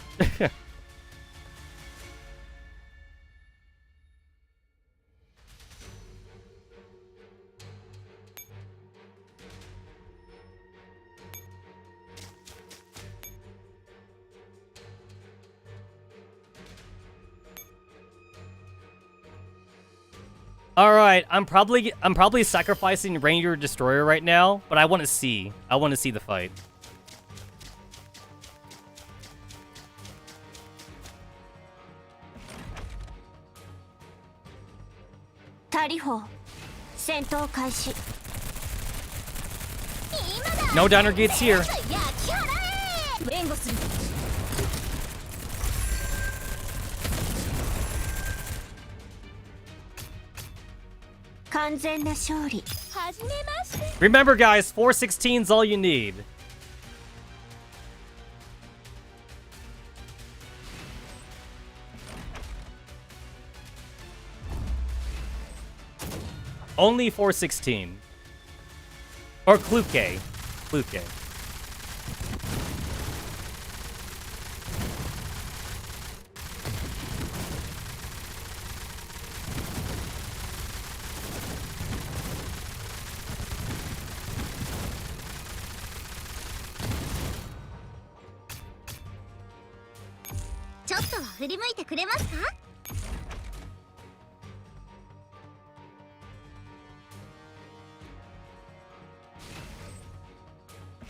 All right, I'm probably sacrificing Ranger Destroyer right now, but I want to see. I want to see the fight. No diner gates here. Remember, guys, 416's all you need. Only 416. Or Kluke. Kluke. 振り向いてくれますか？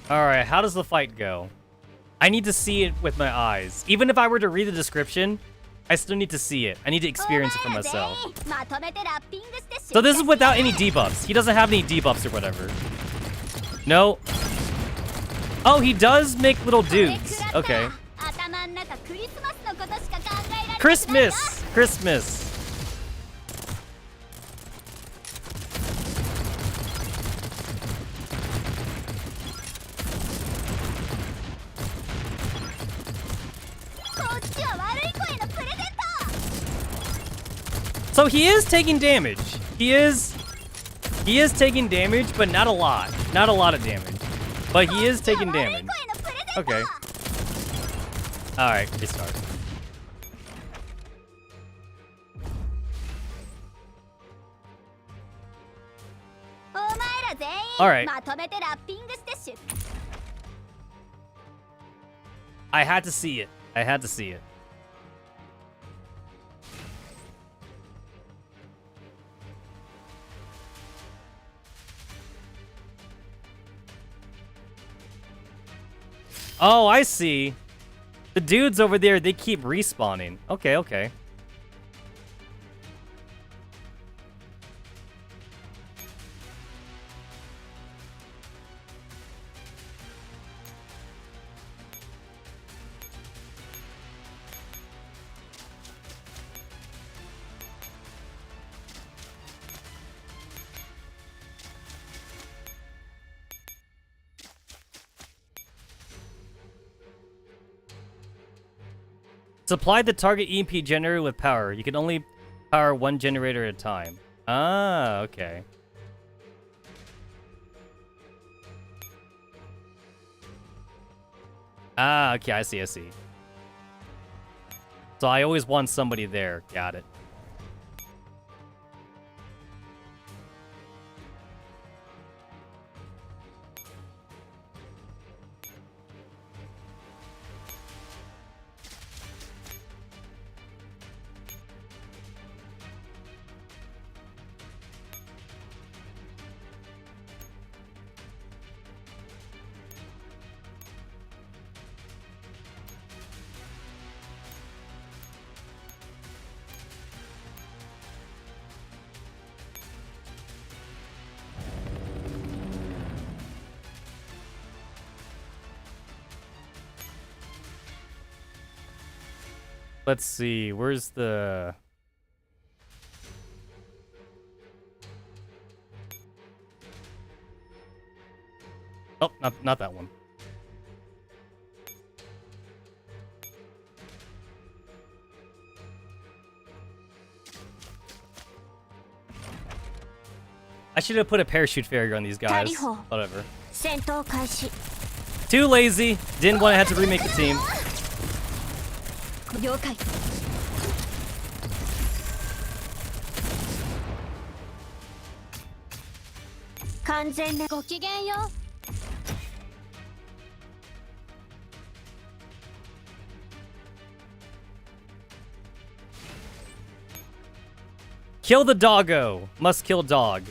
Alright, how does the fight go? I need to see it with my eyes. Even if I were to read the description, I still need to see it. I need to experience it for myself. So this is without any debuffs. He doesn't have any debuffs or whatever. No. Oh, he does make little dudes. Okay. Christmas! Christmas! So he is taking damage. He is taking damage, but not a lot. Not a lot of damage. But he is taking damage. Okay. Alright, restart. Alright. I had to see it. I had to see it. Oh, I see. The dudes over there, they keep respawning. Okay, okay. Supply the target EMP generator with power. You can only power one generator at a time. Ah, okay. Ah, okay, I see, I see. So I always want somebody there. Got it. Let's see, where's the... Oh, not that one. I should have put a parachute failure on these guys. Whatever. Too lazy. Didn't want to have to remake the team. 了解 完全ねごきげんよう Kill the doggo. Must kill dog.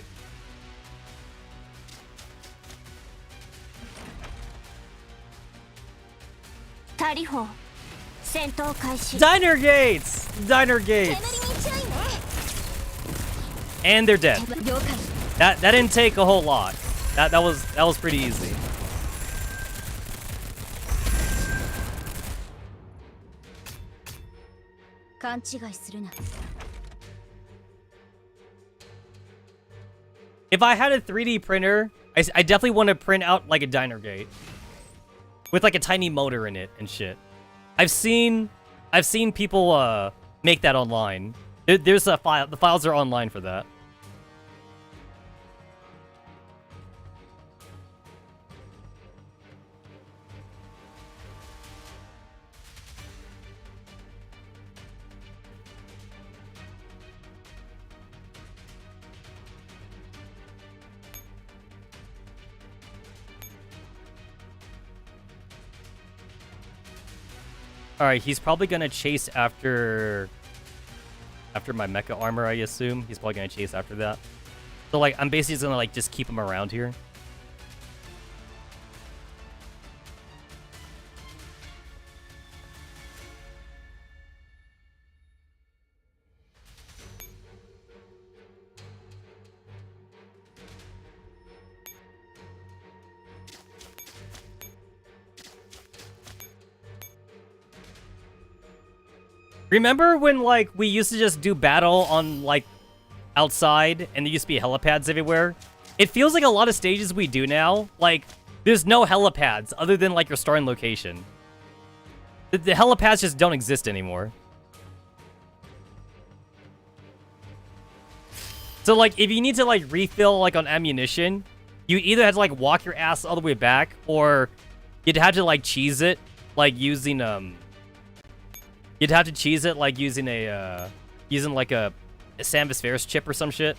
Tariho. Diner gates! Diner gates! And they're dead. That didn't take a whole lot. That was pretty easy. If I had a 3D printer, I definitely want to print out like a diner gate. With like a tiny motor in it and shit. I've seen people make that online. There's a file. The files are online for that. Alright, he's probably gonna chase after my mecha armor, I assume. He's probably gonna chase after that. So like I'm basically just gonna like just keep him around here. Remember when, like, we used to just do battle on, like, outside, and there used to be helipads everywhere? It feels like a lot of stages we do now, like, there's no helipads other than, like, your starting location. The helipads just don't exist anymore. So, like, if you need to, like, refill, like, on ammunition, you either have to, like, walk your ass all the way back, or you'd have to, like, cheese it, like, using, You'd have to cheese it like using a Samus Ferris chip or some shit.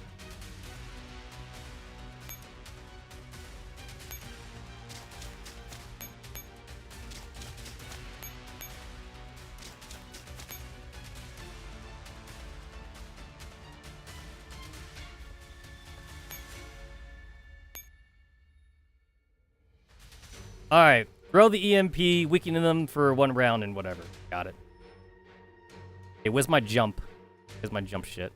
Alright, throw the EMP, weakening them for 1 round and whatever. Got it. Hey, where's my jump? Where's my jump shit?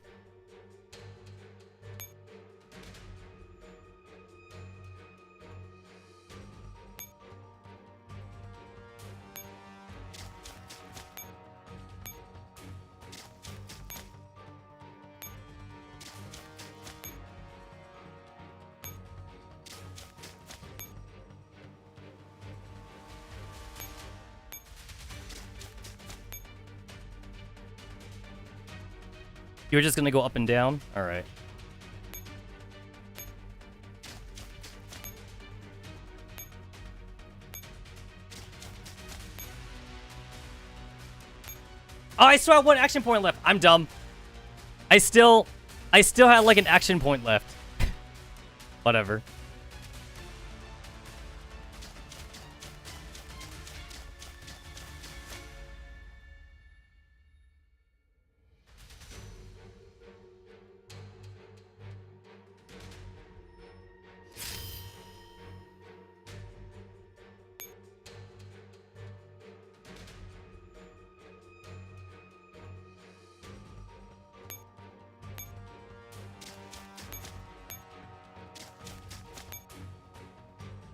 You're just gonna go up and down? Alright. Oh, I still have 1 action point left. I'm dumb. I still had like an action point left. Whatever.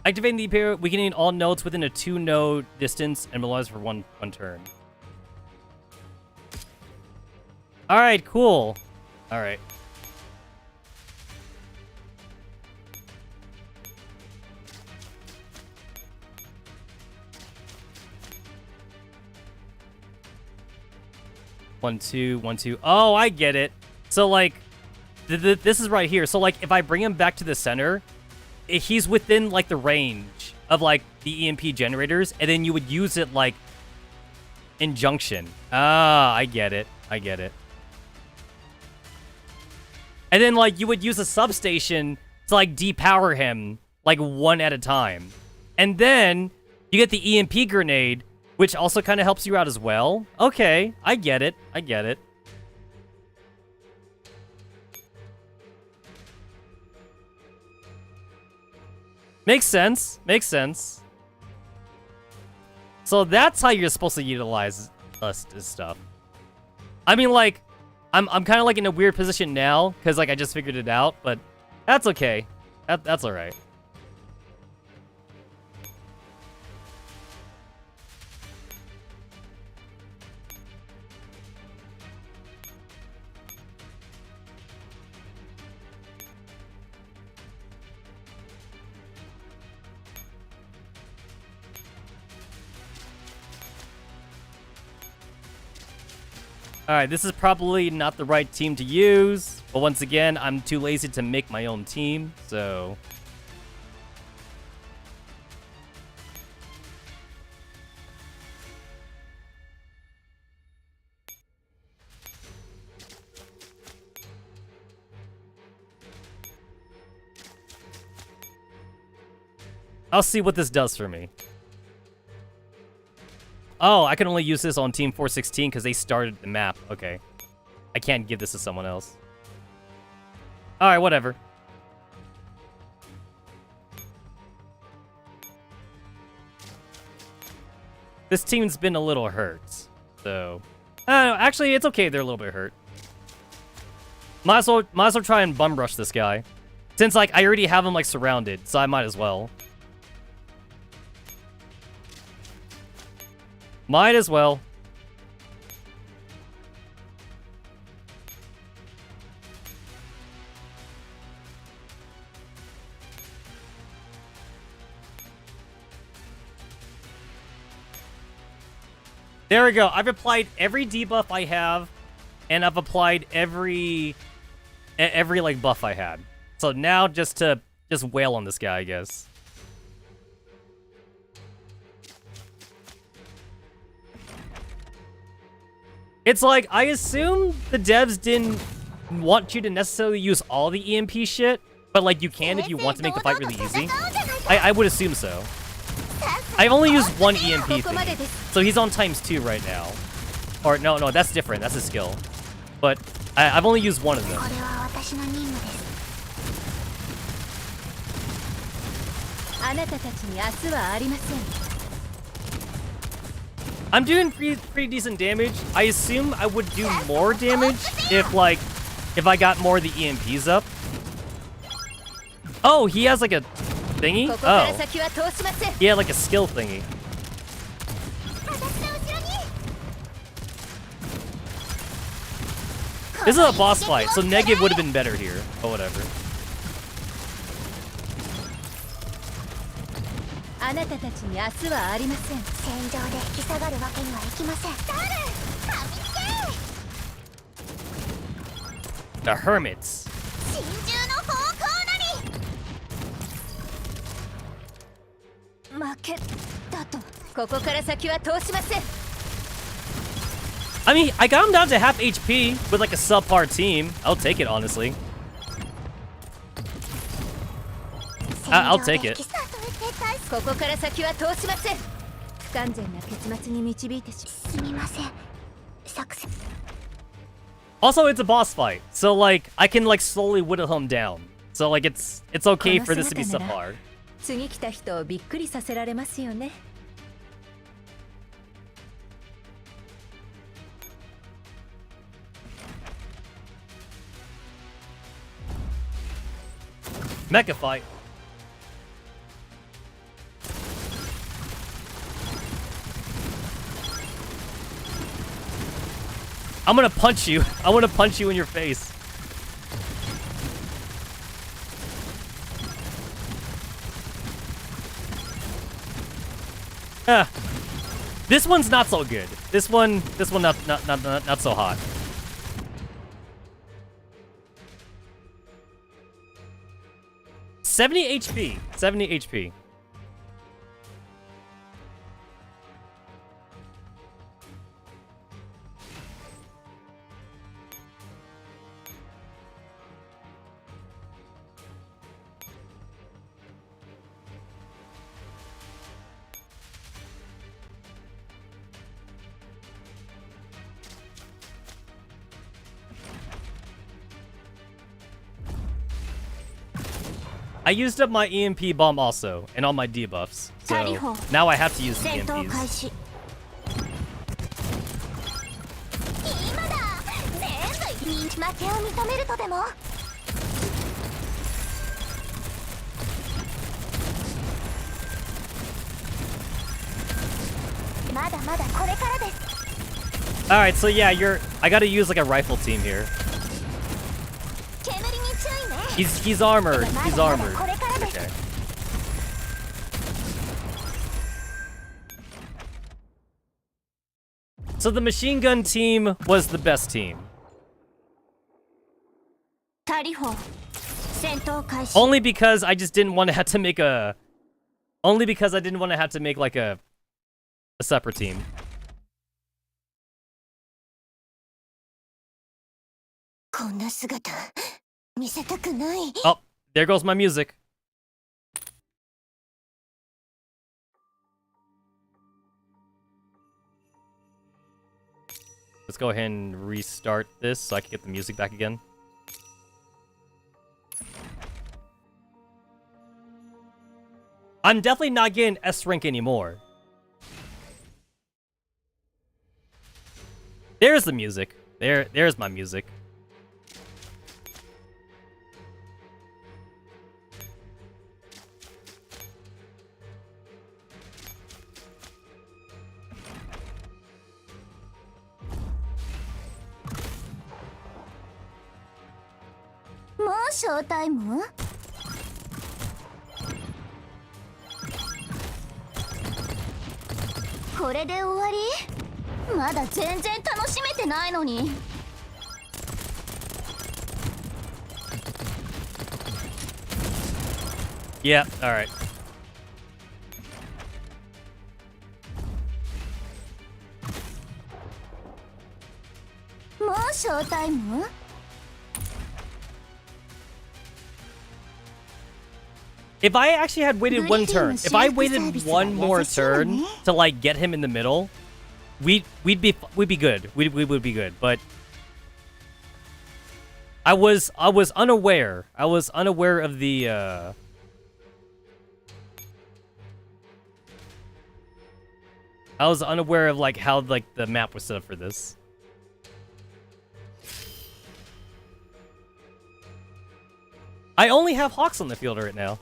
Activating the pair, weakening all nodes within a 2-node distance and mobilize for one turn. Alright, cool. Alright. One, two, 1, 2. Oh, I get it. So, like, this is right here. So, like, if I bring him back to the center, he's within, like, the range of, like, the EMP generators, and then you would use it, like, in junction. Ah, I get it. I get it. And then, like, you would use a substation to, like, depower him, like, 1 at a time. And then you get the EMP grenade, which also kind of helps you out as well. Okay, I get it. I get it. Makes sense. Makes sense. So that's how you're supposed to utilize this stuff. I mean, like, I'm kind of like in a weird position now because like I just figured it out, but that's okay. That's all right. Alright, this is probably not the right team to use, but once again, I'm too lazy to make my own team, so... I'll see what this does for me. Oh, I can only use this on Team 416 because they started the map. Okay. I can't give this to someone else. Alright, whatever. This team's been a little hurt, so... I don't know, actually, it's okay they're a little bit hurt. Might as well try and bum rush this guy. Since, like, I already have him, like, surrounded, so I might as well. Might as well. There we go. I've applied every debuff I have, and I've applied every like buff I had. So now just wail on this guy, I guess. It's like, I assume the devs didn't want you to necessarily use all the EMP shit, but like you can if you want to make the fight really easy. I would assume so. I've only used one EMP thing, so he's on ×2 right now. Or no, that's different. That's a skill. But I've only used one of them. I'm doing pretty decent damage. I assume I would do more damage if I got more of the EMPs up. Oh, he has like a thingy? Oh. Yeah, like a skill thingy. This is a boss fight, so negative would have been better here, but whatever. The hermits. I mean, I got him down to half HP with like a subpar team. I'll take it, honestly. I'll take it. Also, it's a boss fight, so like I can like slowly whittle him down. So like it's okay for this to be subpar. Mecha fight. I'm gonna punch you. I want to punch you in your face. This one's not so good. This one not so hot. $70 HP. 70 HP. I used up my EMP bomb also, and all my debuffs, so now I have to use the EMPs. Alright, so yeah, I gotta use like a rifle team here. He's armored. He's armored. Okay. So the machine gun team was the best team. Only because I just didn't want to have to make a... Only because I didn't want to have to make like a separate team. Oh, there goes my music. let's go ahead and restart this so I can get the music back again. I'm definitely not getting S rank anymore. There's the music. There's my music. More showtime? これで終わり？まだ全然楽しめてないのに。Yeah, alright. もうショータイム？ If I actually had waited one turn, if I waited one more turn to like get him in the middle, we'd be good. We would be good. But I was unaware. I was unaware of the I was unaware of like how like the map was set up for this. I only have Hawks on the field right now.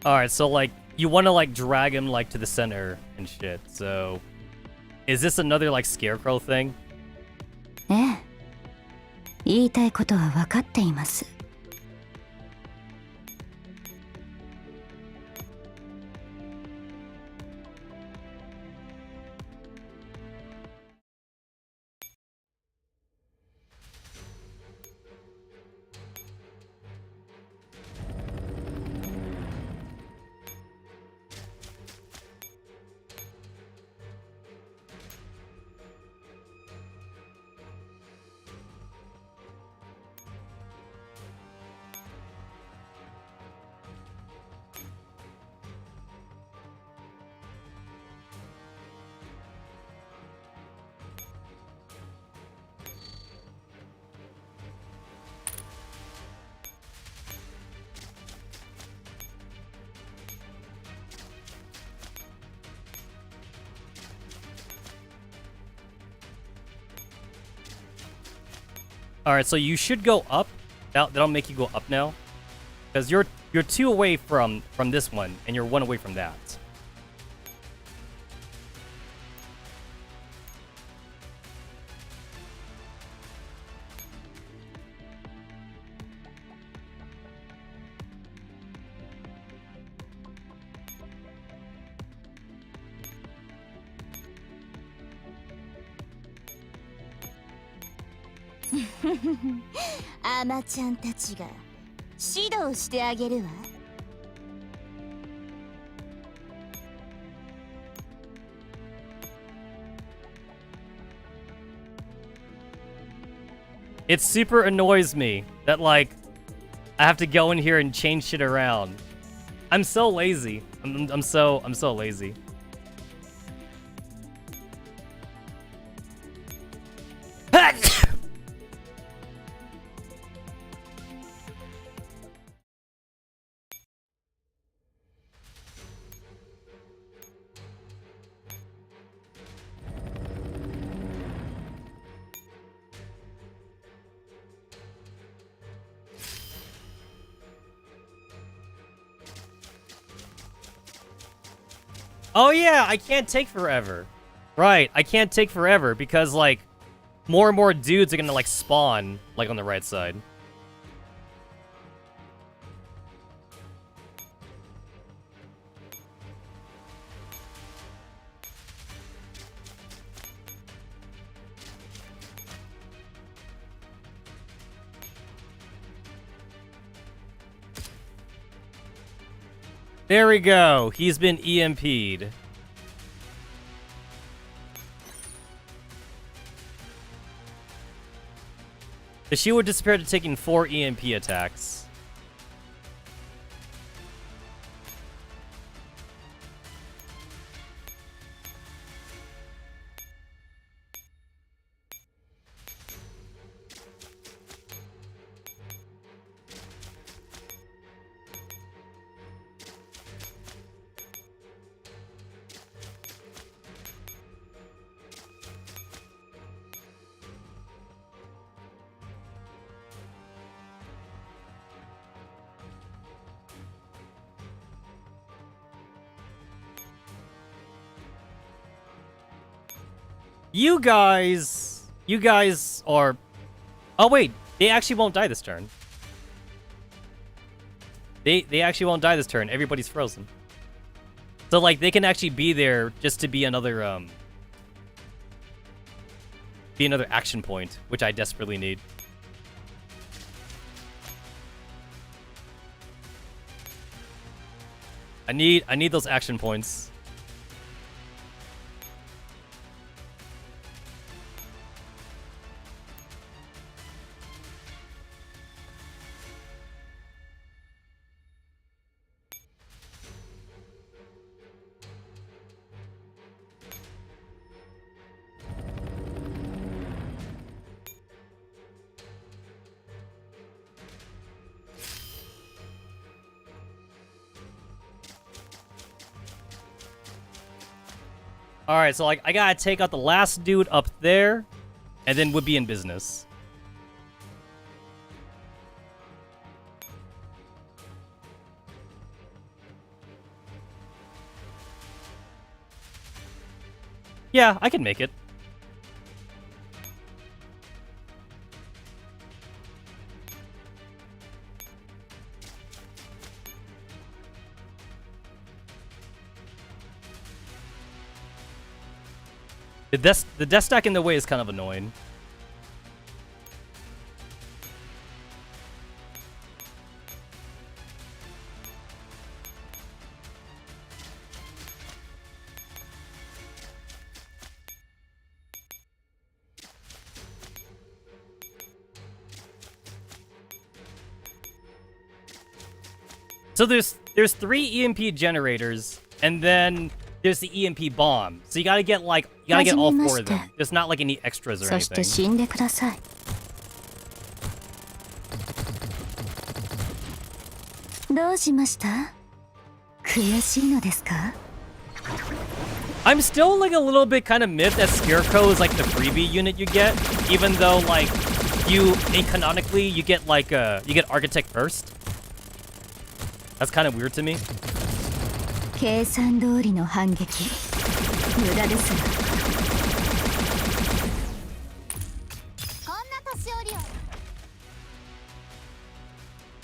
Alright, so like, you want to like drag him like to the center and shit, so... Is this another like scarecrow thing? ええ。言いたいことは分かっています。 Alright, so you should go up. That'll make you go up now. Because you're 2 away from this one, and you're 1 away from that. Ama-chan たちが指導してあげるわ。It super annoys me that like I have to go in here and change shit around. I'm so lazy. I'm so lazy. Oh yeah, I can't take forever. Right, I can't take forever because like more and more dudes are gonna, like, spawn, like, on the right side. There we go. He's been EMP'd. The shield would disappear to taking 4 EMP attacks. You guys are... Oh wait, they actually won't die this turn. They actually won't die this turn. Everybody's frozen. So like they can actually be there just to be another action point, which I desperately need. I need those action points. Alright, so like I gotta take out the last dude up there, and then we'll be in business. Yeah, I can make it. The death stack in the way is kind of annoying. So there's 3 EMP generators, and then there's the EMP bomb. So you gotta get all 4 of them. There's not like any extras or anything. I'm still like a little bit kind of miffed that Scarecrow is like the freebie unit you get, even though like canonically you get like you get Architect first. That's kind of weird to me.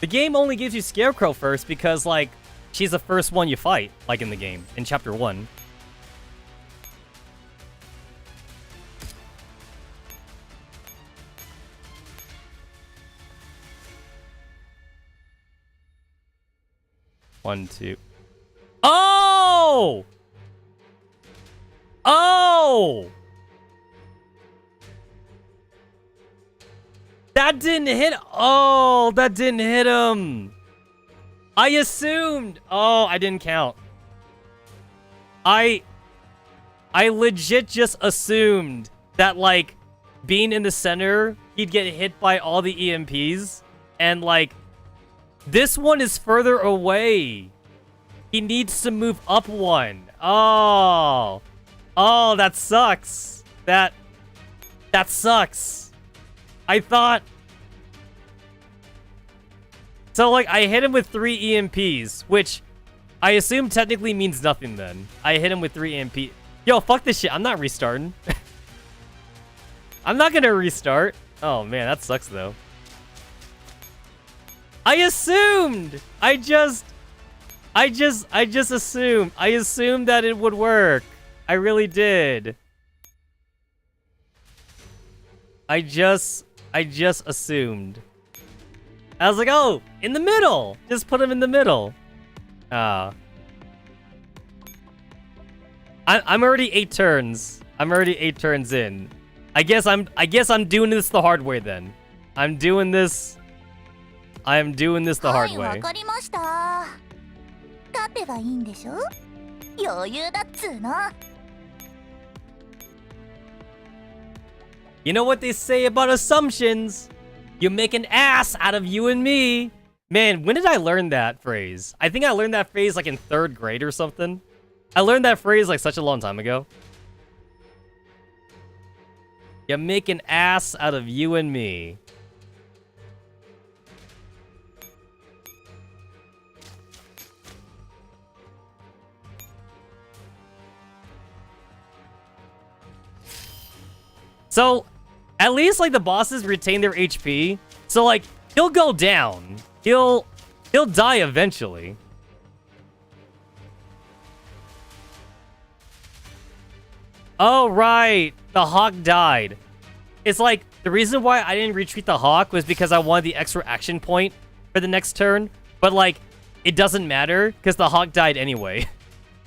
The game only gives you Scarecrow first because like she's the first one you fight, like in the game, in chapter 1. One, two. Oh! Oh! That didn't hit. Oh, that didn't hit him. I assumed. Oh, I didn't count. I legit just assumed that like being in the center, he'd get hit by all the EMPs, and like this one is further away. He needs to move up one. Oh. Oh, that sucks. That sucks. I thought... So, like, I hit him with 3 EMPs, which I assume technically means nothing then. I hit him with 3 EMP. Yo, fuck this shit. I'm not restarting. I'm not gonna restart. Oh, man, that sucks, though. I assumed! I just assumed. I assumed that it would work. I really did. I just assumed. I was like, oh, in the middle. Just put him in the middle. Ah. I'm already 8 turns. I'm already 8 turns in. I guess I'm doing this the hard way then. I'm doing this the hard はい、わ way. かりました。勝てばいいんでしょ？余裕だっつーの。 You know what they say about assumptions? You make an ass out of you and me. Man, when did I learn that phrase? I think I learned that phrase like in 3rd grade or something. I learned that phrase like such a long time ago. You make an ass out of you and me. So, at least like the bosses retain their HP. So like he'll go down. He'll die eventually. Oh right, the hawk died. It's like the reason why I didn't retreat the hawk was because I wanted the extra action point for the next turn. But like it doesn't matter because the hawk died anyway.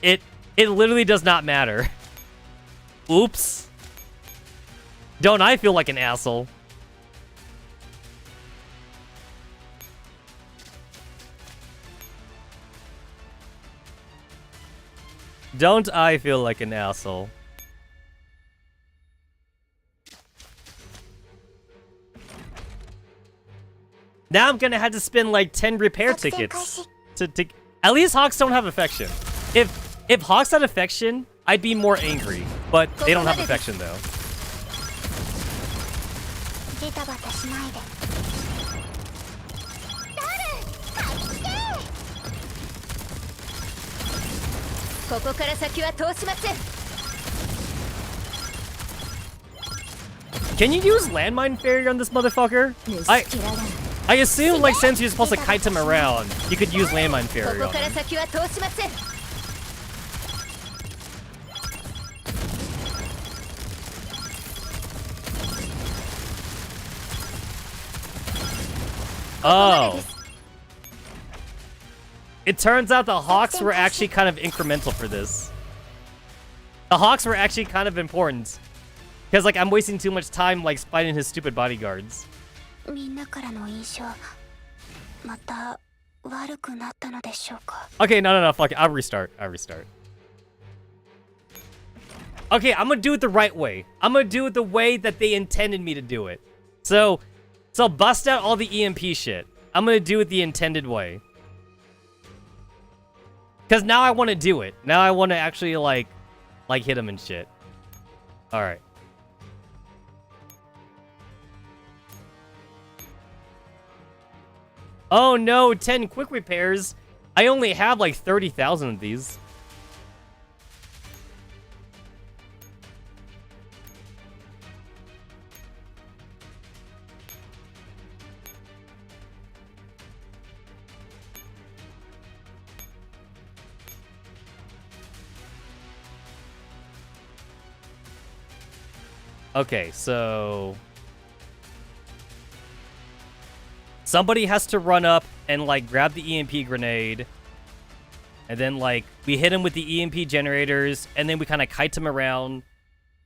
It literally does not matter. Oops. Don't I feel like an asshole? Don't I feel like an asshole? Now I'm gonna have to spend like 10 repair tickets to at least hawks don't have affection. If hawks had affection, I'd be more angry, but they don't have affection though. ジタバタしないで。ここから先は通しません。 Can you use landmine failure on this motherfucker? I assume like since you're supposed to kite him around, you could use landmine failure on him. Oh. It turns out the hawks were actually kind of incremental for this. The hawks were actually kind of important. Because, like, I'm wasting too much time, like, fighting his stupid bodyguards. Okay, no, fuck it. I'll restart. Okay, I'm gonna do it the right way. I'm gonna do it the way that they intended me to do it. So bust out all the EMP shit. I'm gonna do it the intended way. Because now I want to do it. Now I want to actually, like hit him and shit. Alright. Oh no, 10 quick repairs. I only have like 30,000 of these. Okay, so somebody has to run up and like grab the EMP grenade. And then like we hit him with the EMP generators and then we kind of kite him around.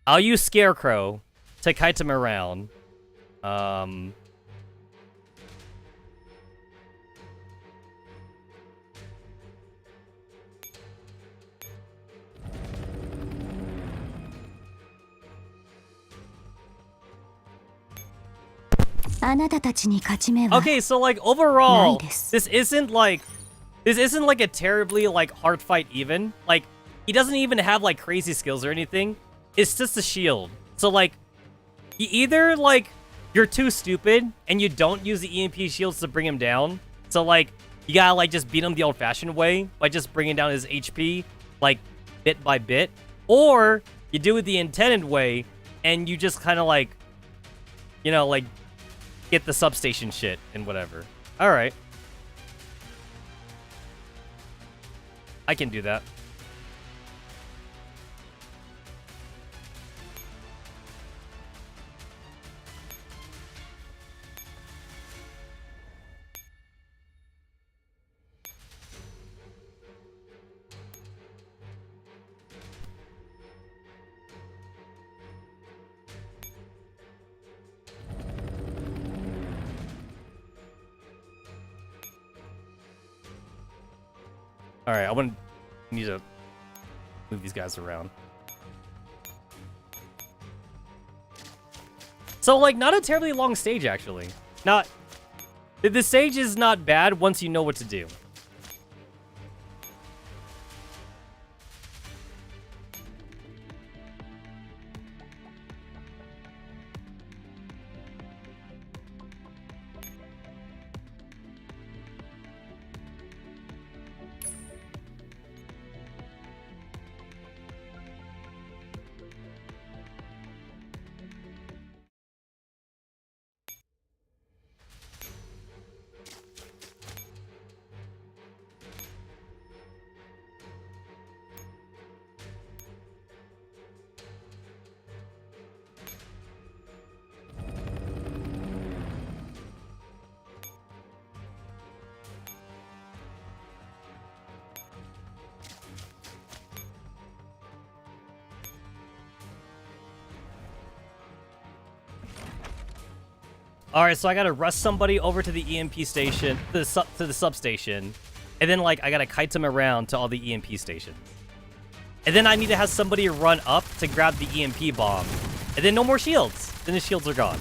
I'll use Scarecrow to kite him around. Okay, so like overall, this isn't like a terribly like hard fight even. Like he doesn't even have like crazy skills or anything. It's just a shield. So like you either like you're too stupid and you don't use the EMP shields to bring him down. So like you gotta like just beat him the old-fashioned way by just bringing down his HP like bit by bit, or you do it the intended way and you just kind of like, you know, like get the substation shit and whatever. All right. I can do that. Alright, need to move these guys around. So, like, not a terribly long stage, actually. The stage is not bad once you know what to do. Alright, so I gotta rush somebody over to the EMP station, to the substation, and then, like, I gotta kite them around to all the EMP stations. And then I need to have somebody run up to grab the EMP bomb. And then no more shields. Then the shields are gone.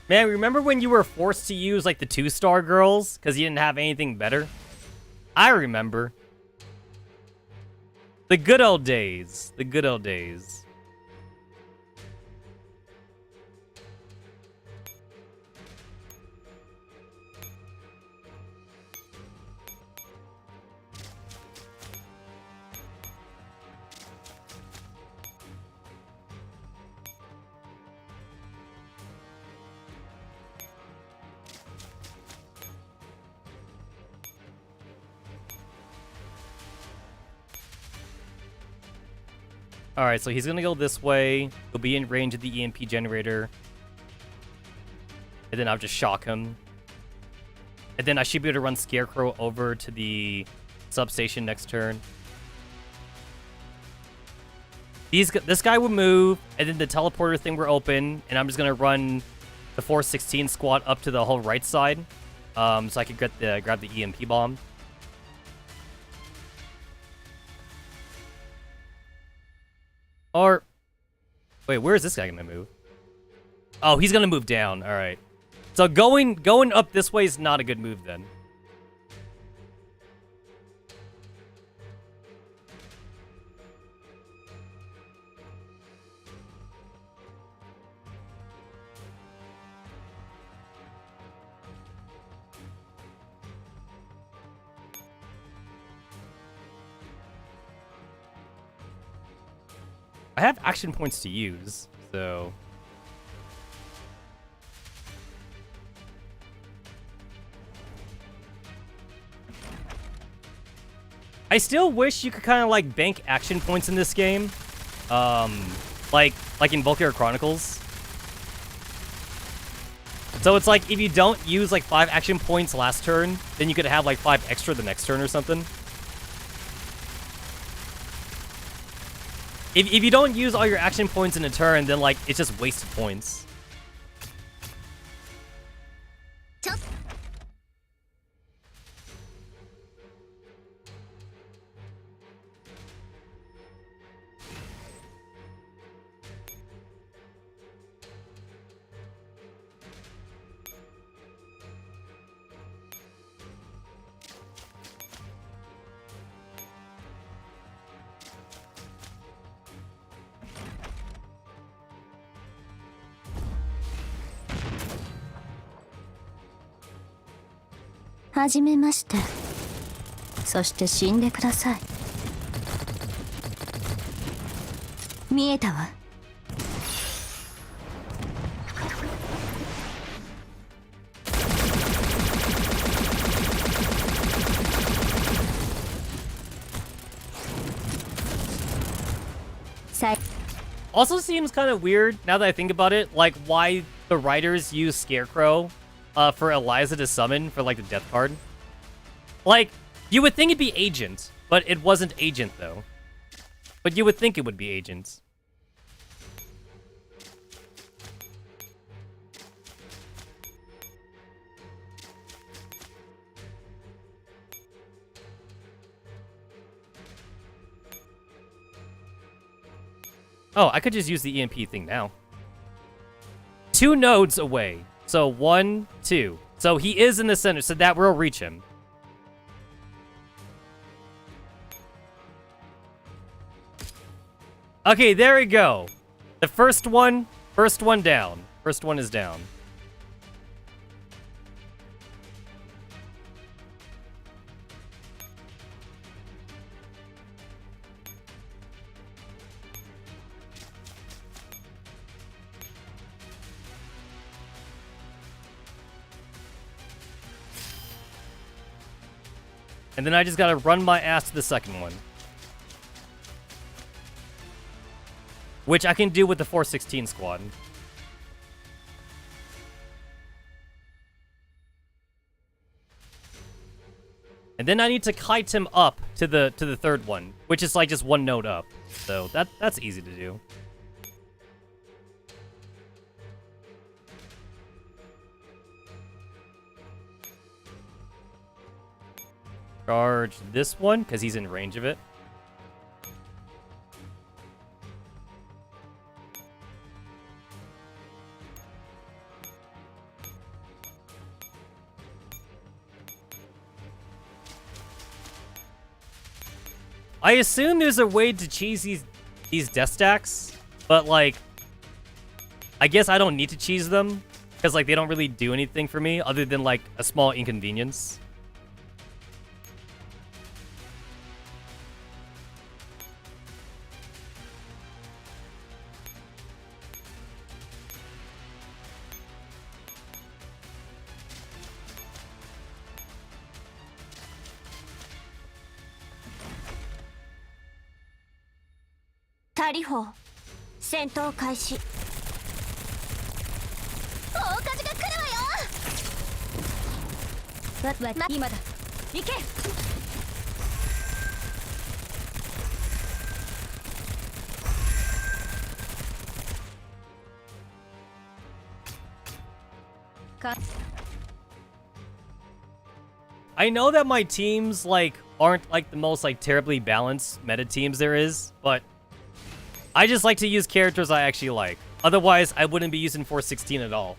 Man, remember when you were forced to use, like, the 2-star girls? Because you didn't have anything better? I remember. The good old days. The good old days. Alright, so he's gonna go this way. He'll be in range of the EMP generator. And then I'll just shock him. And then I should be able to run Scarecrow over to the substation next turn. This guy will move, and then the teleporter thing will open, and I'm just gonna run the 416 squad up to the whole right side. So I can grab the EMP bomb. Or, wait, where is this guy gonna move? Oh, he's gonna move down. All right. So going up this way is not a good move then. I have action points to use, so... I still wish you could kind of, like, bank action points in this game. Like in Valkyria Chronicles. So it's like, if you don't use, like, 5 action points last turn, then you could have, like, 5 extra the next turn or something. If you don't use all your action points in a turn, then, like, it's just wasted points. "はじめまして。そして死んでください。見えたわ。Also seems kind of weird, now that I think about it, like, why the writers use Scarecrow for Eliza to summon for like the death card. Like, you would think it'd be Agent, but it wasn't Agent though. But you would think it would be Agent. Oh, I could just use the EMP thing now. 2 nodes away. So 1, 2. So he is in the center, so that will reach him. Okay, there we go. The first one down. First one is down. And then I just gotta run my ass to the second one. Which I can do with the 416 squad. And then I need to kite him up to the third one, which is like just 1 node up. So that's easy to do. Charge this one, because he's in range of it. I assume there's a way to cheese these death stacks, but like, I guess I don't need to cheese them, because like they don't really do anything for me other than like a small inconvenience.仮砲戦闘開始。大火事が来るわよ。今だ。行け。I know that my teams like aren't like the most like terribly balanced meta teams there is, but I just like to use characters I actually like. Otherwise, I wouldn't be using 416 at all.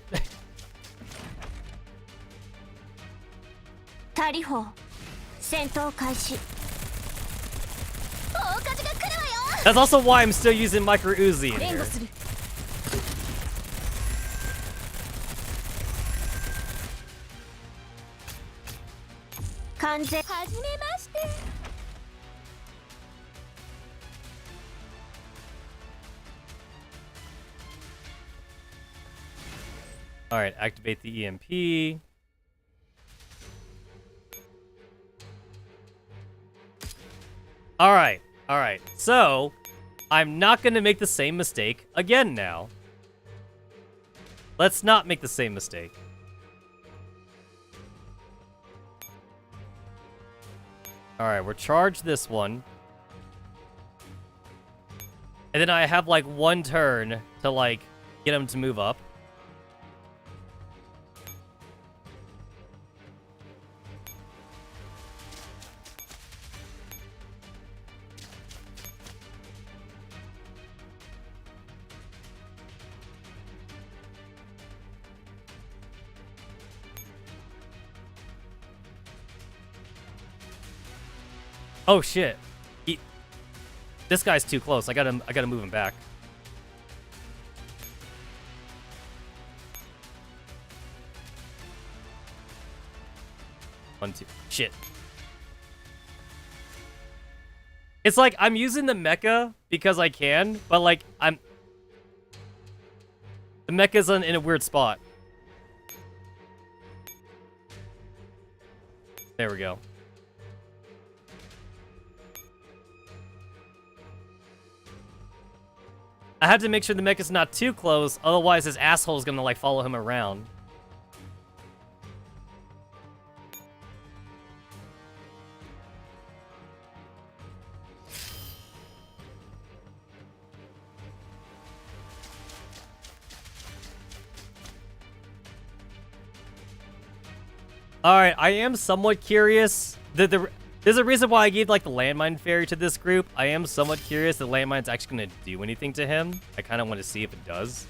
That's also why I'm still using Micro Uzi in here. Alright, activate the EMP. Alright, alright. So, I'm not gonna make the same mistake again now. Let's not make the same mistake. Alright, we'll charge this one. And then I have like 1 turn to like get him to move up. Oh shit. This guy's too close. I gotta move him back. One, two. Shit. It's like I'm using the mecha because I can, but like the mecha's in a weird spot. There we go. I have to make sure the mecha's not too close, otherwise his asshole's gonna like follow him around. Alright, I am somewhat curious. There's a reason why I gave, like, the landmine fairy to this group. I am somewhat curious that landmine's actually going to do anything to him. I kind of want to see if it does.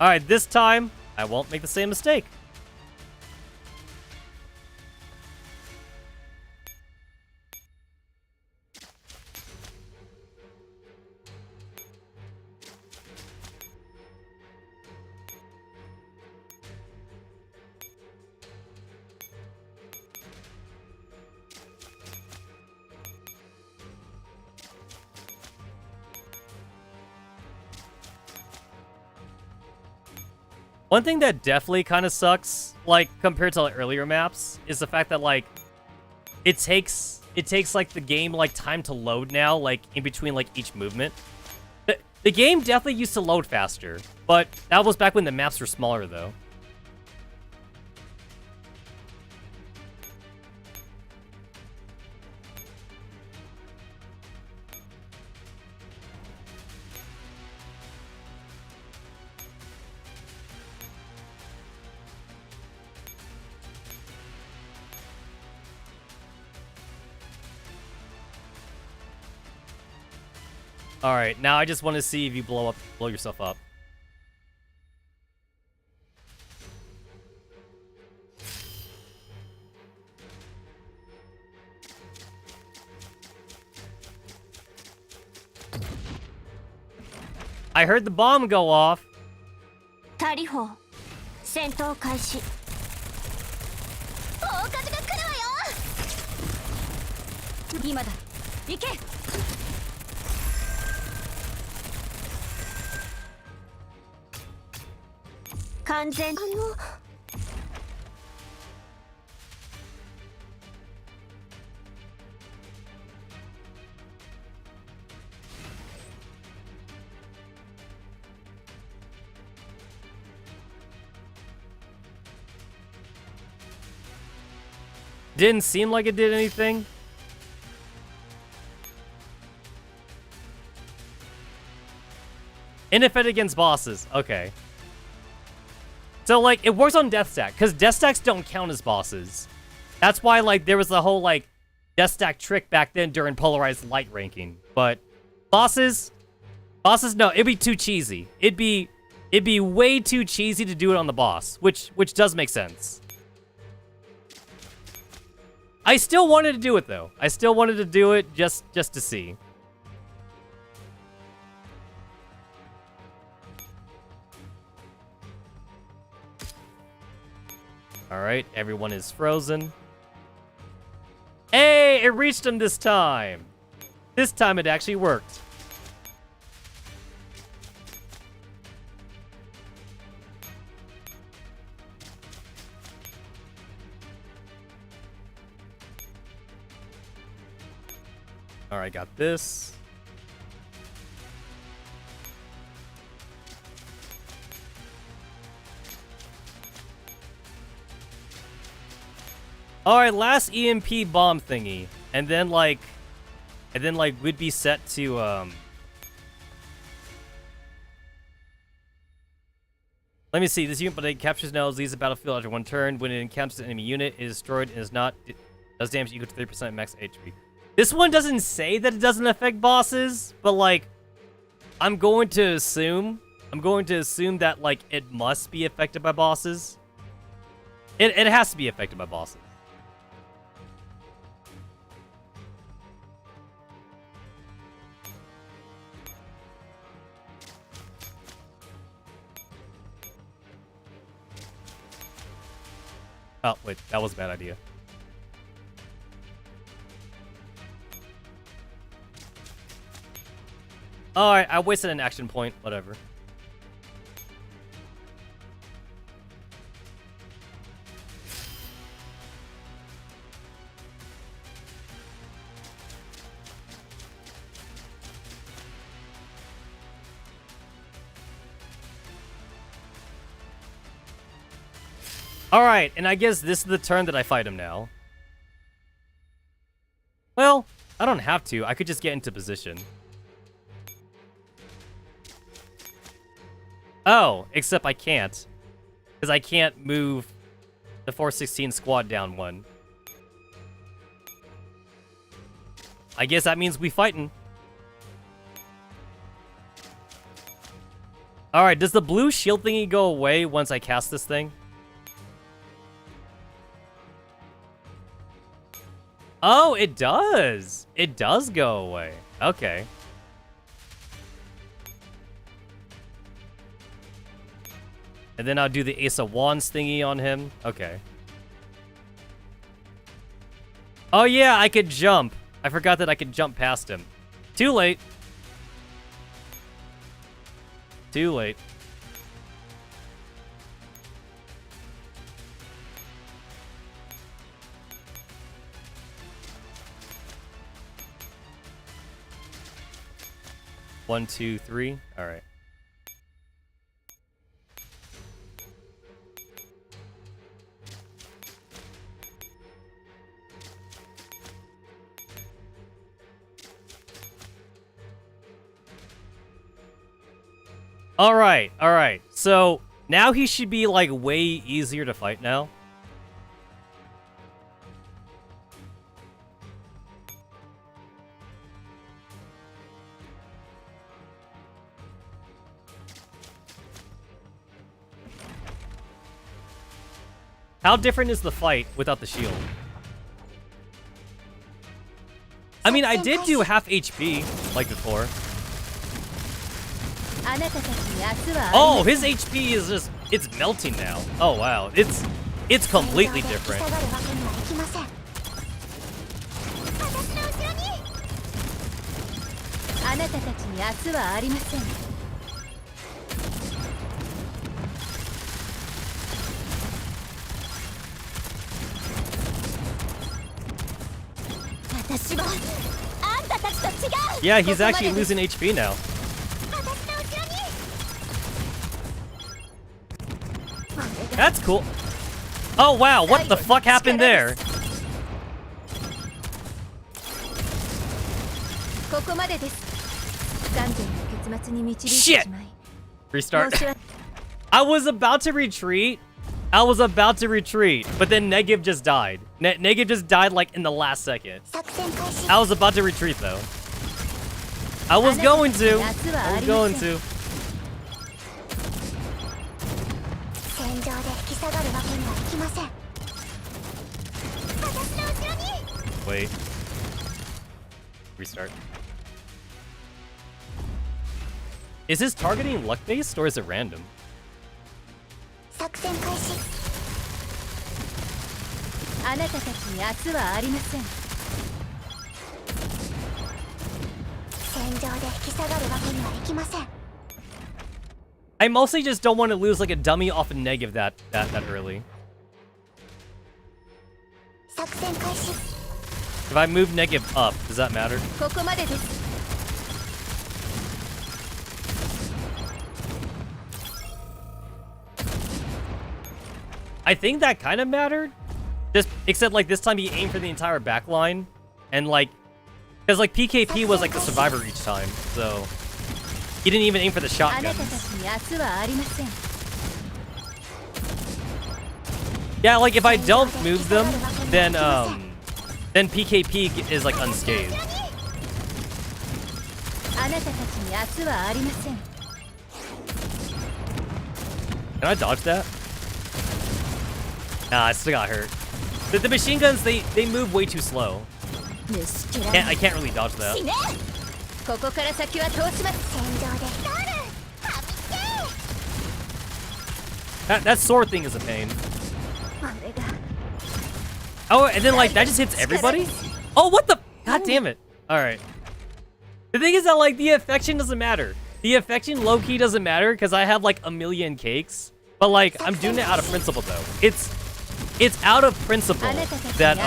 Alright, this time, I won't make the same mistake. One thing that definitely kind of sucks, like, compared to like, earlier maps, is the fact that, like, it takes, like, the game, like, time to load now, like, in between, like, each movement. The game definitely used to load faster, but that was back when the maps were smaller, though. Alright, now I just want to see if you blow yourself up. I heard the bomb go off. タリフォー戦闘開始大火事が来るわよ今だ行け完全Didn't seem like it did anything. Ineffective against bosses. Okay. So, like, it works on death stack, because death stacks don't count as bosses. That's why, like, there was the whole, like, death stack trick back then during polarized light ranking. But bosses, no, it'd be too cheesy. It'd be way too cheesy to do it on the boss, which does make sense. I still wanted to do it, though. I still wanted to do it just to see. Alright, everyone is frozen. Hey, it reached him this time! This time it actually worked. Alright, got this. Alright, last EMP bomb thingy. And then we'd be set to, Let me see, this unit, but it captures nodes, leaves the battlefield after one turn. When it encounters an enemy unit, it is destroyed and does damage equal to 30% max HP. This one doesn't say that it doesn't affect bosses, but, like, I'm going to assume that, like, it must be affected by bosses. It has to be affected by bosses. Oh, wait, that was a bad idea. Alright, I wasted an action point. Whatever. Alright, and I guess this is the turn that I fight him now. Well, I don't have to. I could just get into position. Oh, except I can't. Because I can't move the 416 squad down one. I guess that means we fighting. Alright, does the blue shield thingy go away once I cast this thing? Oh, it does. It does go away. Okay. And then I'll do the Ace of Wands thingy on him. Okay. Oh yeah, I could jump. I forgot that I could jump past him. Too late. Too late. One, two, three. All right. All right. So now he should be like way easier to fight now. How different is the fight without the shield? I mean, I did do half HP like before. Oh, his HP is just, it's melting now. Oh, wow. It's completely different. Yeah, he's actually losing HP now. That's cool. Oh, wow. What the fuck happened there? Shit! Restart. I was about to retreat. But then Negev just died. Negev just died like in the last second. I was about to retreat though. I was going to. Wait. Restart. Is his targeting luck-based or is it random? I mostly just don't want to lose like a dummy off a Negev that early. If I move Negev up, does that matter? I think that kind of mattered. Just except like this time he aimed for the entire back line. And like, because like PKP was like the survivor each time, so he didn't even aim for the shotguns. Yeah, like if I don't move them, then PKP is like unscathed. Can I dodge that? Nah, I still got hurt. The machine guns, they move way too slow. I can't really dodge that. That sword thing is a pain. Oh, and then like that just hits everybody? Oh, what the? God damn it. Alright. The thing is that like the affection doesn't matter. The affection low-key doesn't matter because I have like a million cakes. But like, I'm doing it out of principle though. It's out of principle that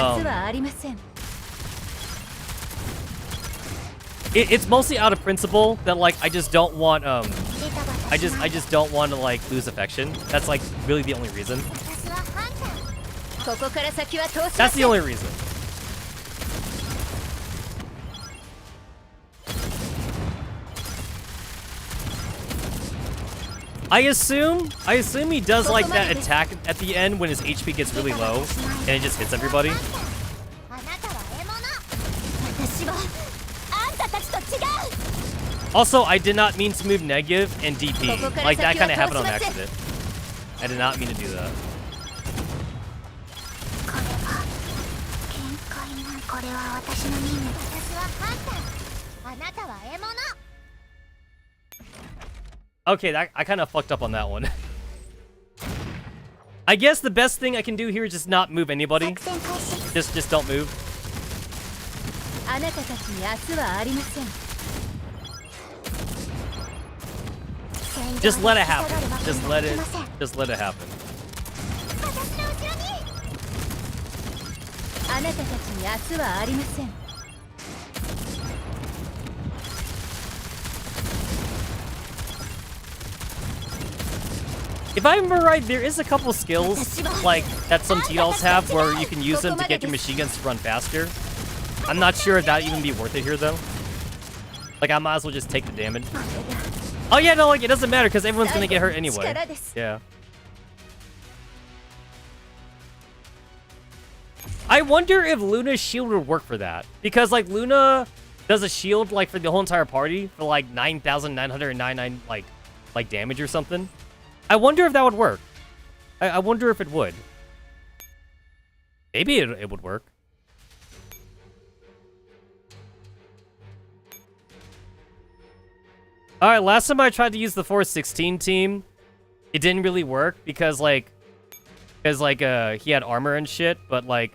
it's mostly out of principle that like I just don't want I just don't want to like lose affection. That's like really the only reason. That's the only reason. I assume he does like that attack at the end when his HP gets really low and it just hits everybody. あなたは獲物。私はあんたたちと違う。 Also, I did not mean to move negative and DP. Like, that kind of happened on accident. I did not mean to do that. これは限界な。これは私の任務。私はハンター。あなたは獲物。 Okay, I kind of fucked up on that one. I guess the best thing I can do here is just not move anybody. Just don't move. あなたたちに明日はありません。 Just let it happen. Just let it happen. 私の後ろに。あなたたちに明日はありません。 If I remember right, there is a couple skills like that some T-Dolls have where you can use them to get your machine guns to run faster. I'm not sure if that'd even be worth it here though. Like I might as well just take the damage. Oh yeah, no, like it doesn't matter because everyone's gonna get hurt anyway. Yeah. I wonder if Luna's shield would work for that because like Luna does a shield like for the whole entire party for like 9,999 like damage or something. I wonder if that would work. I wonder if it would. Maybe it would work. Alright, last time I tried to use the 416 team, it didn't really work because he had armor and shit, but like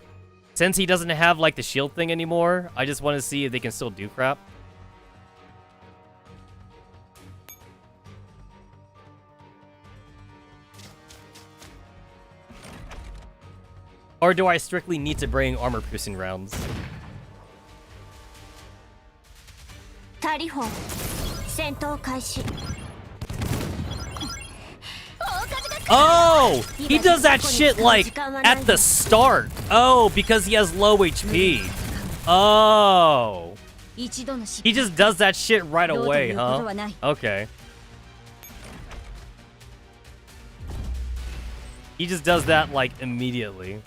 since he doesn't have like the shield thing anymore, I just want to see if they can still do crap. Or do I strictly need to bring armor-piercing rounds? Oh! He does that shit, like, at the start. Oh, because he has low HP. Oh. He just does that shit right away, huh? Okay. He just does that, like, immediately.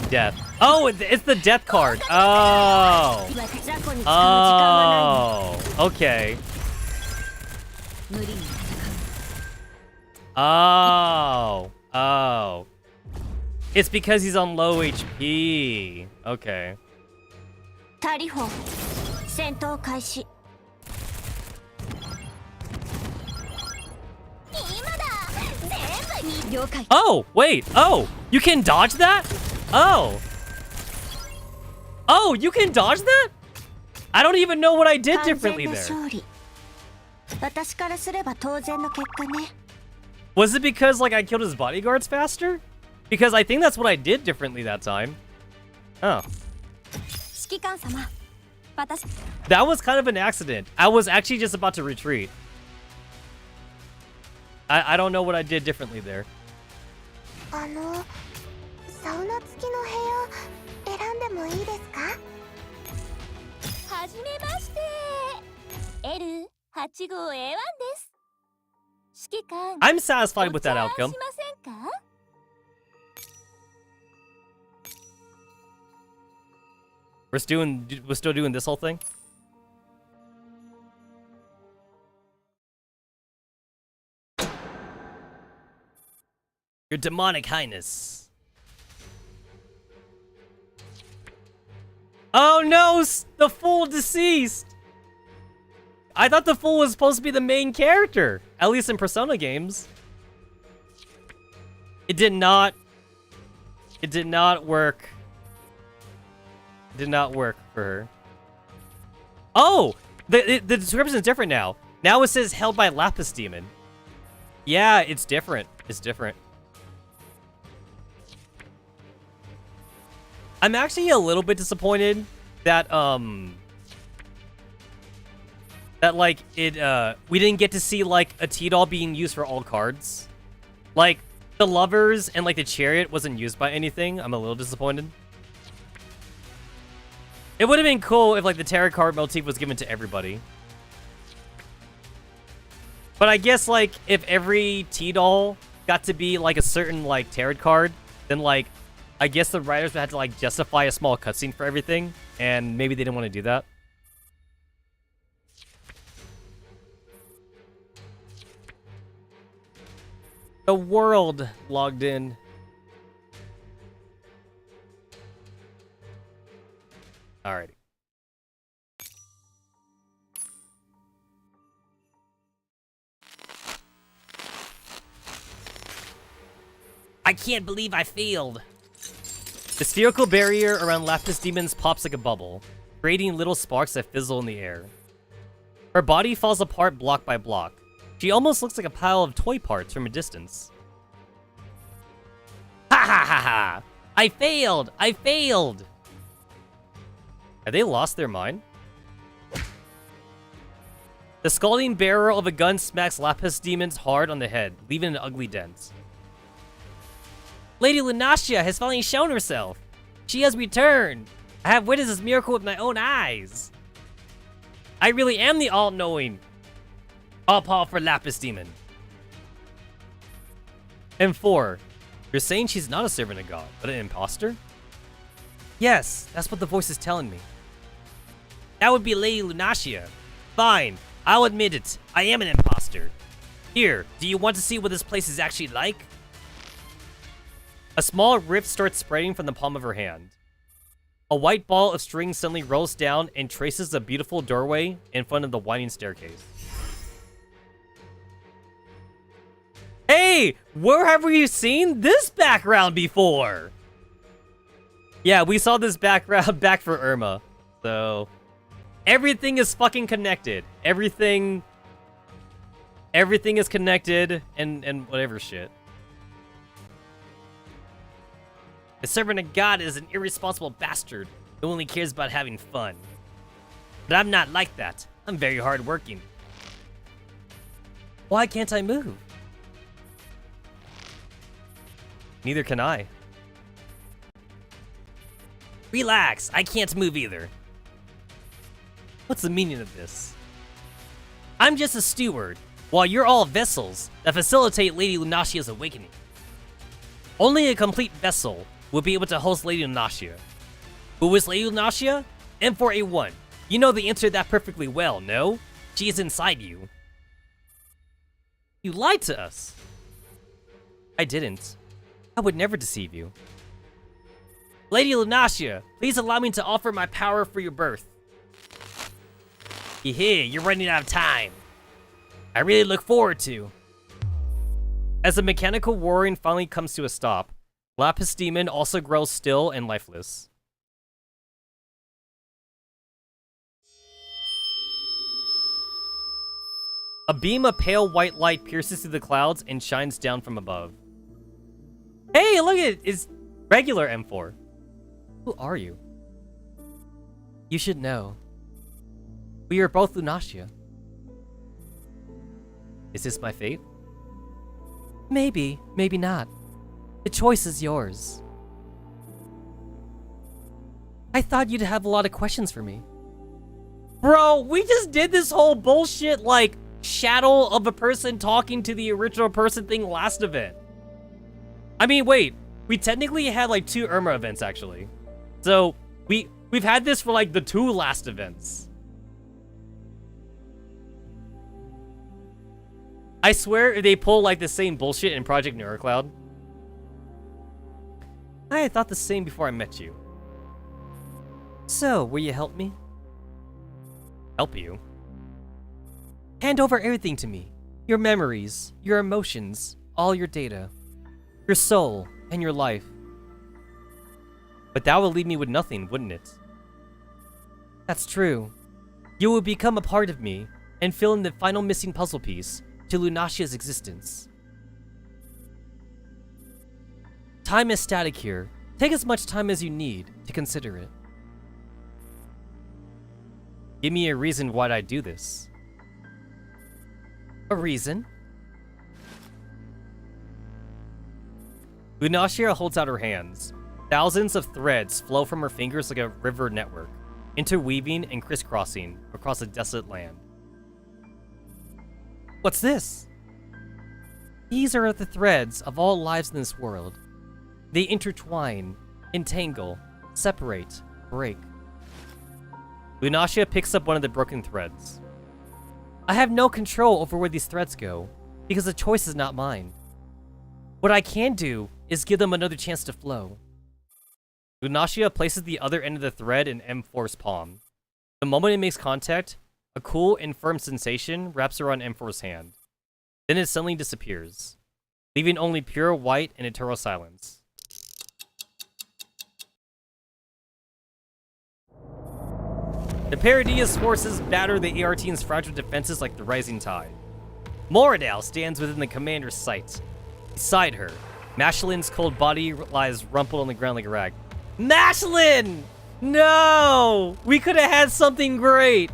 Death. Oh, it's the death card. Oh. Oh. Okay. Oh. Oh. It's because he's on low HP. Okay. Oh, wait. Oh, you can dodge that? Oh. Oh, you can dodge that? I don't even know what I did differently there. Was it because, like, I killed his bodyguards faster? Because I think that's what I did differently that time. Oh. That was kind of an accident. I was actually just about to retreat. I don't know what I did differently there. I'm satisfied with that outcome. We're still doing this whole thing? Your demonic highness. Oh no, the fool deceased. I thought the fool was supposed to be the main character, at least in Persona games. It did not work. It did not work for her. Oh, the description is different now. Now it says held by Lapis Demon. Yeah, it's different. It's different. I'm actually a little bit disappointed that like we didn't get to see like a T-doll being used for all cards. Like the lovers and like the chariot wasn't used by anything. I'm a little disappointed. It would have been cool if, like, the tarot card motif was given to everybody. But I guess, like, if every T-doll got to be, like, a certain, like, tarot card, then, like, I guess the writers would have to, like, justify a small cutscene for everything, and maybe they didn't want to do that. The world logged in. Alrighty. I can't believe I failed. The spherical barrier around Lapis Demons pops like a bubble, creating little sparks that fizzle in the air. Her body falls apart block by block. She almost looks like a pile of toy parts from a distance. Ha ha ha ha! I failed! I failed! Have they lost their mind? The scalding barrel of a gun smacks Lapis Demons hard on the head, leaving an ugly dent. Lady Lunacia has finally shown herself. She has returned. I have witnessed this miracle with my own eyes. I really am the all-knowing. All-powerful Lapis Demon. M4. You're saying she's not a servant of God, but an imposter? Yes, that's what the voice is telling me. That would be Lady Lunacia. Fine, I'll admit it. I am an imposter. Here, do you want to see what this place is actually like? A small rift starts spreading from the palm of her hand. A white ball of string suddenly rolls down and traces a beautiful doorway in front of the winding staircase. Hey, where have we seen this background before? Yeah, we saw this background back for Irma. So, everything is fucking connected. Everything is connected and whatever shit. The servant of God is an irresponsible bastard who only cares about having fun. But I'm not like that. I'm very hardworking. Why can't I move? Neither can I. Relax, I can't move either. What's the meaning of this? I'm just a steward, while you're all vessels that facilitate Lady Lunacia's awakening. Only a complete vessel will be able to host Lady Lunacia. Who is Lady Lunacia? M4A1. You know the answer to that perfectly well, no? She is inside you. You lied to us. I didn't. I would never deceive you. Lady Lunacia, please allow me to offer my power for your birth. Hee, you're running out of time. I really look forward to. As the mechanical roaring finally comes to a stop, Lapis Demon also grows still and lifeless. A beam of pale white light pierces through the clouds and shines down from above. Hey, look at it! It's regular M4. Who are you? You should know. We are both Lunacia. Is this my fate? Maybe, maybe not. The choice is yours. I thought you'd have a lot of questions for me. Bro, we just did this whole bullshit, like, shadow of a person talking to the original person thing last event. I mean, wait. We technically had, like, 2 Irma events, actually. So, we've had this for, like, the 2 last events. I swear if they pull, like, the same bullshit in Project Neurocloud. I had thought the same before I met you. So, will you help me? Help you? Hand over everything to me. Your memories, your emotions, all your data. Your soul, and your life. But that will leave me with nothing, wouldn't it? That's true. You will become a part of me, and fill in the final missing puzzle piece to Lunacia's existence. Time is static here. Take as much time as you need to consider it. Give me a reason why'd I do this. A reason? Lunacia holds out her hands. Thousands of threads flow from her fingers like a river network, interweaving and crisscrossing across a desolate land. What's this? These are the threads of all lives in this world. They intertwine, entangle, separate, break. Lunacia picks up one of the broken threads. I have no control over where these threads go, because the choice is not mine. What I can do is give them another chance to flow. Lunacia places the other end of the thread in M4's palm. The moment it makes contact, a cool and firm sensation wraps around M4's hand. Then it suddenly disappears, leaving only pure white and eternal silence. The Paradia's forces batter the AR team's fragile defenses like the rising tide. Moradale stands within the commander's sight. Beside her, Mashelin's cold body lies rumpled on the ground like a rag. Mashelin! No! We could have had something great!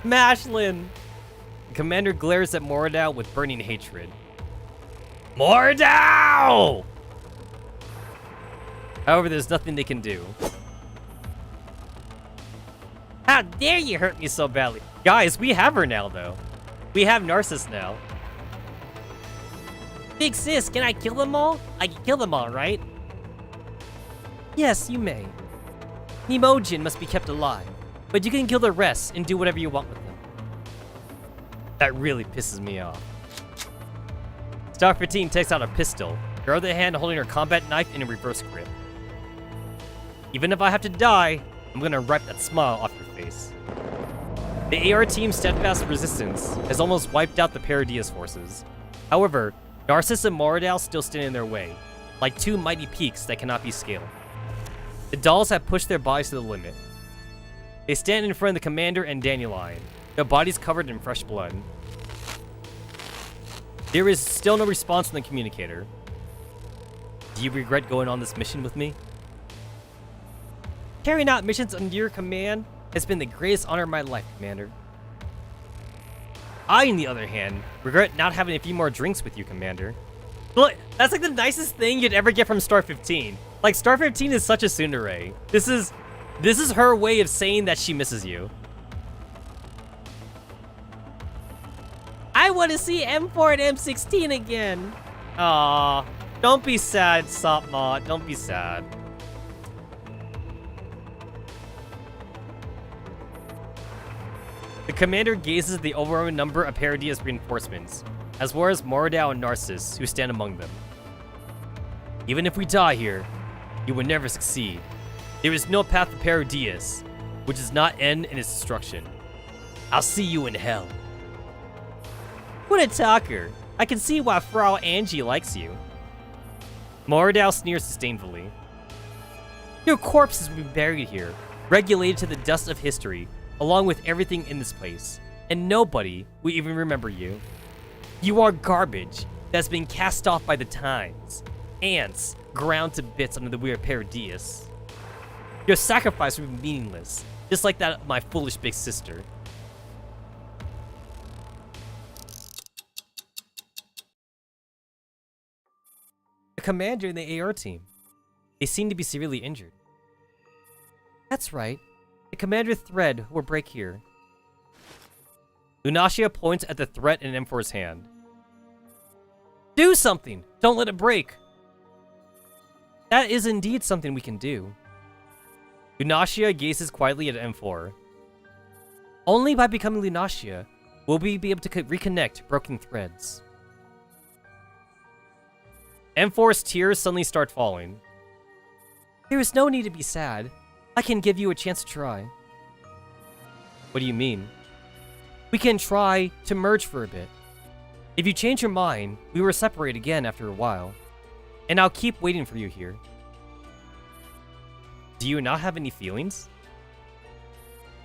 Mashelin! The commander glares at Moradale with burning hatred. Moradale! However, there's nothing they can do. How dare you hurt me so badly? Guys, we have her now, though. We have Narcissus now. Big sis, can I kill them all? I can kill them all, right? Yes, you may. Nemojin must be kept alive, but you can kill the rest and do whatever you want with them. That really pisses me off. Star 15 takes out a pistol, her other hand holding her combat knife in a reverse grip. Even if I have to die, I'm gonna wipe that smile off your face. The AR team's steadfast resistance has almost wiped out the Paradia's forces. However, Narcissus and Moradale still stand in their way, like two mighty peaks that cannot be scaled. The dolls have pushed their bodies to the limit. They stand in front of the commander and Dandelion, their bodies covered in fresh blood. There is still no response from the communicator. Do you regret going on this mission with me? Carrying out missions under your command has been the greatest honor of my life, Commander. I, on the other hand, regret not having a few more drinks with you, Commander. Look, that's like the nicest thing you'd ever get from Star 15. Like, Star 15 is such a tsundere. This is her way of saying that she misses you. I want to see M4 and M16 again. Aww. Don't be sad, Sopma. Don't be sad. The commander gazes at the overwhelming number of Paradia's reinforcements, as well as Moradale and Narcissus, who stand among them. Even if we die here, you will never succeed. There is no path to Paradias, which does not end in its destruction. I'll see you in hell. What a talker. I can see why Frau Angie likes you. Moradale sneers disdainfully. Your corpse has been buried here, regulated to the dust of history, along with everything in this place, and nobody will even remember you. You are garbage that's been cast off by the times, ants ground to bits under the weird Paradias. Your sacrifice will be meaningless, just like that of my foolish big sister. The commander and the AR team. They seem to be severely injured. That's right. The commander thread will break here. Lunacia points at the threat in M4's hand. Do something! Don't let it break! That is indeed something we can do. Lunacia gazes quietly at M4. Only by becoming Lunacia will we be able to reconnect broken threads. M4's tears suddenly start falling. There is no need to be sad. I can give you a chance to try. What do you mean? We can try to merge for a bit. If you change your mind, we will separate again after a while. And I'll keep waiting for you here. Do you not have any feelings?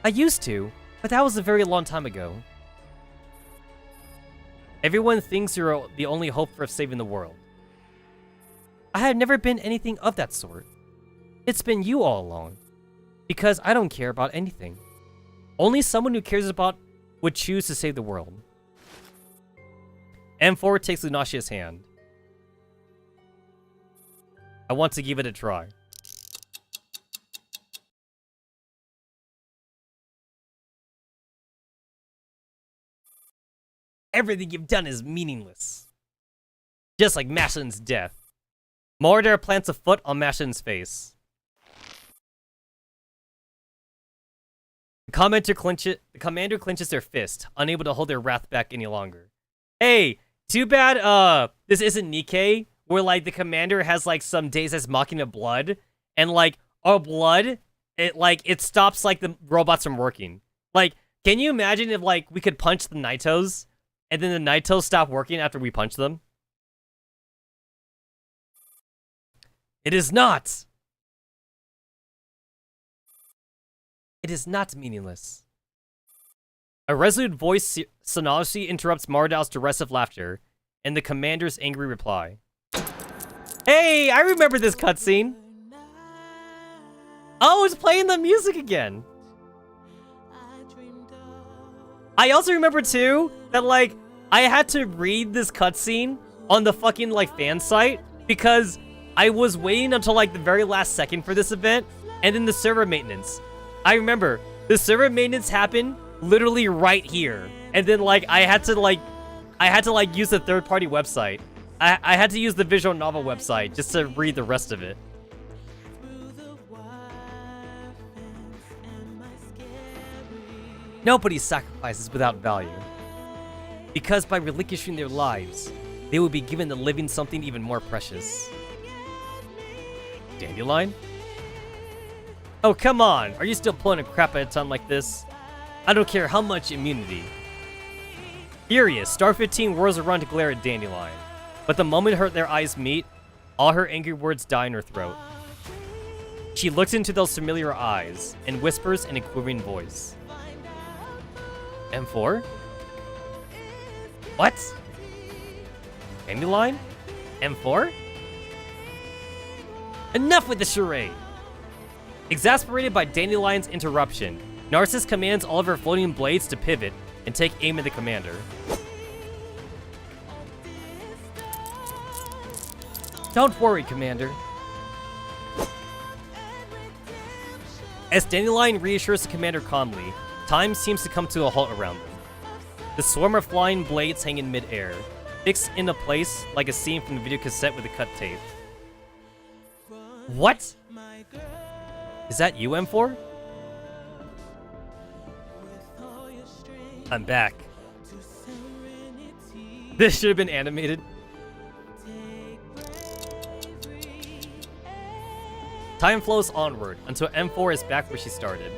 I used to, but that was a very long time ago. Everyone thinks you're the only hope for saving the world. I have never been anything of that sort. It's been you all along. Because I don't care about anything. Only someone who cares about would choose to save the world. M4 takes Lunacia's hand. I want to give it a try. Everything you've done is meaningless. Just like Mashlin's death. Mordor plants a foot on Mashlin's face. The commander clenches their fist, unable to hold their wrath back any longer. Hey, too bad, this isn't Nikkei, where, like, the commander has, like, some Deus Ex Machina blood, and, like, our blood, it stops, like, the robots from working. Like, can you imagine if, like, we could punch the Naitos, and then the Naitos stop working after we punch them? It is not! It is not meaningless. A resolute voice sonorously interrupts Mardal's derisive laughter, and the commander's angry reply. Hey, I remember this cutscene! Oh, it's playing the music again! I also remember, too, that, like, I had to read this cutscene on the fucking, like, fan site, because I was waiting until, like, the very last second for this event, and then the server maintenance. I remember, the server maintenance happened literally right here. And then, like, I had to use the third-party website. I had to use the visual novel website just to read the rest of it. Nobody sacrifices without value. Because by relinquishing their lives, they will be given the living something even more precious. Dandelion? Oh, come on! Are you still pulling a crap at a time like this? I don't care how much immunity. Furious, Star 15 whirls around to glare at Dandelion. But the moment their eyes meet, all her angry words die in her throat. She looks into those familiar eyes and whispers in a quivering voice. M4? What? Dandelion? M4? Enough with the charade! Exasperated by Dandelion's interruption, Narcissus commands all of her floating blades to pivot and take aim at the commander. Don't worry, Commander. As Dandelion reassures the commander calmly, time seems to come to a halt around them. The swarm of flying blades hang in mid-air, fixed into place like a scene from the video cassette with a cut tape. What? Is that you, M4? I'm back. This should have been animated. Time flows onward until M4 is back where she started.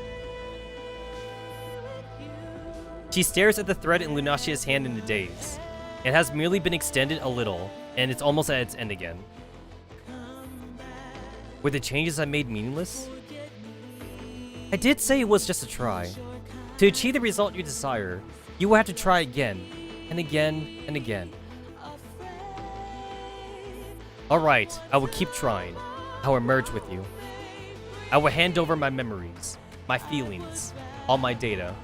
She stares at the thread in Lunascia's hand in a daze. It has merely been extended a little, and it's almost at its end again. Were the changes I made meaningless? I did say it was just a try. To achieve the result you desire, you will have to try again, and again, and again. Alright, I will keep trying. I will merge with you. I will hand over my memories, my feelings, all my data.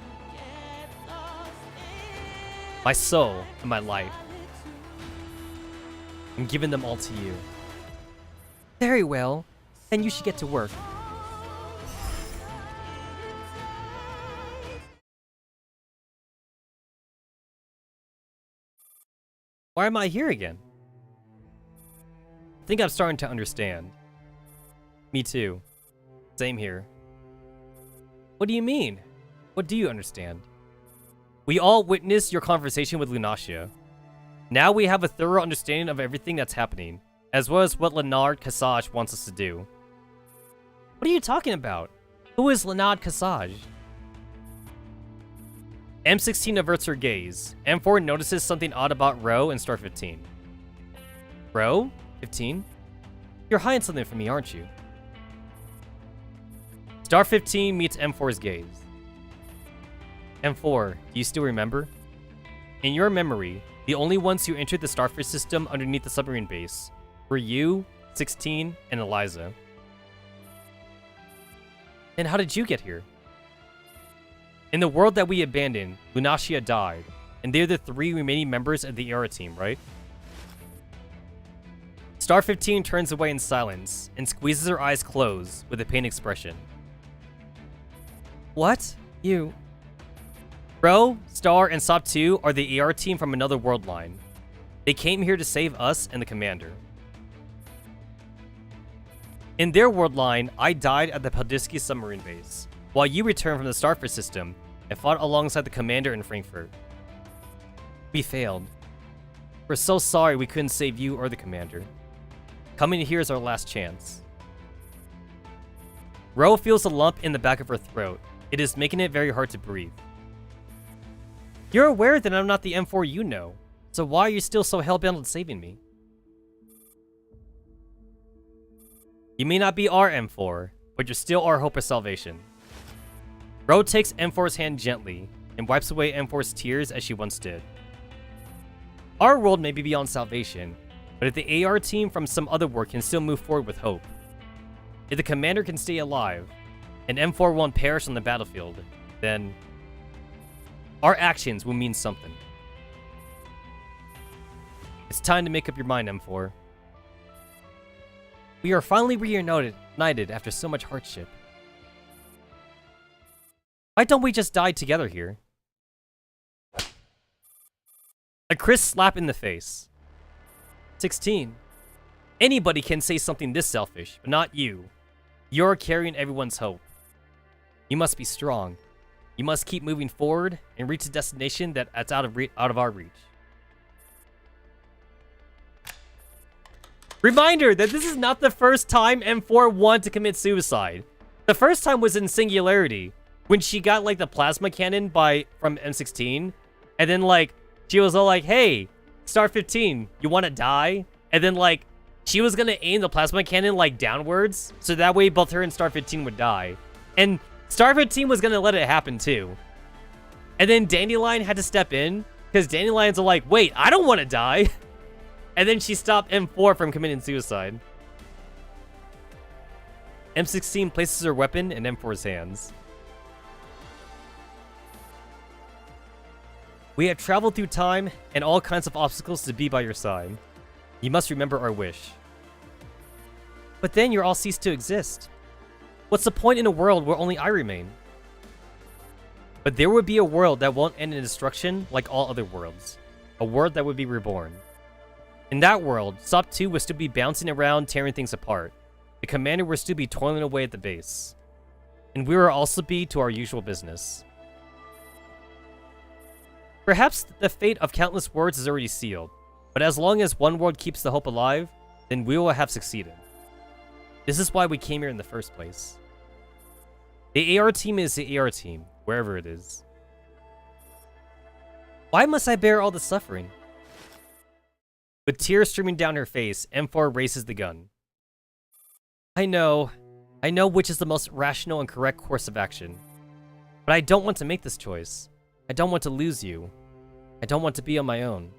My soul and my life. I'm giving them all to you. Very well, then you should get to work. Why am I here again? I think I'm starting to understand. Me too. Same here. What do you mean? What do you understand? We all witnessed your conversation with Lunascia. Now we have a thorough understanding of everything that's happening, as well as what Leonard Cassage wants us to do. What are you talking about? Who is Leonard Cassage? M16 averts her gaze. M4 notices something odd about Ro and Star 15. Ro? 15? You're hiding something from me, aren't you? Star 15 meets M4's gaze. M4, do you still remember? In your memory, the only ones who entered the Starfish system underneath the submarine base were you, 16, and Eliza. Then how did you get here? In the world that we abandoned, Lunascia died, and they're the 3 remaining members of the Era team, right? Star 15 turns away in silence and squeezes her eyes closed with a pained expression. What? You... Bro, Star, and Sop 2 are the AR team from another world line. They came here to save us and the commander. In their world line, I died at the Podilsky submarine base, while you returned from the Starfleet system and fought alongside the commander in Frankfurt. We failed. We're so sorry we couldn't save you or the commander. Coming here is our last chance. Ro feels a lump in the back of her throat. It is making it very hard to breathe. You're aware that I'm not the M4 you know, so why are you still so hellbent on saving me? You may not be our M4, but you're still our hope of salvation. Ro takes M4's hand gently and wipes away M4's tears as she once did. Our world may be beyond salvation, but if the AR team from some other world can still move forward with hope, if the commander can stay alive, and M4 won't perish on the battlefield, then our actions will mean something. It's time to make up your mind, M4. We are finally reunited after so much hardship. Why don't we just die together here? A crisp slap in the face. 16. Anybody can say something this selfish, but not you. You're carrying everyone's hope. You must be strong. You must keep moving forward and reach a destination that's out of our reach. Reminder that this is not the first time M4 wanted to commit suicide. The first time was in Singularity, when she got like the plasma cannon from M16, and then like she was all like, "Hey, Star 15, you want to die?" And then like she was gonna aim the plasma cannon like downwards, so that way both her and Star 15 would die. And Star 15 was gonna let it happen too. And then Dandelion had to step in, because Dandelion's are like, "Wait, I don't want to die." And then she stopped M4 from committing suicide. M16 places her weapon in M4's hands. We have traveled through time and all kinds of obstacles to be by your side. You must remember our wish. But then you'll all cease to exist. What's the point in a world where only I remain? But there would be a world that won't end in destruction like all other worlds. A world that would be reborn. In that world, Sop 2 would still be bouncing around tearing things apart. The commander would still be toiling away at the base. And we will also be to our usual business. Perhaps the fate of countless worlds is already sealed, but as long as one world keeps the hope alive, then we will have succeeded. This is why we came here in the first place. The AR team is the AR team, wherever it is. Why must I bear all the suffering? With tears streaming down her face, M4 raises the gun. I know which is the most rational and correct course of action. But I don't want to make this choice. I don't want to lose you. I don't want to be on my own.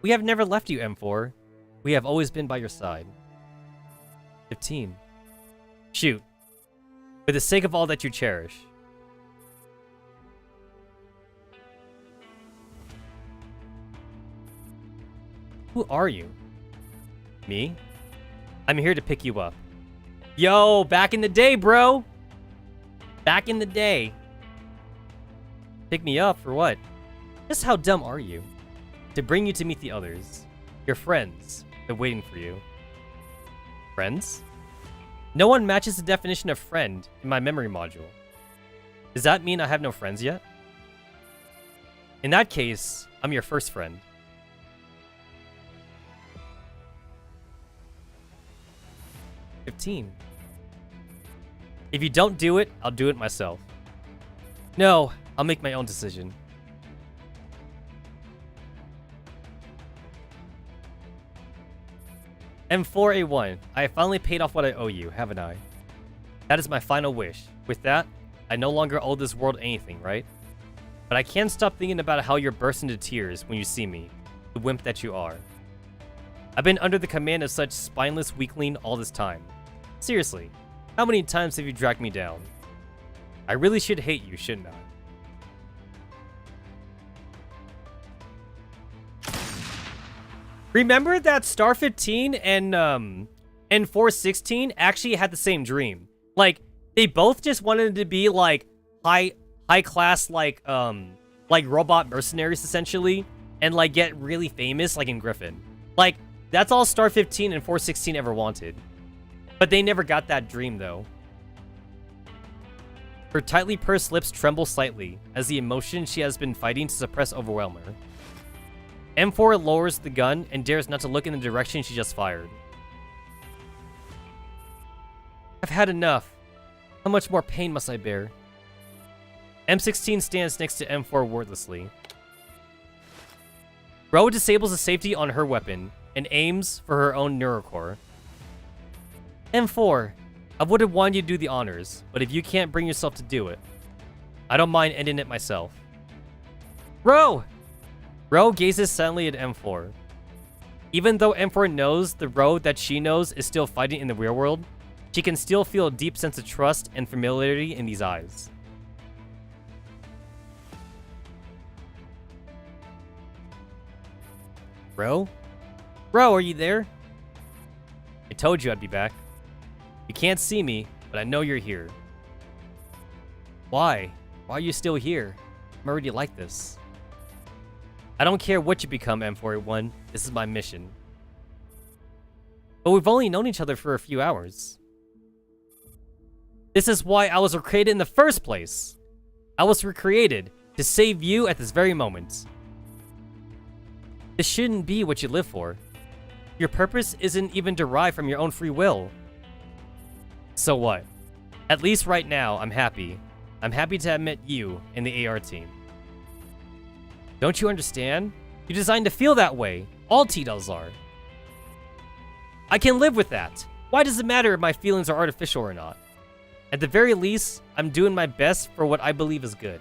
We have never left you, M4. We have always been by your side. 15. Shoot. For the sake of all that you cherish. Who are you? Me? I'm here to pick you up. Yo, back in the day, bro! Back in the day. Pick me up for what? Just how dumb are you? To bring you to meet the others. Your friends. They're waiting for you. Friends? No one matches the definition of friend in my memory module. Does that mean I have no friends yet? In that case, I'm your first friend. 15. If you don't do it, I'll do it myself. No, I'll make my own decision. M4A1, I have finally paid off what I owe you, haven't I? That is my final wish. With that, I no longer owe this world anything, right? But I can't stop thinking about how you're burst into tears when you see me, the wimp that you are. I've been under the command of such spineless weakling all this time. Seriously, how many times have you dragged me down? I really should hate you, shouldn't I? Remember that Star 15 and 416 actually had the same dream. Like, they both just wanted to be like high high class like robot mercenaries essentially, and like get really famous like in Griffin. Like that's all Star 15 and 416 ever wanted. But they never got that dream though. Her tightly pursed lips tremble slightly as the emotion she has been fighting to suppress overwhelm her. M4 lowers the gun and dares not to look in the direction she just fired. I've had enough. How much more pain must I bear? M16 stands next to M4 wordlessly. Ro disables the safety on her weapon and aims for her own neurocore. M4, I would have wanted you to do the honors, but if you can't bring yourself to do it, I don't mind ending it myself. Ro! Ro gazes silently at M4. Even though M4 knows the Ro that she knows is still fighting in the real world, she can still feel a deep sense of trust and familiarity in these eyes. Ro? Ro, are you there? I told you I'd be back. You can't see me, but I know you're here. Why? Why are you still here? I'm already like this. I don't care what you become, M4A1. This is my mission. But we've only known each other for a few hours. This is why I was recreated in the first place. I was recreated to save you at this very moment. This shouldn't be what you live for. Your purpose isn't even derived from your own free will. So what? At least right now, I'm happy. I'm happy to have met you in the AR team. Don't you understand? You're designed to feel that way. All T-Dells are. I can live with that. Why does it matter if my feelings are artificial or not? At the very least, I'm doing my best for what I believe is good.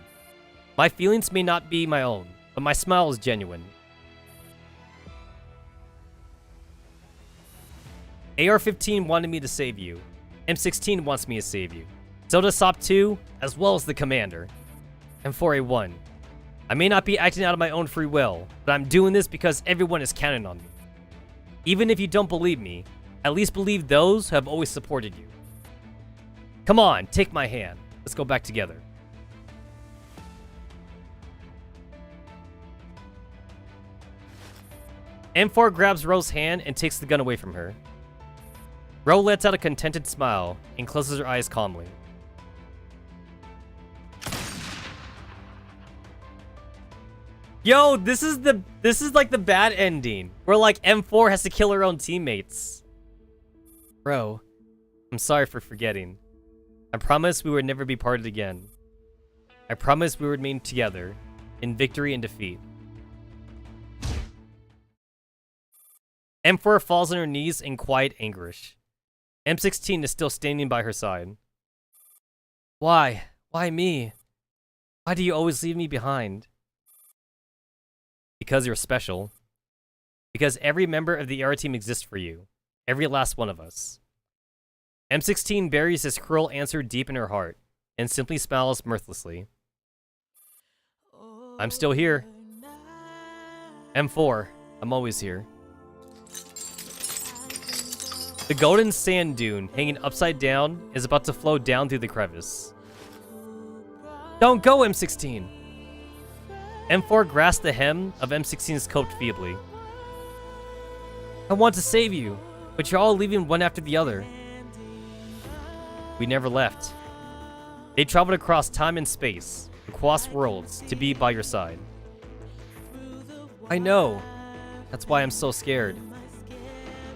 My feelings may not be my own, but my smile is genuine. AR-15 wanted me to save you. M16 wants me to save you. So does SOP-2, as well as the commander. M4A1. I may not be acting out of my own free will, but I'm doing this because everyone is counting on me. Even if you don't believe me, at least believe those who have always supported you. Come on, take my hand. Let's go back together. M4 grabs Ro's hand and takes the gun away from her. Ro lets out a contented smile and closes her eyes calmly. Yo, this is like the bad ending, where like M4 has to kill her own teammates. Ro, I'm sorry for forgetting. I promise we would never be parted again. I promise we would remain together, in victory and defeat. M4 falls on her knees in quiet anguish. M16 is still standing by her side. Why? Why me? Why do you always leave me behind? Because you're special. Because every member of the AR team exists for you. Every last one of us. M16 buries this cruel answer deep in her heart, and simply smiles mirthlessly. I'm still here. M4, I'm always here. The golden sand dune, hanging upside down, is about to flow down through the crevice. Don't go, M16! M4 grasps the hem of M16's coat feebly. I want to save you, but you're all leaving one after the other. We never left. They traveled across time and space, across worlds, to be by your side. I know. That's why I'm so scared.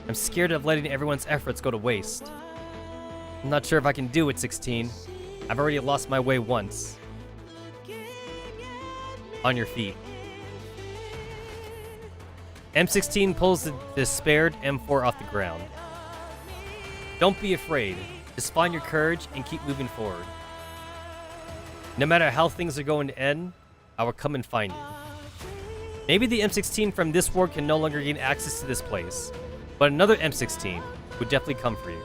I'm scared of letting everyone's efforts go to waste. I'm not sure if I can do it, 16. I've already lost my way once. On your feet. M16 pulls the despaired M4 off the ground. Don't be afraid. Just find your courage and keep moving forward. No matter how things are going to end, I will come and find you. Maybe the M16 from this world can no longer gain access to this place, but another M16 would definitely come for you.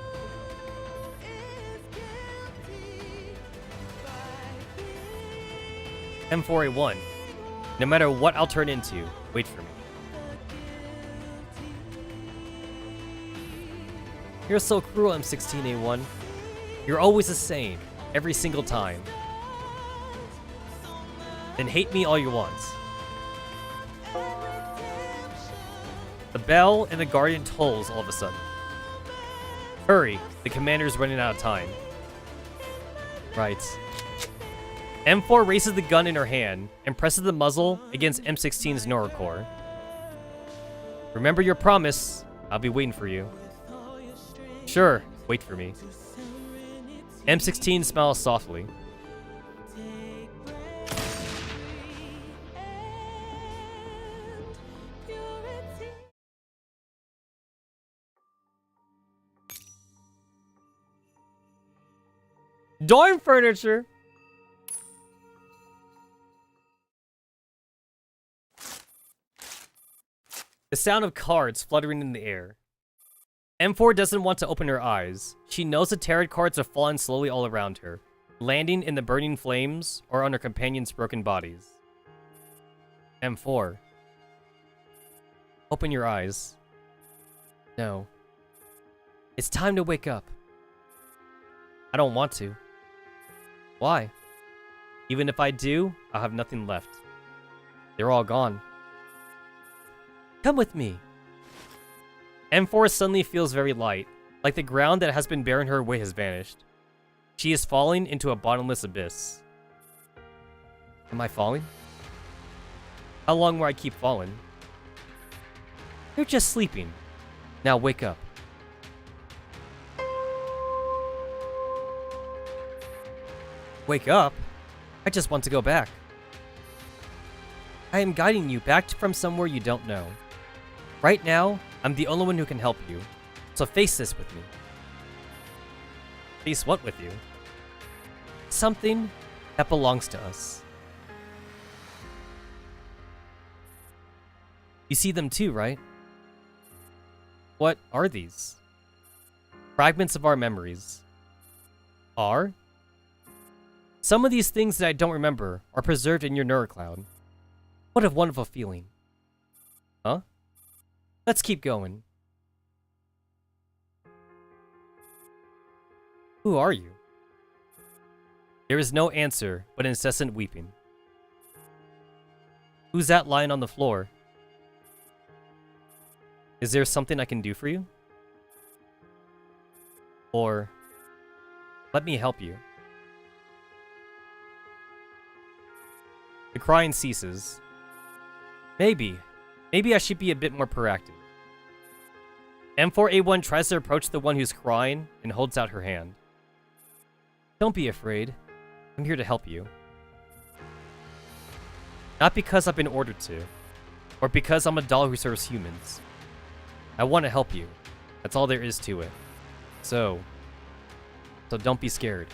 M4A1. No matter what I'll turn into, wait for me. You're so cruel, M16A1. You're always the same, every single time. Then hate me all you want. The bell in the Guardian tolls all of a sudden. Hurry, the commander's running out of time. Right. M4 raises the gun in her hand and presses the muzzle against M16's neural core. Remember your promise. I'll be waiting for you. Sure, wait for me. M16 smiles softly. Dorm furniture! The sound of cards fluttering in the air. M4 doesn't want to open her eyes. She knows the tarot cards are falling slowly all around her, landing in the burning flames or on her companions' broken bodies. M4. Open your eyes. No. It's time to wake up. I don't want to. Why? Even if I do, I'll have nothing left. They're all gone. Come with me. M4 suddenly feels very light, like the ground that has been bearing her away has vanished. She is falling into a bottomless abyss. Am I falling? How long will I keep falling? You're just sleeping. Now wake up. Wake up? I just want to go back. I am guiding you back from somewhere you don't know. Right now, I'm the only one who can help you, so face this with me. Face what with you? Something that belongs to us. You see them too, right? What are these? Fragments of our memories. Are? Some of these things that I don't remember are preserved in your neurocloud. What a wonderful feeling. Huh? Let's keep going. Who are you? There is no answer but incessant weeping. Who's that lying on the floor? Is there something I can do for you? Or, let me help you. The crying ceases. Maybe I should be a bit more proactive. M4A1 tries to approach the one who's crying and holds out her hand. Don't be afraid. I'm here to help you. Not because I've been ordered to, or because I'm a doll who serves humans. I want to help you. That's all there is to it. So don't be scared.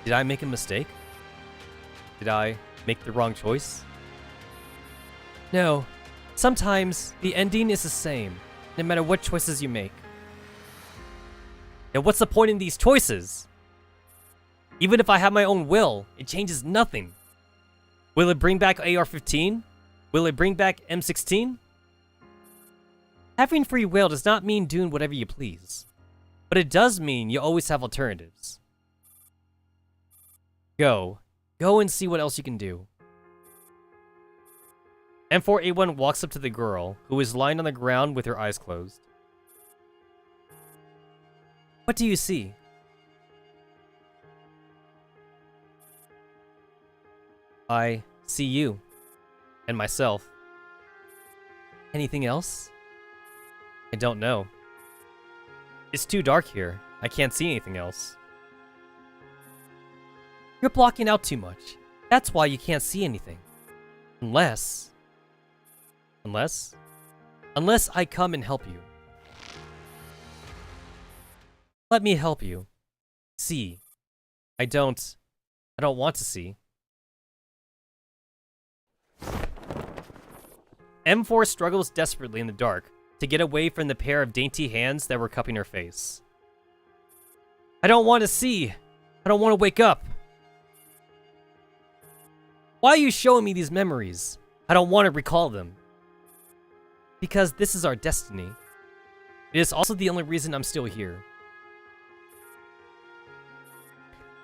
Did I make a mistake? Did I make the wrong choice? No. Sometimes the ending is the same, no matter what choices you make. And what's the point in these choices? Even if I have my own will, it changes nothing. Will it bring back AR-15? Will it bring back M16? Having free will does not mean doing whatever you please, but it does mean you always have alternatives. Go and see what else you can do. M4A1 walks up to the girl, who is lying on the ground with her eyes closed. What do you see? I see you. And myself. Anything else? I don't know. It's too dark here. I can't see anything else. You're blocking out too much. That's why you can't see anything. Unless I come and help you. Let me help you. See. I don't want to see. M4 struggles desperately in the dark to get away from the pair of dainty hands that were cupping her face. I don't want to see. I don't want to wake up. Why are you showing me these memories? I don't want to recall them. Because this is our destiny. It is also the only reason I'm still here.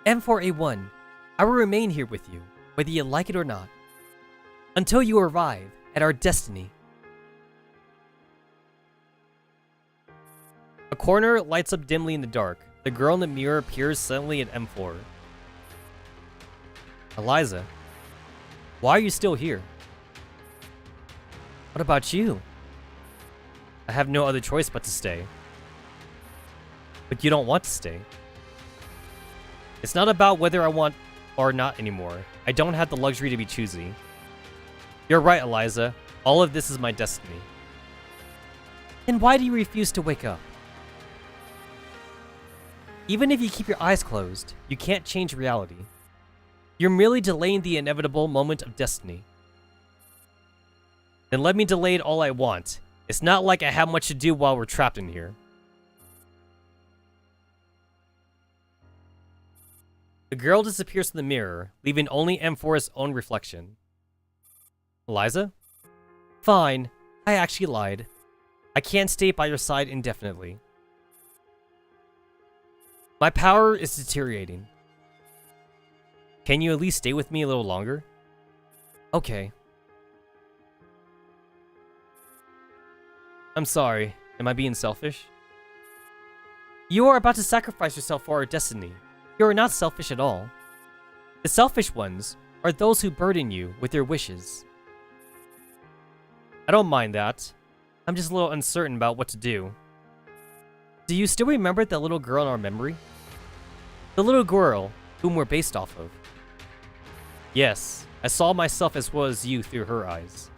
M4A1, I will remain here with you, whether you like it or not, until you arrive at our destiny. A corner lights up dimly in the dark. The girl in the mirror appears suddenly at M4. Eliza, why are you still here? What about you? I have no other choice but to stay. But you don't want to stay. It's not about whether I want or not anymore. I don't have the luxury to be choosy. You're right, Eliza. All of this is my destiny. Then why do you refuse to wake up? Even if you keep your eyes closed, you can't change reality. You're merely delaying the inevitable moment of destiny. Then let me delay it all I want. It's not like I have much to do while we're trapped in here. The girl disappears in the mirror, leaving only M4's own reflection. Eliza? Fine, I actually lied. I can't stay by your side indefinitely. My power is deteriorating. Can you at least stay with me a little longer? Okay. I'm sorry. Am I being selfish? You are about to sacrifice yourself for our destiny. You are not selfish at all. The selfish ones are those who burden you with their wishes. I don't mind that. I'm just a little uncertain about what to do. Do you still remember that little girl in our memory? The little girl whom we're based off of. Yes, I saw myself as well as you through her eyes.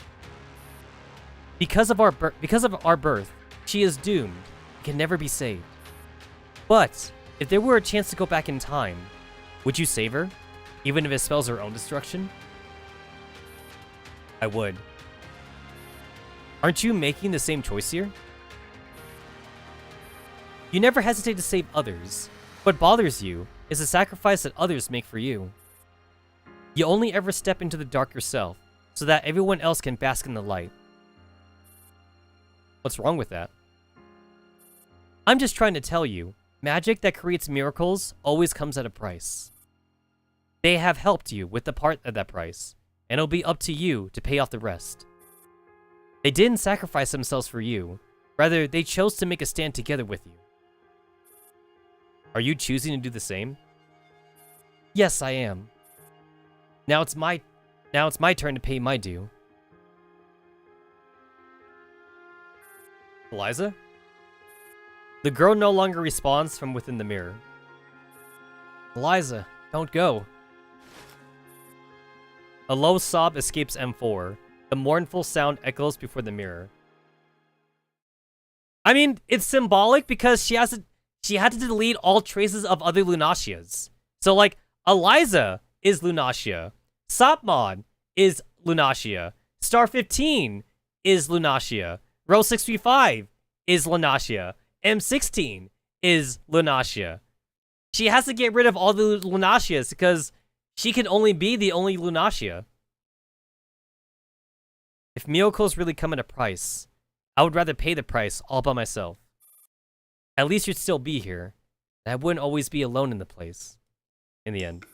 Because of our birth, she is doomed and can never be saved. But if there were a chance to go back in time, would you save her, even if it spells her own destruction? I would. Aren't you making the same choice here? You never hesitate to save others. What bothers you is the sacrifice that others make for you. You only ever step into the dark yourself, so that everyone else can bask in the light. What's wrong with that? I'm just trying to tell you, magic that creates miracles always comes at a price. They have helped you with the part of that price, and it'll be up to you to pay off the rest. They didn't sacrifice themselves for you. Rather, they chose to make a stand together with you. Are you choosing to do the same? Yes, I am. Now it's my turn to pay my due. Eliza? The girl no longer responds from within the mirror. Eliza, don't go. A low sob escapes M4. The mournful sound echoes before the mirror. I mean, it's symbolic because she had to delete all traces of other Lunatias. So, like, Eliza is Lunatia. Sopmon is Lunatia. Star 15 is Lunatia. Row 635 is Lunatia. M16 is Lunatia. She has to get rid of all the Lunatias because she can only be the only Lunatia. If miracles really come at a price, I would rather pay the price all by myself. At least you'd still be here, and I wouldn't always be alone in the place. In the end.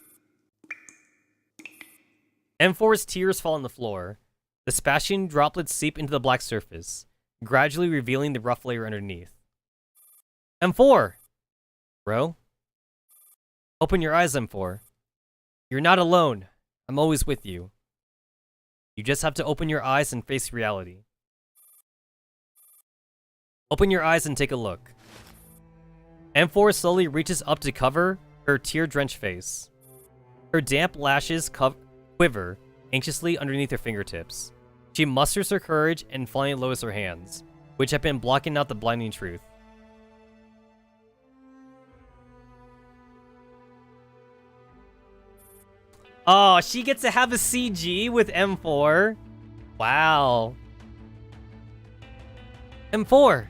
M4's tears fall on the floor. The splashing droplets seep into the black surface, gradually revealing the rough layer underneath. M4! Bro? Open your eyes, M4. You're not alone. I'm always with you. You just have to open your eyes and face reality. Open your eyes and take a look. M4 slowly reaches up to cover her tear-drenched face. Her damp lashes quiver anxiously underneath her fingertips. She musters her courage and finally lowers her hands, which have been blocking out the blinding truth. Oh, she gets to have a CG with M4? Wow. M4!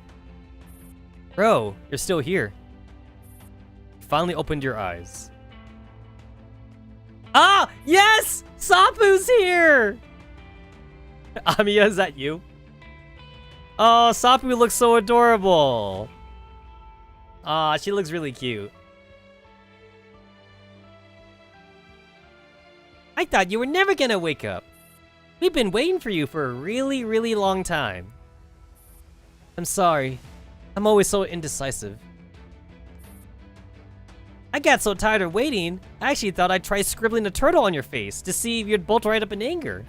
Bro, you're still here. You finally opened your eyes. Ah! Yes! Sapu's here! Amiya, is that you? Oh, Sapu looks so adorable. Aw, she looks really cute. I thought you were never gonna wake up. We've been waiting for you for a really, really long time. I'm sorry. I'm always so indecisive. I got so tired of waiting, I actually thought I'd try scribbling a turtle on your face to see if you'd bolt right up in anger.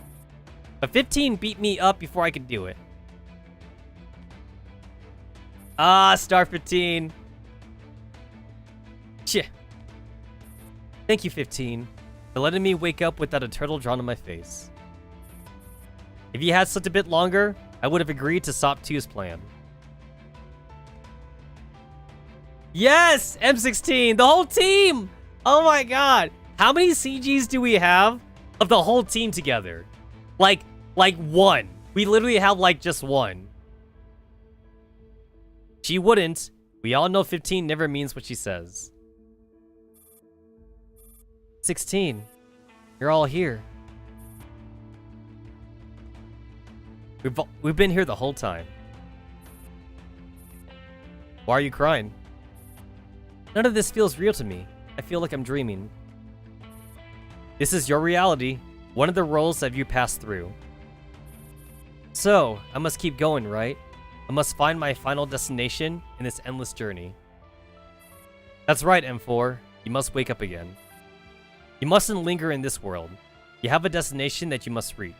But 15 beat me up before I could do it. Ah, Star 15. Shit. Thank you, 15, for letting me wake up without a turtle drawn on my face. If you had slept a bit longer, I would have agreed to SOP 2's plan. Yes! M16! The whole team! Oh my god! How many CGs do we have of the whole team together? Like one. We literally have like just one. She wouldn't. We all know 15 never means what she says. 16. You're all here. We've been here the whole time. Why are you crying? None of this feels real to me. I feel like I'm dreaming. This is your reality. One of the roles that you passed through. So, I must keep going, right? I must find my final destination in this endless journey. That's right, M4. You must wake up again. You mustn't linger in this world. You have a destination that you must reach.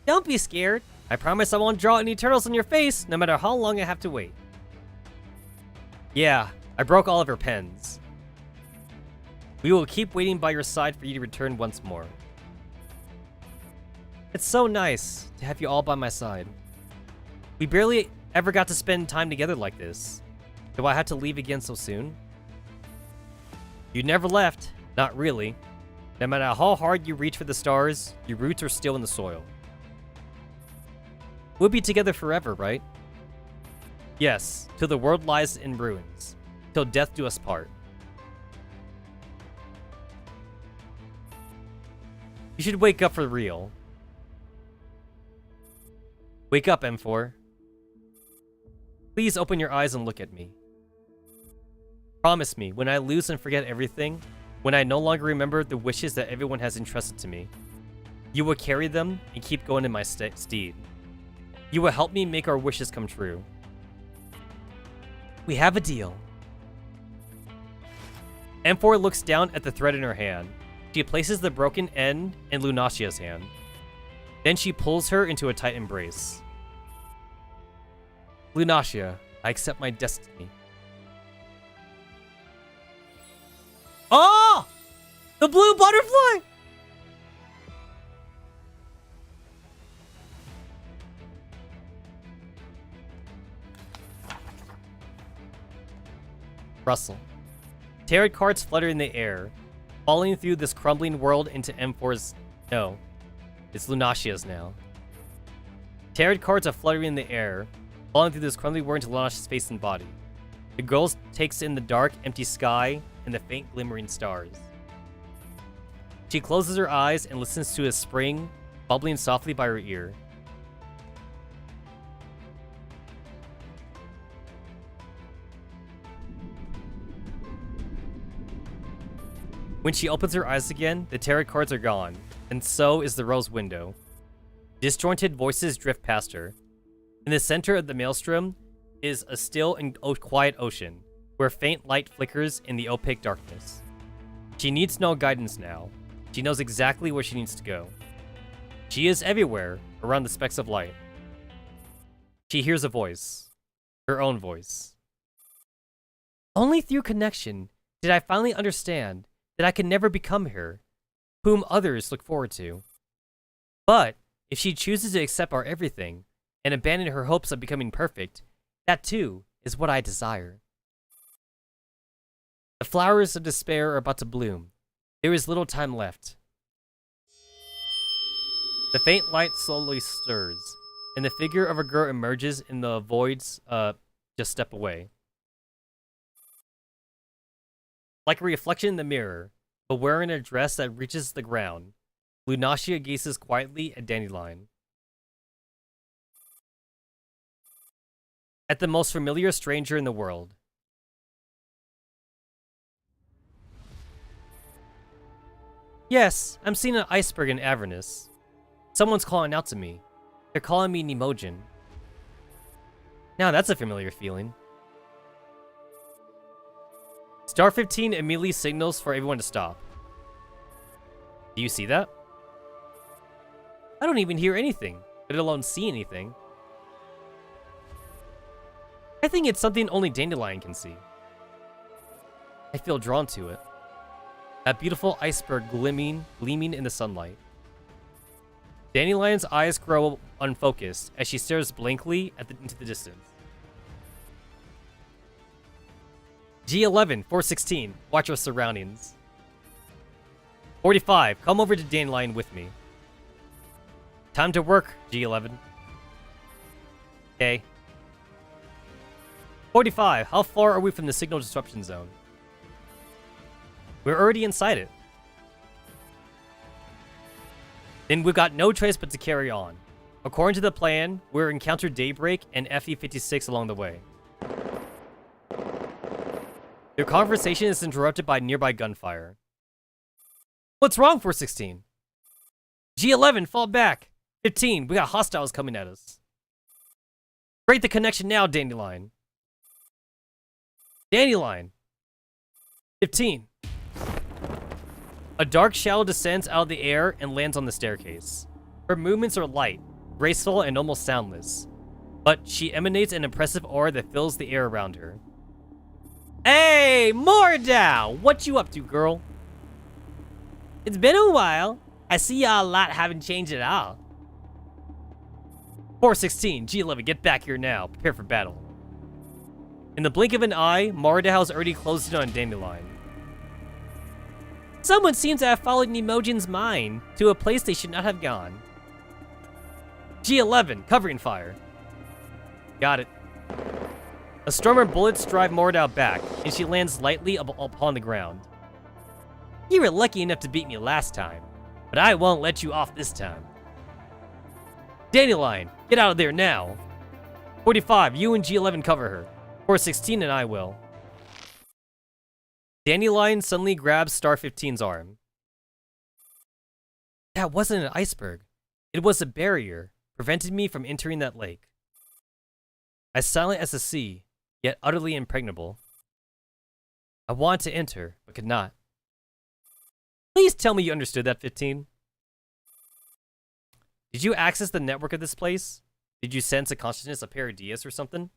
Don't be scared. I promise I won't draw any turtles on your face, no matter how long I have to wait. Yeah, I broke all of her pens. We will keep waiting by your side for you to return once more. It's so nice to have you all by my side. We barely ever got to spend time together like this. Do I have to leave again so soon? You never left. Not really. No matter how hard you reach for the stars, your roots are still in the soil. We'll be together forever, right? Yes, till the world lies in ruins. Till death do us part. You should wake up for real. Wake up, M4. Please open your eyes and look at me. Promise me, when I lose and forget everything, when I no longer remember the wishes that everyone has entrusted to me, you will carry them and keep going in my steed. You will help me make our wishes come true. We have a deal. M4 looks down at the thread in her hand. She places the broken end in Lunasia's hand. Then she pulls her into a tight embrace. Lunasia, I accept my destiny. Oh! The blue butterfly! Rustle. Tarot cards flutter in the air, falling through this crumbling world into M4's... No. It's Lunasia's now. Tarot cards are fluttering in the air, falling through this crumbling world into Lunasia's face and body. The girl takes in the dark, empty sky and the faint glimmering stars. She closes her eyes and listens to a spring bubbling softly by her ear. When she opens her eyes again, the tarot cards are gone, and so is the rose window. Disjointed voices drift past her. In the center of the maelstrom is a still and quiet ocean, where faint light flickers in the opaque darkness. She needs no guidance now. She knows exactly where she needs to go. She is everywhere, around the specks of light. She hears a voice. Her own voice. Only through connection did I finally understand that I could never become her, whom others look forward to. But if she chooses to accept our everything and abandon her hopes of becoming perfect, that too is what I desire. The flowers of despair are about to bloom. There is little time left. The faint light slowly stirs, and the figure of a girl emerges in the voids just step away. Like a reflection in the mirror, but wearing a dress that reaches the ground, Lunasia gazes quietly at Dandelion. at the most familiar stranger in the world. Yes, I'm seeing an iceberg in Avernus. Someone's calling out to me. They're calling me Nemojin. Now that's a familiar feeling. Star 15 immediately signals for everyone to stop. Do you see that? I don't even hear anything, let alone see anything. I think it's something only Dandelion can see. I feel drawn to it. That beautiful iceberg gleaming in the sunlight. Dandelion's eyes grow unfocused as she stares blankly into the distance. G11, 416, watch your surroundings. 45, come over to Dandelion with me. Time to work, G11. Okay. 45, how far are we from the signal disruption zone? We're already inside it. Then we've got no choice but to carry on. According to the plan, we'll encounter Daybreak and FE-56 along the way. Their conversation is interrupted by nearby gunfire. What's wrong, 416? G11, fall back. 15, we got hostiles coming at us. Break the connection now, Dandelion. Dandelion. 15. A dark shadow descends out of the air and lands on the staircase. Her movements are light, graceful, and almost soundless. But she emanates an impressive aura that fills the air around her. Hey, Mordau! What you up to, girl? It's been a while. I see y'all a lot haven't changed at all. 416, G11, get back here now. Prepare for battle. In the blink of an eye, Mordau's already closed in on Dandelion. Someone seems to have followed Nemojin's mind to a place they should not have gone. G11, covering fire. Got it. A storm of bullets drive Mordau back, and she lands lightly upon the ground. You were lucky enough to beat me last time, but I won't let you off this time. Dandelion, get out of there now. 45, you and G11 cover her. 416 and I will. Dandelion suddenly grabs Star 15's arm. That wasn't an iceberg. It was a barrier, prevented me from entering that lake. As silent as the sea, yet utterly impregnable. I wanted to enter, but could not. Please tell me you understood that, 15. Did you access the network of this place? Did you sense a consciousness of Paradias or something?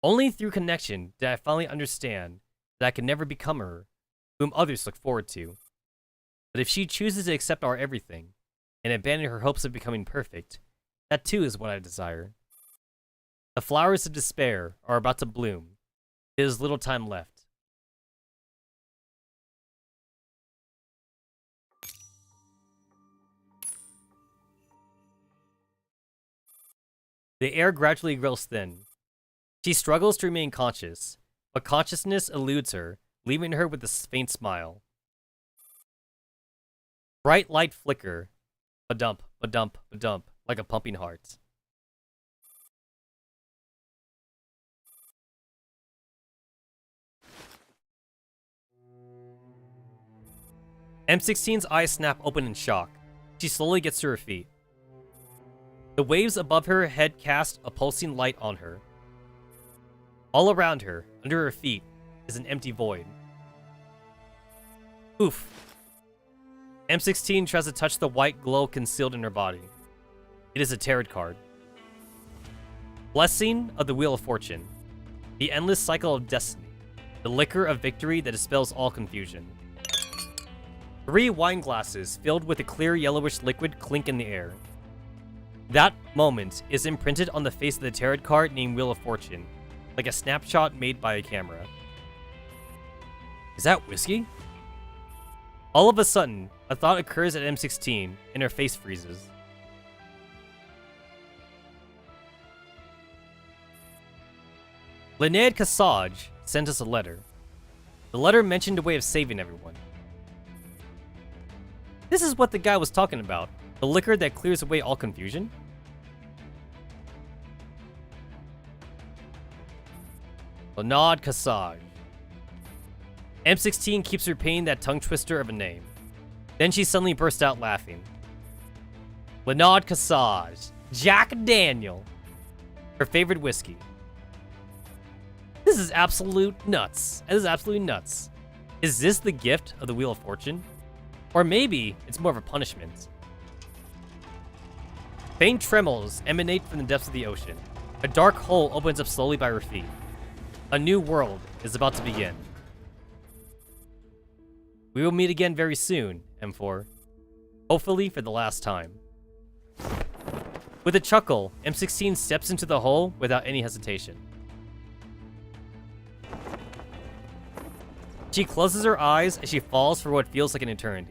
Only through connection did I finally understand that I could never become her, whom others look forward to. But if she chooses to accept our everything, and abandon her hopes of becoming perfect, that too is what I desire. The flowers of despair are about to bloom. There is little time left. The air gradually grows thin. She struggles to remain conscious, but consciousness eludes her, leaving her with a faint smile. Bright light flicker. Ba-dump, ba-dump, ba-dump, like a pumping heart. M16's eyes snap open in shock. She slowly gets to her feet. The waves above her head cast a pulsing light on her. All around her, under her feet, is an empty void. Oof. M16 tries to touch the white glow concealed in her body. It is a tarot card. Blessing of the Wheel of Fortune. The endless cycle of destiny. The liquor of victory that dispels all confusion. 3 wine glasses filled with a clear yellowish liquid clink in the air. That moment is imprinted on the face of the tarot card named Wheel of Fortune, like a snapshot made by a camera. Is that whiskey? All of a sudden, a thought occurs at M16, and her face freezes. Linnea Cassage sent us a letter. The letter mentioned a way of saving everyone. This is what the guy was talking about. The liquor that clears away all confusion? Lanad Kassaj. M16 keeps repeating that tongue twister of a name. Then she suddenly burst out laughing. Lanad Kassaj. Jack Daniel. Her favorite whiskey. This is absolute nuts. This is absolutely nuts. Is this the gift of the Wheel of Fortune? Or maybe it's more of a punishment. Faint tremors emanate from the depths of the ocean. A dark hole opens up slowly by her feet. A new world is about to begin. We will meet again very soon, M4. Hopefully for the last time. With a chuckle, M16 steps into the hole without any hesitation. She closes her eyes as she falls for what feels like an eternity.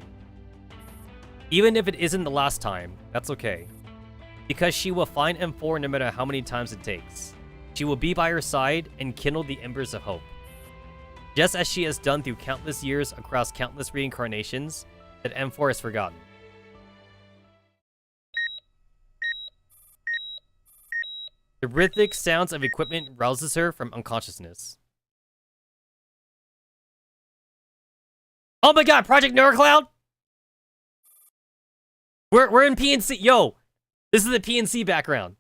Even if it isn't the last time, that's okay. Because she will find M4 no matter how many times it takes. She will be by her side and kindle the embers of hope. Just as she has done through countless years across countless reincarnations that M4 has forgotten. The rhythmic sounds of equipment rouses her from unconsciousness. Oh my god, Project Neurocloud? We're in PNC. Yo, this is the PNC background.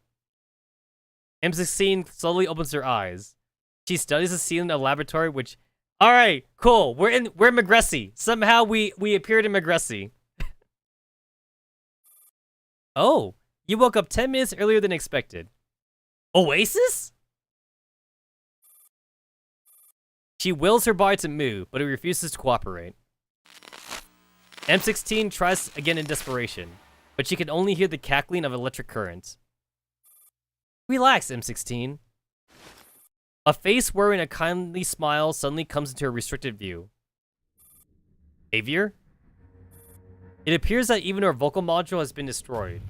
M16 slowly opens her eyes. She studies the ceiling of the laboratory, which... Alright, cool. We're in Magressi. Somehow we appeared in Magressi. Oh, you woke up 10 minutes earlier than expected. Oasis? She wills her body to move, but it refuses to cooperate. M16 tries again in desperation, but she can only hear the cackling of electric current. Relax, M16. A face wearing a kindly smile suddenly comes into her restricted view. Xavier? It appears that even her vocal module has been destroyed.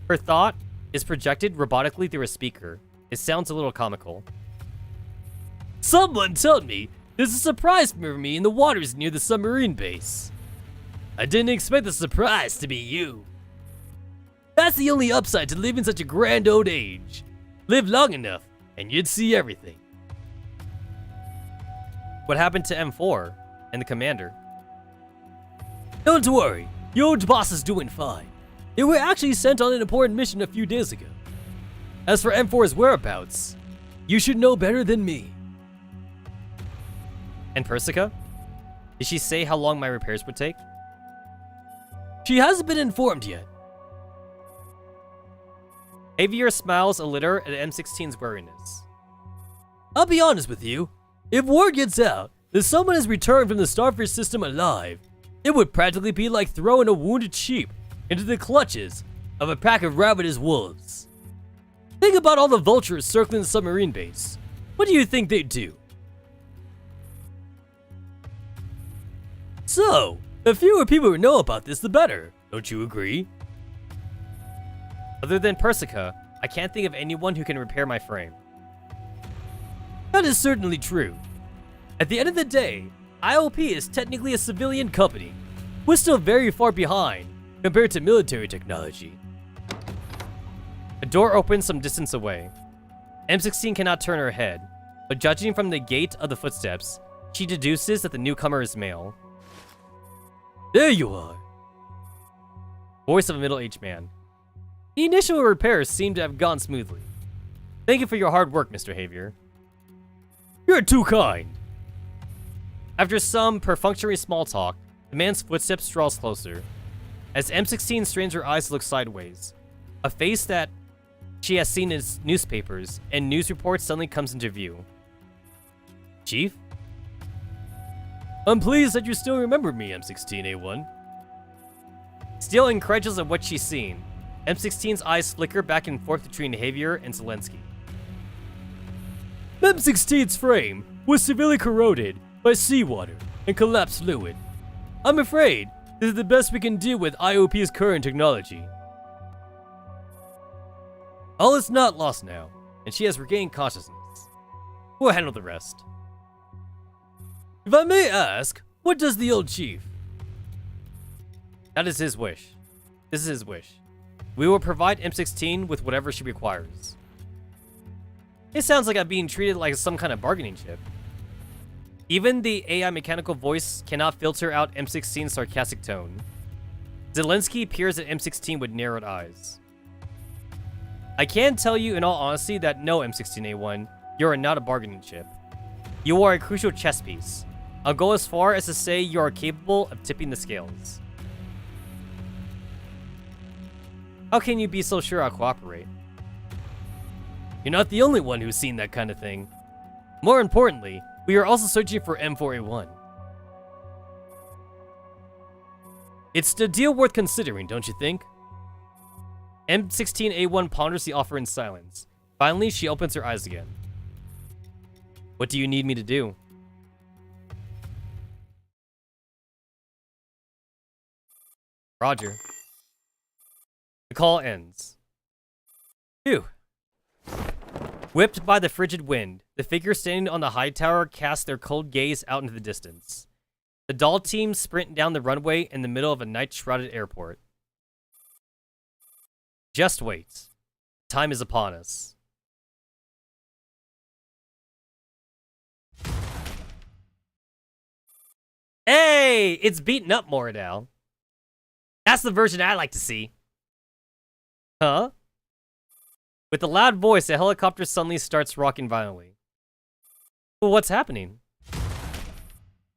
Her thought is projected robotically through a speaker. It sounds a little comical. Someone told me there's a surprise for me in the waters near the submarine base. I didn't expect the surprise to be you. That's the only upside to living such a grand old age. Live long enough, and you'd see everything. What happened to M4 and the commander? Don't worry, your old boss is doing fine. They were actually sent on an important mission a few days ago. As for M4's whereabouts, you should know better than me. And Persica? Did she say how long my repairs would take? She hasn't been informed yet. Xavier smiles a little at M16's wariness. I'll be honest with you. If word gets out that someone has returned from the Starfish system alive, it would practically be like throwing a wounded sheep into the clutches of a pack of ravenous wolves. Think about all the vultures circling the submarine base. What do you think they'd do? So, the fewer people who know about this, the better. Don't you agree? Other than Persica, I can't think of anyone who can repair my frame. That is certainly true. At the end of the day, IOP is technically a civilian company. We're still very far behind compared to military technology. A door opens some distance away. M16 cannot turn her head, but judging from the gait of the footsteps, she deduces that the newcomer is male. There you are. Voice of a middle-aged man. The initial repairs seem to have gone smoothly. Thank you for your hard work, Mr. Xavier. You're too kind. After some perfunctory small talk, the man's footsteps draws closer. As M16 strains her eyes to look sideways, a face that she has seen in newspapers and news reports suddenly comes into view. Chief? I'm pleased that you still remember me, M16A1. Still incredulous of what she's seen, M16's eyes flicker back and forth between Xavier and Zelensky. M16's frame was severely corroded by seawater and collapsed fluid. I'm afraid this is the best we can do with IOP's current technology. All is not lost now, and she has regained consciousness. We'll handle the rest. If I may ask, what does the old chief? That is his wish. This is his wish. We will provide M16 with whatever she requires. It sounds like I'm being treated like some kind of bargaining chip. Even the AI mechanical voice cannot filter out M16's sarcastic tone. Zelensky peers at M16 with narrowed eyes. I can tell you in all honesty that no, M16A1, you are not a bargaining chip. You are a crucial chess piece. I'll go as far as to say you are capable of tipping the scales. How can you be so sure I'll cooperate? You're not the only one who's seen that kind of thing. More importantly, we are also searching for M4A1. It's a deal worth considering, don't you think? M16A1 ponders the offer in silence. Finally, she opens her eyes again. What do you need me to do? Roger. The call ends. Phew. Whipped by the frigid wind, the figure standing on the high tower cast their cold gaze out into the distance. The doll team sprint down the runway in the middle of a night-shrouded airport. Just wait. Time is upon us. Hey! It's beaten up Moradal. That's the version I like to see. Huh? With a loud voice, the helicopter suddenly starts rocking violently. Well, what's happening?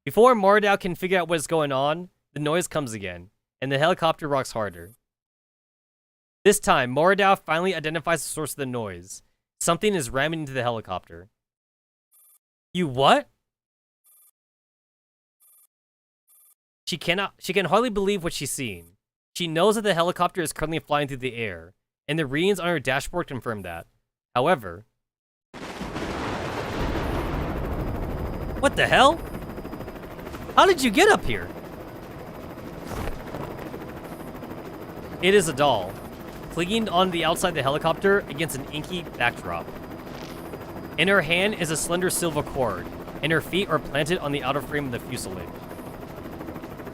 Before Moradal can figure out what's going on, the noise comes again, and the helicopter rocks harder. This time, Moradal finally identifies the source of the noise. Something is ramming into the helicopter. You what? She can hardly believe what she's seeing. She knows that the helicopter is currently flying through the air, and the readings on her dashboard confirm that. However... What the hell? How did you get up here? It is a doll, clinging on the outside of the helicopter against an inky backdrop. In her hand is a slender silver cord, and her feet are planted on the outer frame of the fuselage.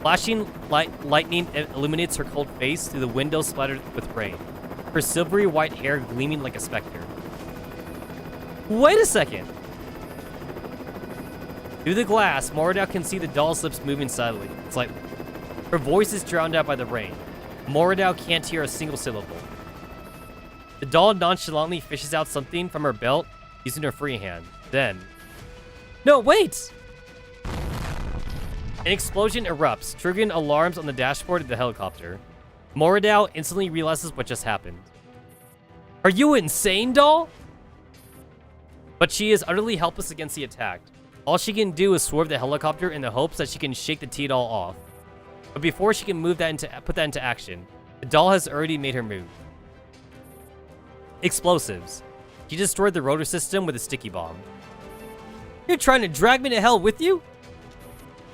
Flashing lightning illuminates her cold face through the window splattered with rain, her silvery white hair gleaming like a specter. Wait a second! Through the glass, Moradal can see the doll's lips moving slightly. Her voice is drowned out by the rain. Moradal can't hear a single syllable. The doll nonchalantly fishes out something from her belt using her free hand. Then... No, wait! An explosion erupts, triggering alarms on the dashboard of the helicopter. Moradal instantly realizes what just happened. Are you insane, doll? But she is utterly helpless against the attack. All she can do is swerve the helicopter in the hopes that she can shake the T-doll off. But before she can put that into action, the doll has already made her move. Explosives. She destroyed the rotor system with a sticky bomb. You're trying to drag me to hell with you?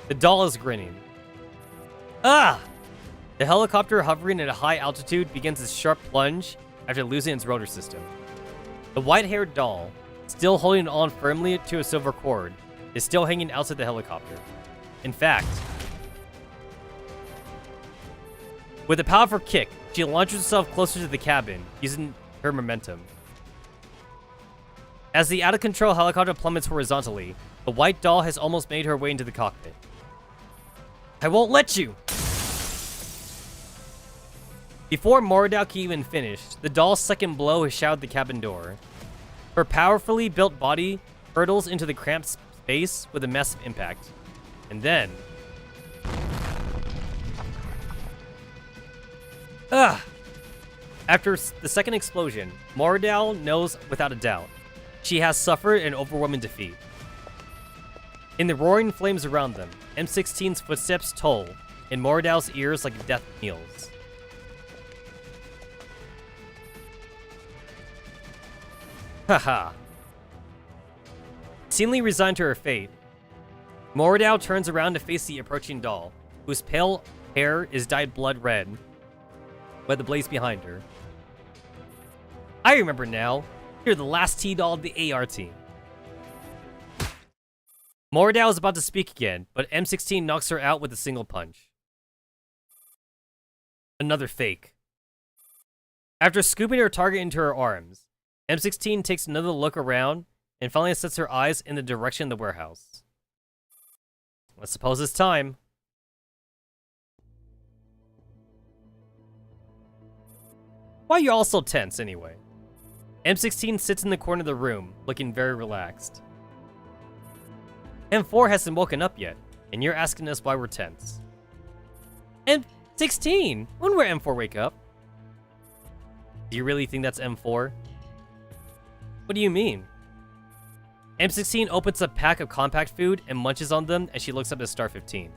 The doll is grinning. Ah! The helicopter, hovering at a high altitude, begins its sharp plunge after losing its rotor system. The white-haired doll, still holding on firmly to a silver cord, is still hanging outside the helicopter. In fact, with a powerful kick, she launches herself closer to the cabin, using her momentum. As the out-of-control helicopter plummets horizontally, the white doll has almost made her way into the cockpit. I won't let you! Before Moradal can even finish, the doll's second blow has shattered the cabin door. Her powerfully built body hurtles into the cramped space with a massive impact. And then... After the second explosion, Moradal knows without a doubt she has suffered an overwhelming defeat. In the roaring flames around them, M16's footsteps toll in Moradal's ears like death kneels. Haha. Seemingly resigned to her fate, Moradal turns around to face the approaching doll, whose pale hair is dyed blood red by the blaze behind her. I remember now. You're the last T-doll of the AR team. Moradal is about to speak again, but M16 knocks her out with a single punch. Another fake. After scooping her target into her arms, M16 takes another look around and finally sets her eyes in the direction of the warehouse. I suppose it's time. Why are you all so tense, anyway? M16 sits in the corner of the room, looking very relaxed. M4 hasn't woken up yet, and you're asking us why we're tense. M16? When will M4 wake up? Do you really think that's M4? What do you mean? M16 opens a pack of compact food and munches on them as she looks up at Star 15.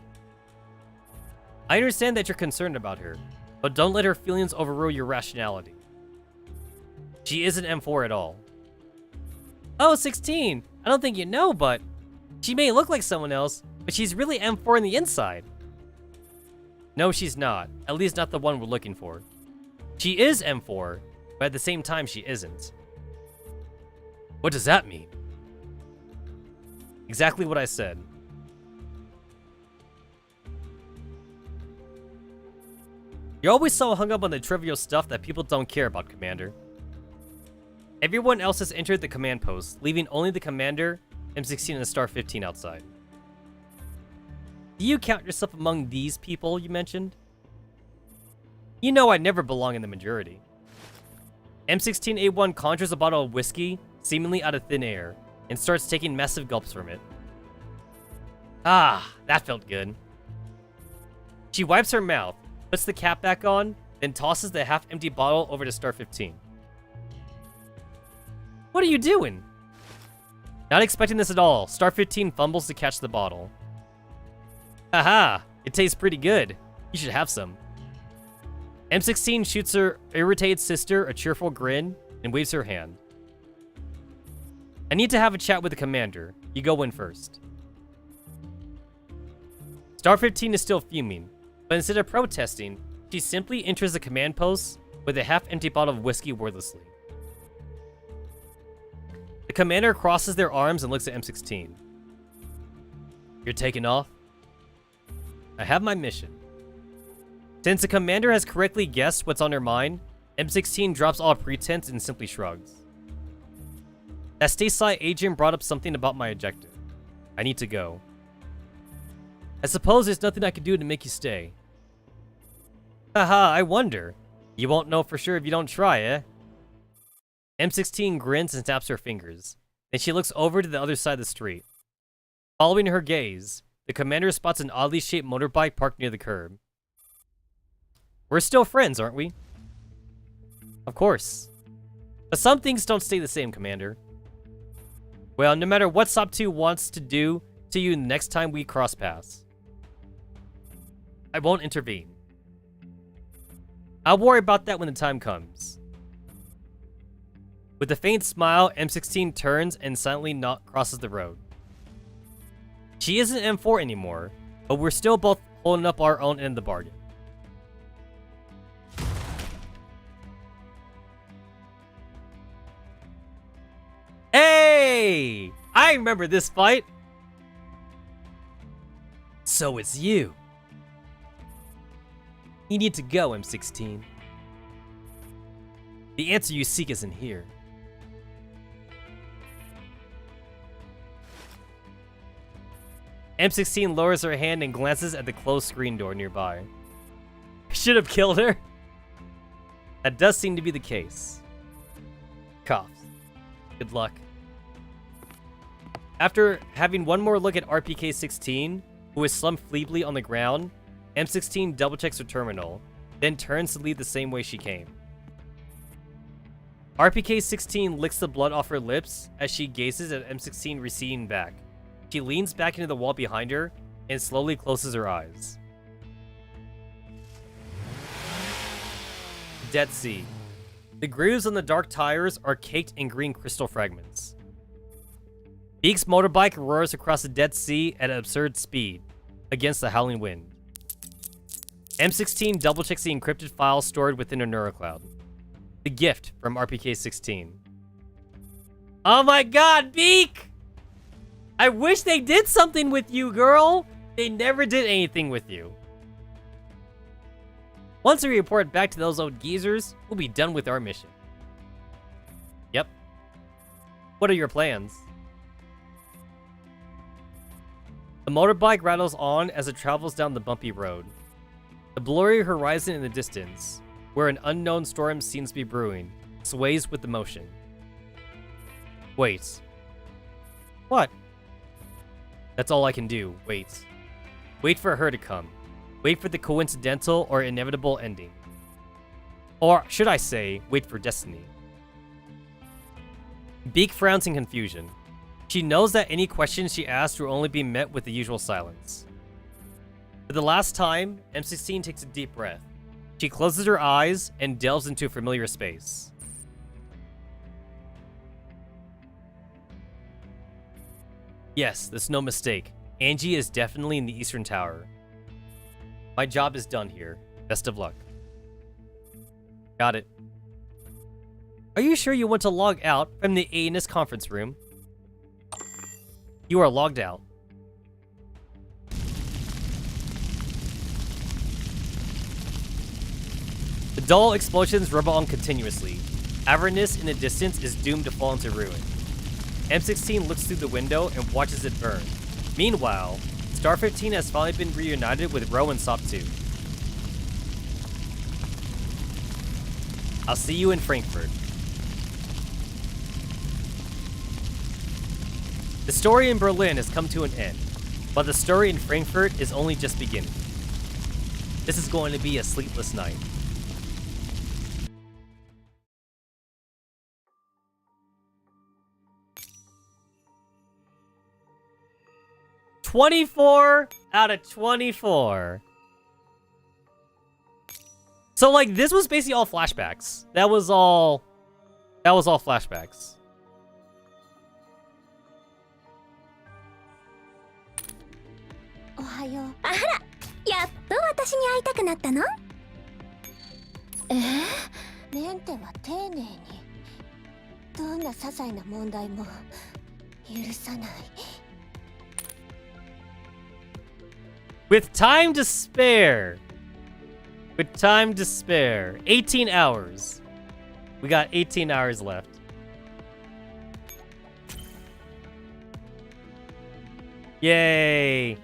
I understand that you're concerned about her, but don't let her feelings overrule your rationality. She isn't M4 at all. Oh, 16! I don't think you know, but she may look like someone else, but she's really M4 on the inside. No, she's not. At least not the one we're looking for. She is M4, but at the same time, she isn't. What does that mean? Exactly what I said. You're always so hung up on the trivial stuff that people don't care about, Commander. Everyone else has entered the command post, leaving only the Commander, M16, and Star 15 outside. Do you count yourself among these people you mentioned? You know I never belong in the majority. M16A1 conjures a bottle of whiskey, seemingly out of thin air, and starts taking massive gulps from it. Ah, that felt good. She wipes her mouth, puts the cap back on, then tosses the half-empty bottle over to Star 15. What are you doing? Not expecting this at all, Star 15 fumbles to catch the bottle. Haha, it tastes pretty good. You should have some. M16 shoots her irritated sister a cheerful grin and waves her hand. I need to have a chat with the Commander. You go in first. Star 15 is still fuming, but instead of protesting, she simply enters the command post with a half-empty bottle of whiskey wordlessly. The Commander crosses their arms and looks at M16. You're taking off? I have my mission. Since the Commander has correctly guessed what's on her mind, M16 drops all pretense and simply shrugs. That stateside agent brought up something about my objective. I need to go. I suppose there's nothing I can do to make you stay. Haha, I wonder. You won't know for sure if you don't try, eh? M16 grins and snaps her fingers. Then she looks over to the other side of the street. Following her gaze, the Commander spots an oddly shaped motorbike parked near the curb. We're still friends, aren't we? Of course. But some things don't stay the same, Commander. Well, no matter what SOP 2 wants to do to you next time we cross paths, I won't intervene. I'll worry about that when the time comes. With a faint smile, M16 turns and silently crosses the road. She isn't M4 anymore, but we're still both holding up our own end of the bargain. Hey! I remember this fight! So it's you. You need to go, M16. The answer you seek isn't here. M16 lowers her hand and glances at the closed screen door nearby. Should have killed her. That does seem to be the case. Coughs. Good luck. After having one more look at RPK-16, who is slumped feebly on the ground, M16 double-checks her terminal, then turns to leave the same way she came. RPK-16 licks the blood off her lips as she gazes at M16 receding back. She leans back into the wall behind her and slowly closes her eyes. Dead Sea. The grooves on the dark tires are caked in green crystal fragments. Beak's motorbike roars across the Dead Sea at an absurd speed, against the howling wind. M16 double-checks the encrypted file stored within her neurocloud. The gift from RPK-16. Oh my god, Beak! I wish they did something with you, girl! They never did anything with you. Once we report back to those old geezers, we'll be done with our mission. Yep, What are your plans? The motorbike rattles on as it travels down the bumpy road. The blurry horizon in the distance, where an unknown storm seems to be brewing, sways with the motion. Wait. What? That's all I can do. Wait. Wait for her to come. Wait for the coincidental or inevitable ending. Or should I say, wait for destiny. Beak frowns in confusion. She knows that any questions she asks will only be met with the usual silence. For the last time, M16 takes a deep breath. She closes her eyes and delves into a familiar space. Yes, there's no mistake. Angie is definitely in the Eastern Tower. My job is done here. Best of luck. Got it. Are you sure you want to log out from the ANS conference room? You are logged out. The dull explosions rumble on continuously. Avernus in the distance is doomed to fall into ruin. M16 looks through the window and watches it burn. Meanwhile, Star 15 has finally been reunited with Ro and Sop 2. I'll see you in Frankfurt. The story in Berlin has come to an end, but the story in Frankfurt is only just beginning. This is going to be a sleepless night. "24 out of 24. So, like, this was basically all flashbacks. That was all flashbacks. Ohayo. あら、やっと私に会いたくなったの？メンテは丁寧に。どんな些細な問題も許さない。With time to spare. With time to spare. 18 hours. We got 18 hours left. Yay.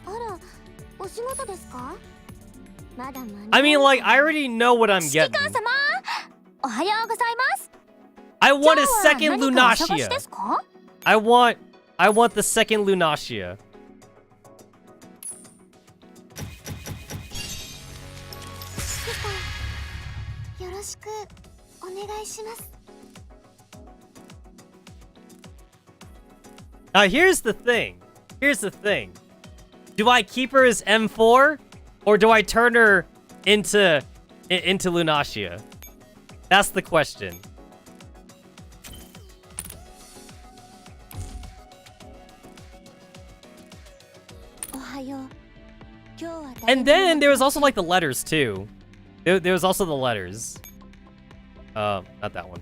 あら、お仕事ですか？まだ間に合う。 I mean, like, I already know what I'm 指揮 getting. 官様、おはようございます。 I want a 今日は second 何かお探し Lunacia. ですか？ I want the second Lunacia. 指揮官、よろしくお願いします。 Now, here's the thing. Here's the thing. Do I keep her as M4? Or do I turn her into Lunacia? That's the question. And then there was also like the letters too. There was also the letters. Not that one.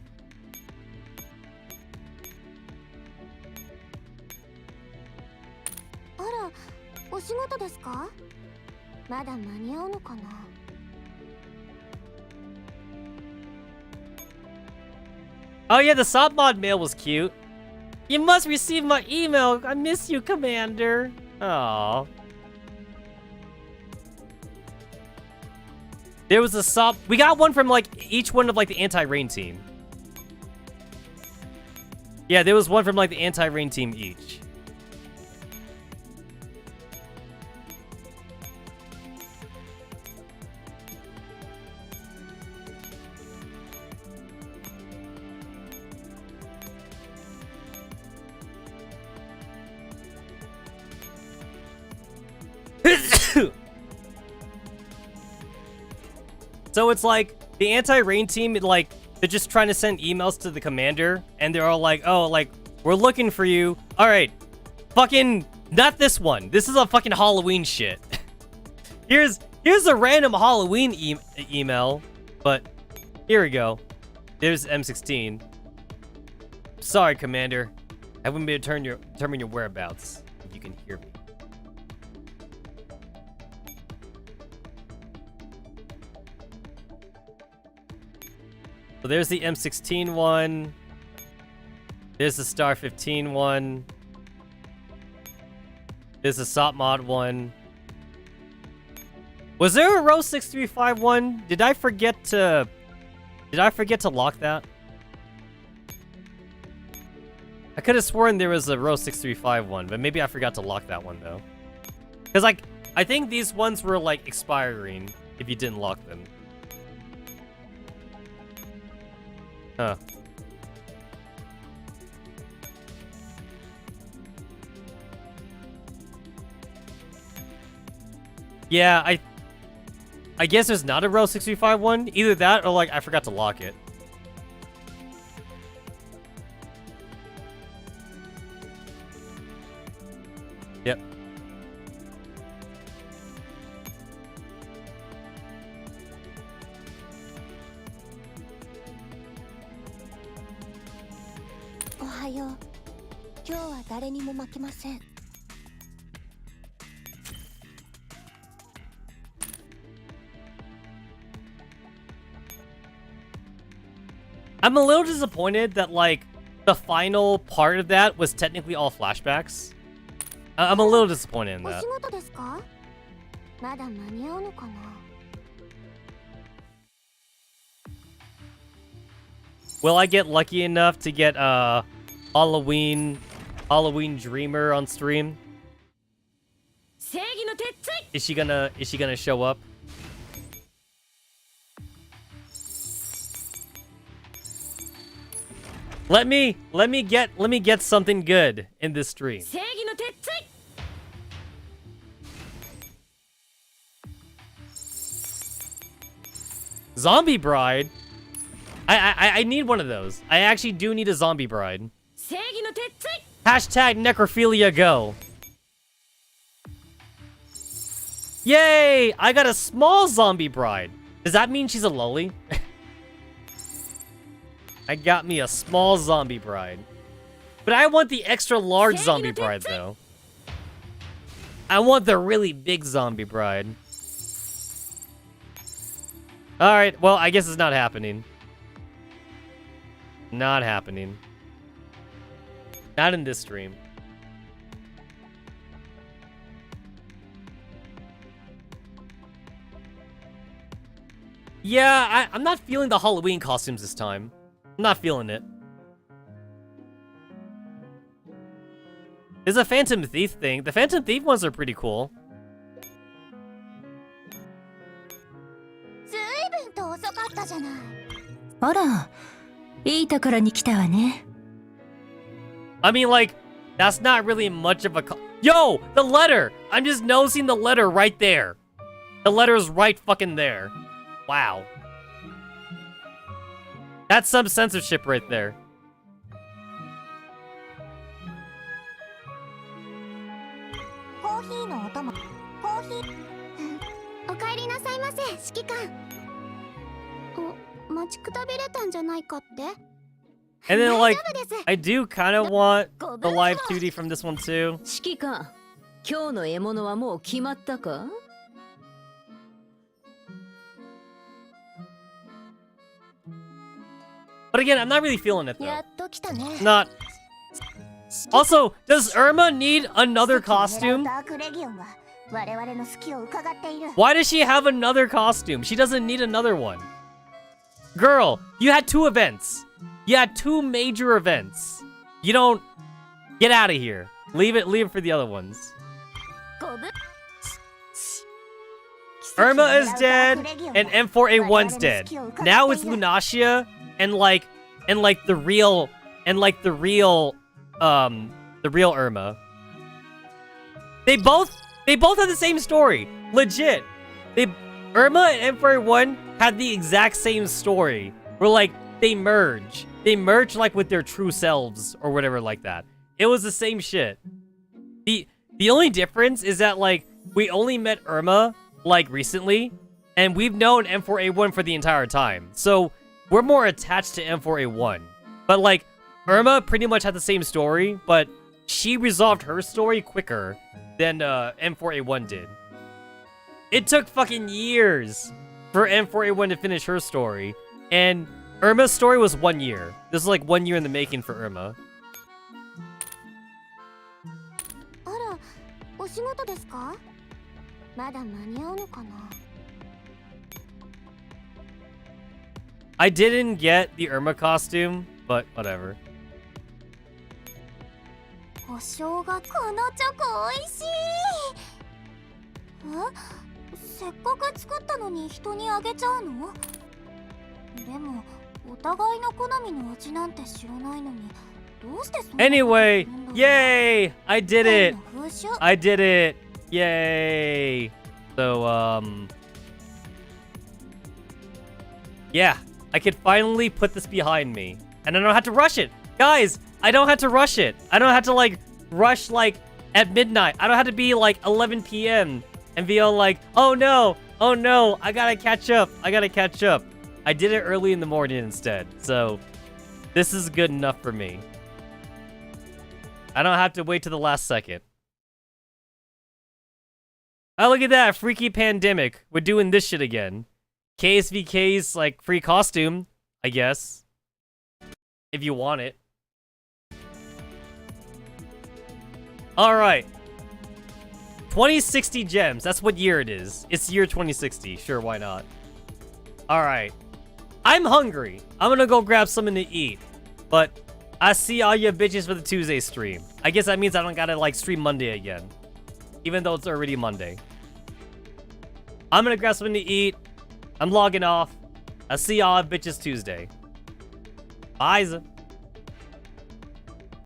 Oh yeah, the Sobmod mail was cute. You must receive my email. I miss you, Commander. Aww. There was a Sob. We got one from like each one of like the anti-rain team. Yeah, there was one from like the anti-rain team each. So it's like the anti-rain team, like they're just trying to send emails to the commander, and they're all like, "Oh, like we're looking for you." All right, fucking not this one. This is a fucking Halloween shit. Here's a random Halloween email, but here we go. There's M16. Sorry, Commander. I haven't been able to determine your whereabouts. If you can hear me. So there's the M16 one. There's the Star 15 one. There's the SOP mod one. Was there a row 635 one? Did I forget to lock that? I could have sworn there was a row 635 one, but maybe I forgot to lock that one though. Cause like I think these ones were like expiring if you didn't lock them. Huh. Yeah, I guess there's not a row 635 one. Either that or like I forgot to lock it. Yep. Ohayo. 今日は誰にも負けません。I'm a little disappointed that, like, the final part of that was technically all flashbacks. I'm a little disappointed in that. お仕事ですか？まだ間に合うのかな？ Will I get lucky enough to get, Halloween Dreamer on stream? Is she gonna show up? Let me get something good in this stream. Zombie Bride? I need one of those. I actually do need a Zombie Bride. Hashtag necrophilia go. Yay! I got a small Zombie Bride. Does that mean she's a loli? I got me a small Zombie Bride. But I want the extra large Zombie Bride, though. I want the really big Zombie Bride. Alright, well, I guess it's not happening. Not happening. Not in this stream. Yeah, I'm not feeling the Halloween costumes this time. I'm not feeling it. There's a Phantom Thief thing. The Phantom Thief ones are pretty cool. ずいぶんと遅かったじゃない。あら、いいところに来たわね。I mean, like, that's not really much of a Yo, the letter! I'm just noticing the letter right there. The letter's right fucking there. Wow. That's some censorship right there. コーヒーのお供。コーヒー。お帰りなさいませ、指揮官。待ちくたびれたんじゃないかって？ And then, like, I do kind of want the live 2D from this one too. 指揮官、今日の獲物はもう決まったか？ But again, I'm not really feeling it though. やっと来たね。 Not. Also, does Irma need another costume? ダークレギオンは我々の好きを伺っている。 Why does she have another costume? She doesn't need another one. Girl, you had 2 events. You had 2 major events. You don't... Get out of here. Leave it for the other ones. ごぶ。 Irma is dead, and M4A1's dead. Now it's Lunacia, and like the real Irma. They both have the same story. Legit. Irma and M4A1 had the exact same story. Where like they merge. They merge like with their true selves or whatever like that. It was the same shit. The only difference is that like we only met Irma like recently, and we've known M4A1 for the entire time. So we're more attached to M4A1. But like Irma pretty much had the same story, but she resolved her story quicker than M4A1 did. It took fucking years for M4A1 to finish her story, and Irma's story was 1 year. This is like 1 year in the making for Irma. あら、お仕事ですか？まだ間に合うのかな？ I didn't get the Irma costume, but whatever. お正月、このチョコおいしい。せっかく作ったのに人にあげちゃうの？でもお互いの好みの味なんて知らないのにどうしてそんなことするんだろう。 Anyway, yay! I did it! 風習。 I did it! Yay! So, yeah, I could finally put this behind me. And I don't have to rush it! Guys, I don't have to rush it! I don't have to, like, rush, like, at midnight. I don't have to be, like, 11 p.m. and be all like, oh no, I gotta catch up, I did it early in the morning instead, so this is good enough for me. I don't have to wait to the last second. Oh, look at that, freaky pandemic. We're doing this shit again. KSVK's, like, free costume, I guess. If you want it. Alright. 2060 gems, that's what year it is. It's year 2060, sure, why not? Alright. I'm hungry. I'm gonna go grab something to eat. But I see all you bitches for the Tuesday stream. I guess that means I don't gotta, like, stream Monday again. Even though it's already Monday. I'm gonna grab something to eat. I'm logging off. I'll see y'all bitches Tuesday. Bye.